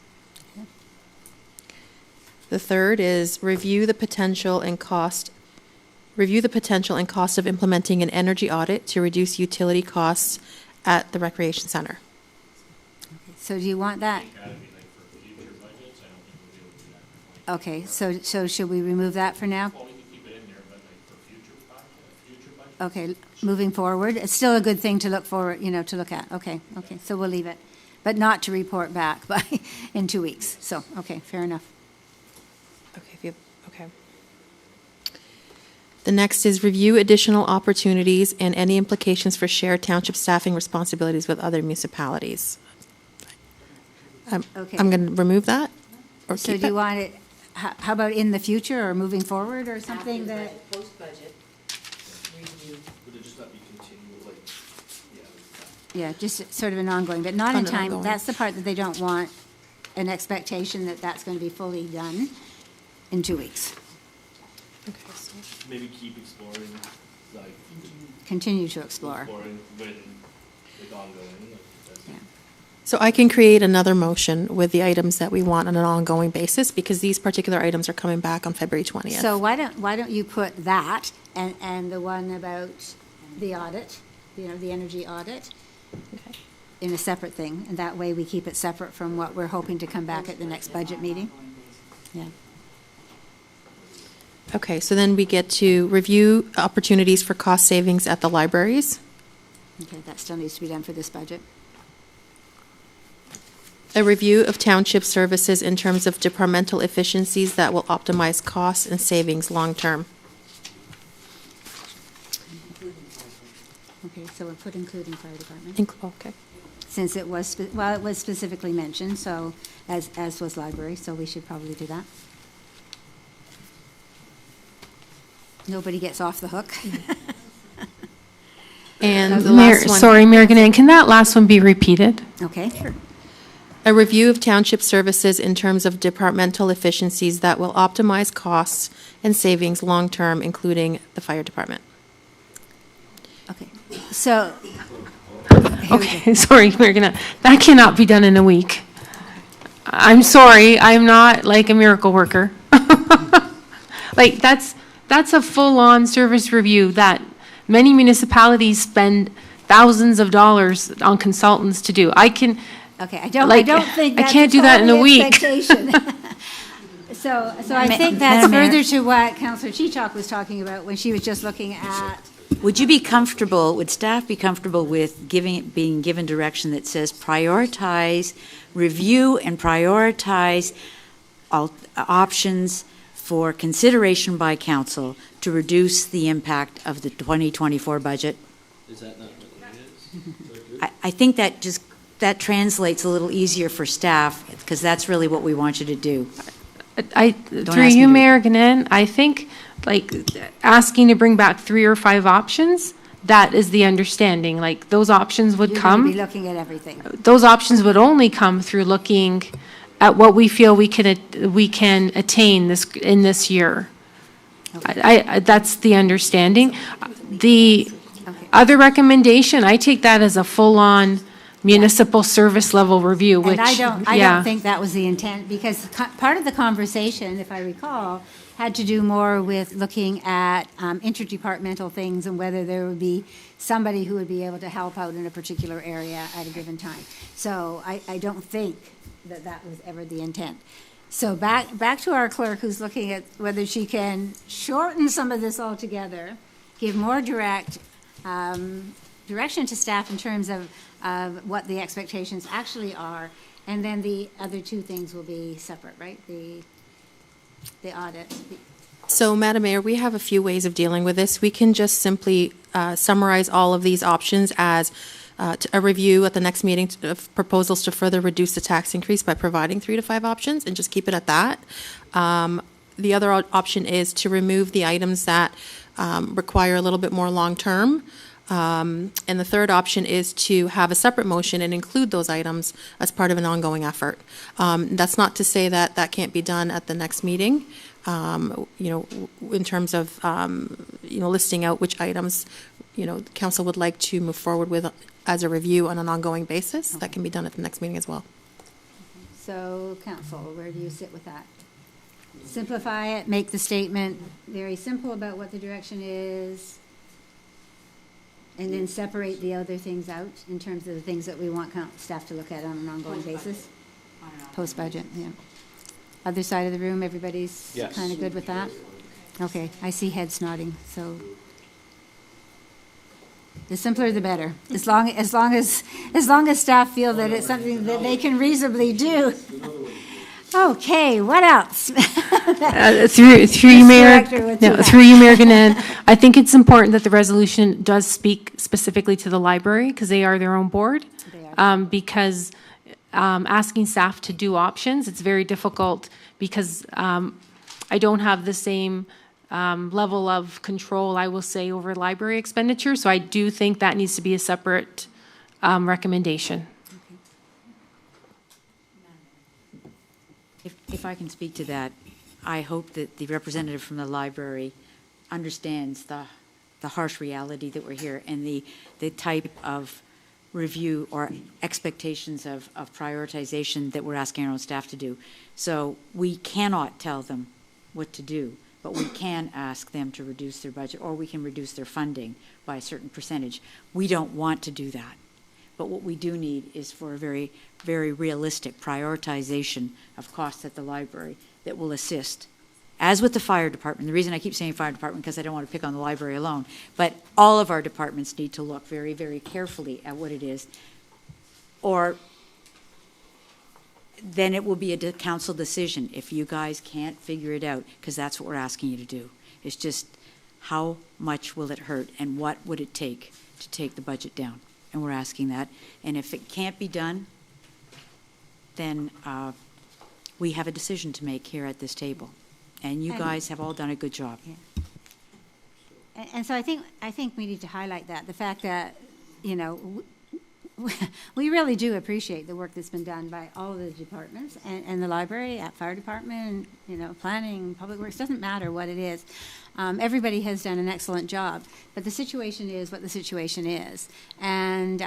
K: The third is review the potential and cost of implementing an energy audit to reduce utility costs at the recreation center.
A: So do you want that? Okay, so should we remove that for now? Okay, moving forward, it's still a good thing to look forward, to look at. Okay, so we'll leave it, but not to report back in 2 weeks. So, okay, fair enough.
K: Okay. The next is review additional opportunities and any implications for shared township staffing responsibilities with other municipalities.
A: Okay.
K: I'm going to remove that or
A: So
K: keep
A: do you
K: it?
A: want it, how about in the future or moving forward or something that?
H: Post-budget review.
D: Would it just not be continual, like,
A: Yeah, just sort of an ongoing, but not in
K: Kind of
A: time.
K: ongoing.
A: That's the part that they don't want an expectation that that's going to be fully done in 2 weeks.
D: Maybe keep exploring, like,
A: Continue to explore.
D: exploring with, like, ongoing.
A: Yeah.
K: So I can create another motion with the items that we want on an ongoing basis, because these particular items are coming back on February 20th.
A: So why don't you put that and the one about the audit, the energy audit, in a separate thing, and that way we keep it separate from what we're hoping to come back at the next budget meeting? Yeah.
K: Okay, so then we get to review opportunities for cost savings at the libraries.
A: Okay, that still needs to be done for this budget.
K: A review of township services in terms of departmental efficiencies that will optimize costs and savings long-term.
A: Okay, so we'll put including fire department,
K: Okay.
A: since it was, it was specifically mentioned, so, as was library, so we should probably do that. Nobody gets off the hook.
K: And the
C: Mayor,
K: last one.
C: sorry, Mayor Gannon, can that last one be repeated?
A: Okay.
K: A review of township services in terms of departmental efficiencies that will optimize costs and savings long-term, including the fire department.
A: Okay, so.
C: Okay, sorry, Mayor Gannon, that cannot be done in a week. I'm sorry, I'm not like a miracle worker. Like, that's a full-on service review that many municipalities spend thousands of dollars on consultants to do.
A: Okay, I don't
C: Like,
A: think
C: I
A: that's
C: can't do that in a
A: totally
C: week.
A: expectation. So I think that's further to what Councillor Chichok was talking about when she was just looking at,
H: Would you be comfortable, would staff be comfortable with being given direction that says prioritize, review and prioritize options for consideration by council to reduce the impact of the 2024 budget?
D: Is that not what it is?
H: I think that translates a little easier for staff, because that's really what we want you to do.
C: Through
H: ask
C: you,
H: me to-
C: Mayor Gannon, I think, like, asking to bring back 3 or 5 options, that is the understanding. Like, those options would
A: you're going to be
C: come,
A: looking at everything.
C: those options would only come through looking at what we feel we can attain in this year. That's the understanding. The
A: Okay.
C: other recommendation, I take that as a full-on municipal service level review, which,
A: And I don't
C: yeah.
A: think that was the intent, because part of the conversation, if I recall, had to do more with looking at interdepartmental things and whether there would be somebody who would be able to help out in a particular area at a given time. So I don't think that was ever the intent. So back to our clerk, who's looking at whether she can shorten some of this altogether, give more direct direction to staff in terms of what the expectations actually are, and then the other 2 things will be separate, right? The audit.
K: So, Madam Mayor, we have a few ways of dealing with this. We can just simply summarize all of these options as a review at the next meeting of proposals to further reduce the tax increase by providing 3 to 5 options, and just keep it at that. The other option is to remove the items that require a little bit more long-term. And the third option is to have a separate motion and include those items as part of an ongoing effort. That's not to say that that can't be done at the next meeting, in terms of, listing out which items, council would like to move forward with as a review on an ongoing basis. That can be done at the next meeting as well.
A: So, council, where do you sit with that? Simplify it, make the statement very simple about what the direction is, and then separate the other things out in terms of the things that we want staff to look at on an ongoing basis? Post-budget, yeah. Other side of the room, everybody's
B: Yes.
A: kind of good with that? Okay, I see heads nodding, so the simpler the better, as long as staff feel that it's something that they can reasonably do. Okay, what else?
C: Through you, Mayor,
A: Director, what's your
C: through you, Mayor Gannon, I think it's important that the resolution does speak specifically to the library, because they are their own board.
A: They are.
C: Because asking staff to do options, it's very difficult, because I don't have the same level of control, I will say, over library expenditure. So I do think that needs to be a separate recommendation.
H: If I can speak to that, I hope that the representative from the library understands the harsh reality that we're here and the type of review or expectations of prioritization that we're asking our own staff to do. So we cannot tell them what to do, but we can ask them to reduce their budget, or we can reduce their funding by a certain percentage. We don't want to do that. But what we do need is for a very, very realistic prioritization of costs at the library that will assist. As with the fire department, the reason I keep saying fire department because I don't want to pick on the library alone, but all of our departments need to look very, very carefully at what it is, or then it will be a council decision if you guys can't figure it out, because that's what we're asking you to do. It's just how much will it hurt and what would it take to take the budget down? And we're asking that. And if it can't be done, then we have a decision to make here at this table. And you guys have all done a good job.
A: Yeah. And so I think we need to highlight that, the fact that, you know, we really do appreciate the work that's been done by all of the departments and the library, at fire department, you know, planning, public works, doesn't matter what it is. Everybody has done an excellent job, but the situation is what the situation is. And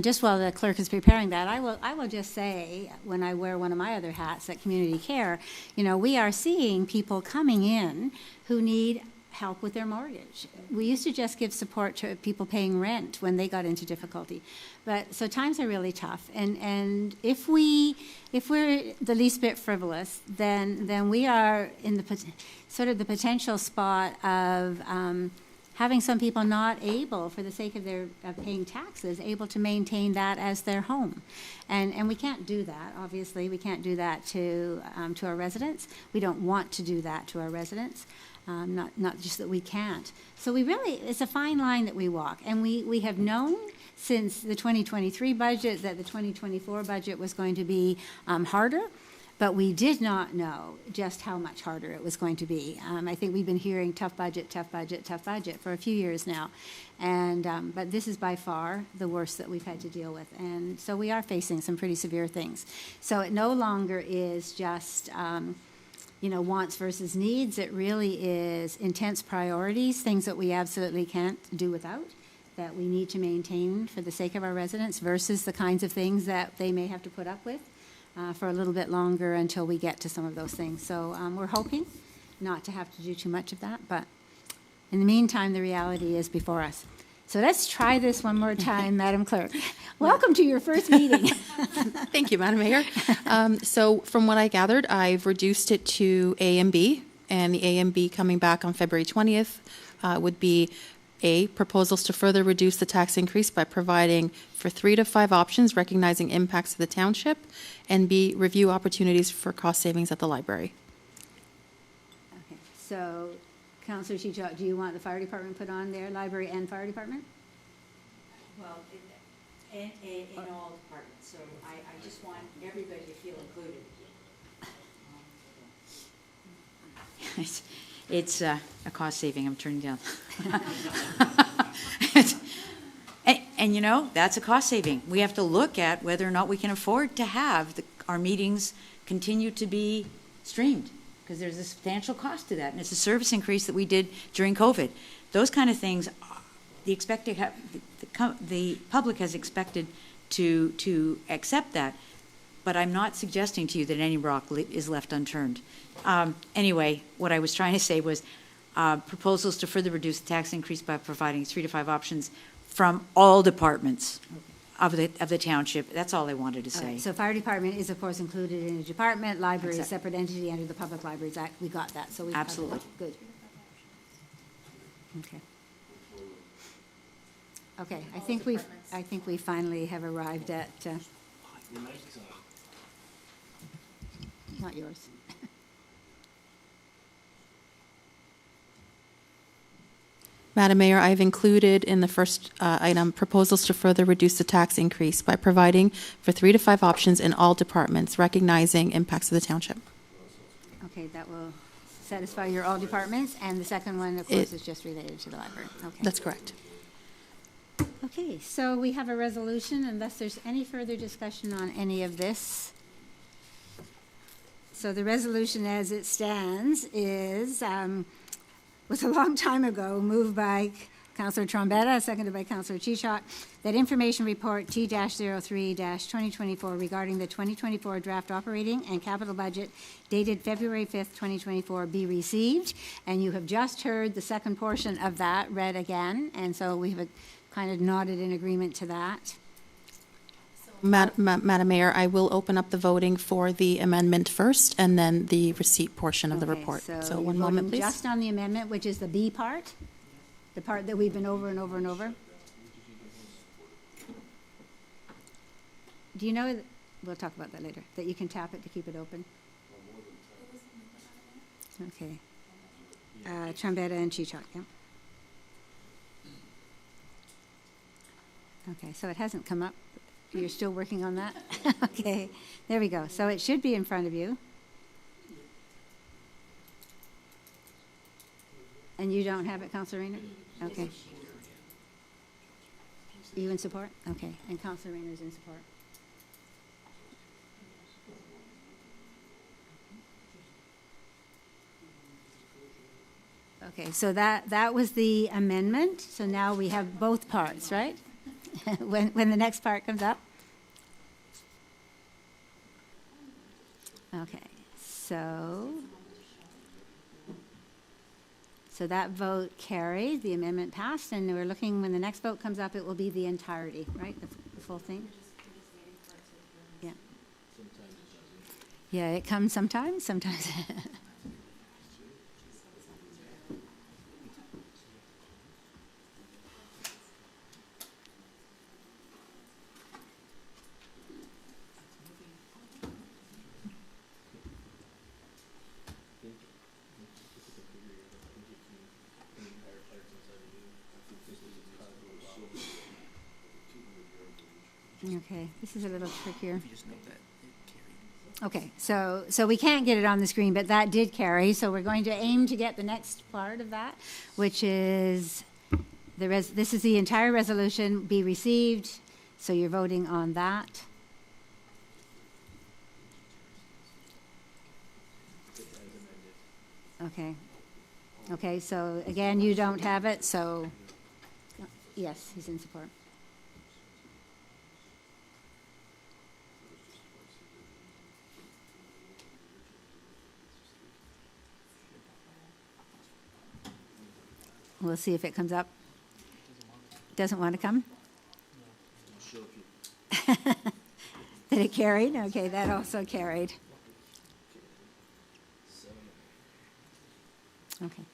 A: just while the clerk is preparing that, I will just say, when I wear one of my other hats at Community Care, you know, we are seeing people coming in who need help with their mortgage. We used to just give support to people paying rent when they got into difficulty. But so times are really tough. And if we're the least bit frivolous, then we are in the sort of the potential spot of having some people not able, for the sake of their paying taxes, able to maintain that as their home. And we can't do that, obviously. We can't do that to our residents. We don't want to do that to our residents. Not just that we can't. So it's a fine line that we walk. And we have known since the 2023 budget that the 2024 budget was going to be harder, but we did not know just how much harder it was going to be. I think we've been hearing tough budget, tough budget, tough budget for a few years now. And but this is by far the worst that we've had to deal with. And so we are facing some pretty severe things. So it no longer is just you know, wants versus needs. It really is intense priorities, things that we absolutely can't do without, that we need to maintain for the sake of our residents, versus the kinds of things that they may have to put up with for a little bit longer until we get to some of those things. So we're hoping not to have to do too much of that, but in the meantime, the reality is before us. So let's try this one more time, Madam Clerk. Welcome to your first meeting.
K: Thank you, Madam Mayor. So from what I gathered, I've reduced it to A and B, and the A and B coming back on February 20th would be A, proposals to further reduce the tax increase by providing for 3 to 5 options recognizing impacts to the township, and B, review opportunities for cost savings at the library.
A: Okay, so Councillor Chicho, do you want the fire department put on there, library and fire department?
H: Well, in all departments, so I just want everybody to feel included. It's a cost saving, I'm turning down. And you know, that's a cost saving. We have to look at whether or not we can afford to have our meetings continue to be streamed, because there's a substantial cost to that, and it's a service increase that we did during COVID. Those kind of things, the public has expected to accept that, but I'm not suggesting to you that any rock is left unturned. Anyway, what I was trying to say was proposals to further reduce the tax increase by providing 3 to 5 options from all departments of the township. That's all I wanted to say.
A: So fire department is of course included in a department, library is a
H: Exactly.
A: separate entity under the Public Libraries Act. We got that, so we
H: Absolutely.
A: Good. Okay. Okay, I think we finally have arrived at, not yours.
K: Madam Mayor, I've included in the first item proposals to further reduce the tax increase by providing for 3 to 5 options in all departments, recognizing impacts to the township.
A: Okay, that will satisfy your all departments, and the second one, of course, is just related to the library. Okay.
K: That's correct.
A: Okay, so we have a resolution, unless there's any further discussion on any of this. So the resolution as it stands was a long time ago, moved by Councillor Trombetta, seconded by Councillor Chichok, that information report T-03-2024 regarding the 2024 draft operating and capital budget dated February 5th, 2024 be received. And you have just heard the second portion of that read again, and so we've kind of nodded in agreement to that.
K: Madam Mayor, I will open up the voting for the amendment first, and then the receipt portion of the
A: Okay,
K: report. So
A: you're
K: one moment,
A: voting
K: please.
A: just on the amendment, which is the B part, the part that we've been over and over and over. Do you know, we'll talk about that later, that you can tap it to keep it open? Okay. Trombetta and Chichok, yeah. Okay, so it hasn't come up. You're still working on that? Okay, there we go. So it should be in front of you. And you don't have it, Councillor Rayner? Okay. Are you in support? Okay, and Councillor Rayner's in support. Okay, so that was the amendment. So now we have both parts, right? when the next part comes up. Okay, so that vote carried, the amendment passed, and we're looking, when the next vote comes up, it will be the entirety, right, the full thing? Yeah. Yeah, it comes sometimes. Okay, this is a little trickier. Okay, so we can't get it on the screen, but that did carry. So we're going to aim to get the next part of that, which is this is the entire resolution be received. So you're voting on that. Okay. Okay, so again, you don't have it, so yes, he's in support. We'll see if it comes up. Doesn't want to come? Did it carry? Okay, that also carried. Okay.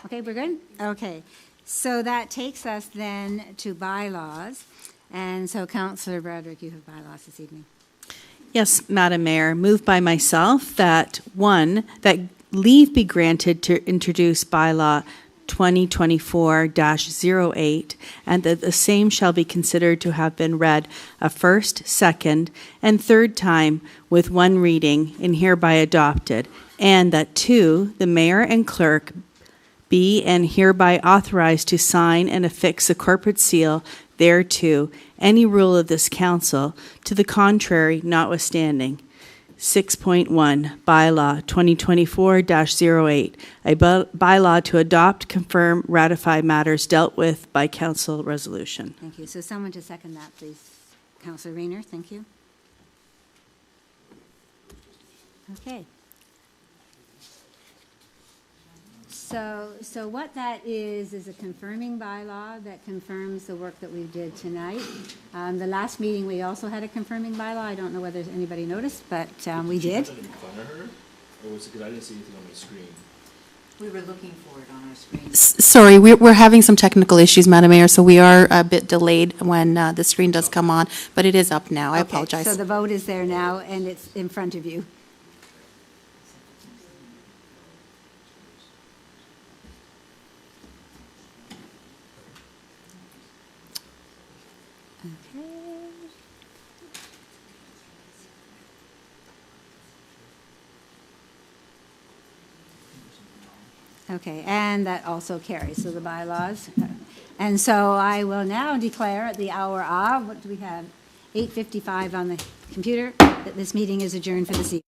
A: Okay, we're good? Okay. So that takes us then to bylaws. And so Councillor Broderick, you have bylaws this evening.
G: Yes, Madam Mayor, moved by myself that, one, that leave be granted to introduce bylaw 2024-08, and that the same shall be considered to have been read a first, second, and third time with one reading and hereby adopted, and that, two, the mayor and clerk be and hereby authorized to sign and affix a corporate seal thereto, any rule of this council, to the contrary notwithstanding. 6.1, bylaw 2024-08, a bylaw to adopt, confirm, ratify matters dealt with by council resolution.
A: Thank you. So someone to second that, please. Councillor Rayner, thank you. Okay. So what that is a confirming bylaw that confirms the work that we did tonight. The last meeting, we also had a confirming bylaw. I don't know whether anybody noticed, but we did.
D: Did you have it in front of her? Or was it because I didn't see anything on my screen?
H: We were looking for it on our screen.
K: Sorry, we're having some technical issues, Madam Mayor, so we are a bit delayed when the screen does come on, but it is up now. I
A: Okay,
K: apologize.
A: so the vote is there now, and it's in front of you. Okay, and that also carries, so the bylaws. And so I will now declare at the hour of, what do we have? 8:55 on the computer, that this meeting is adjourned for this evening.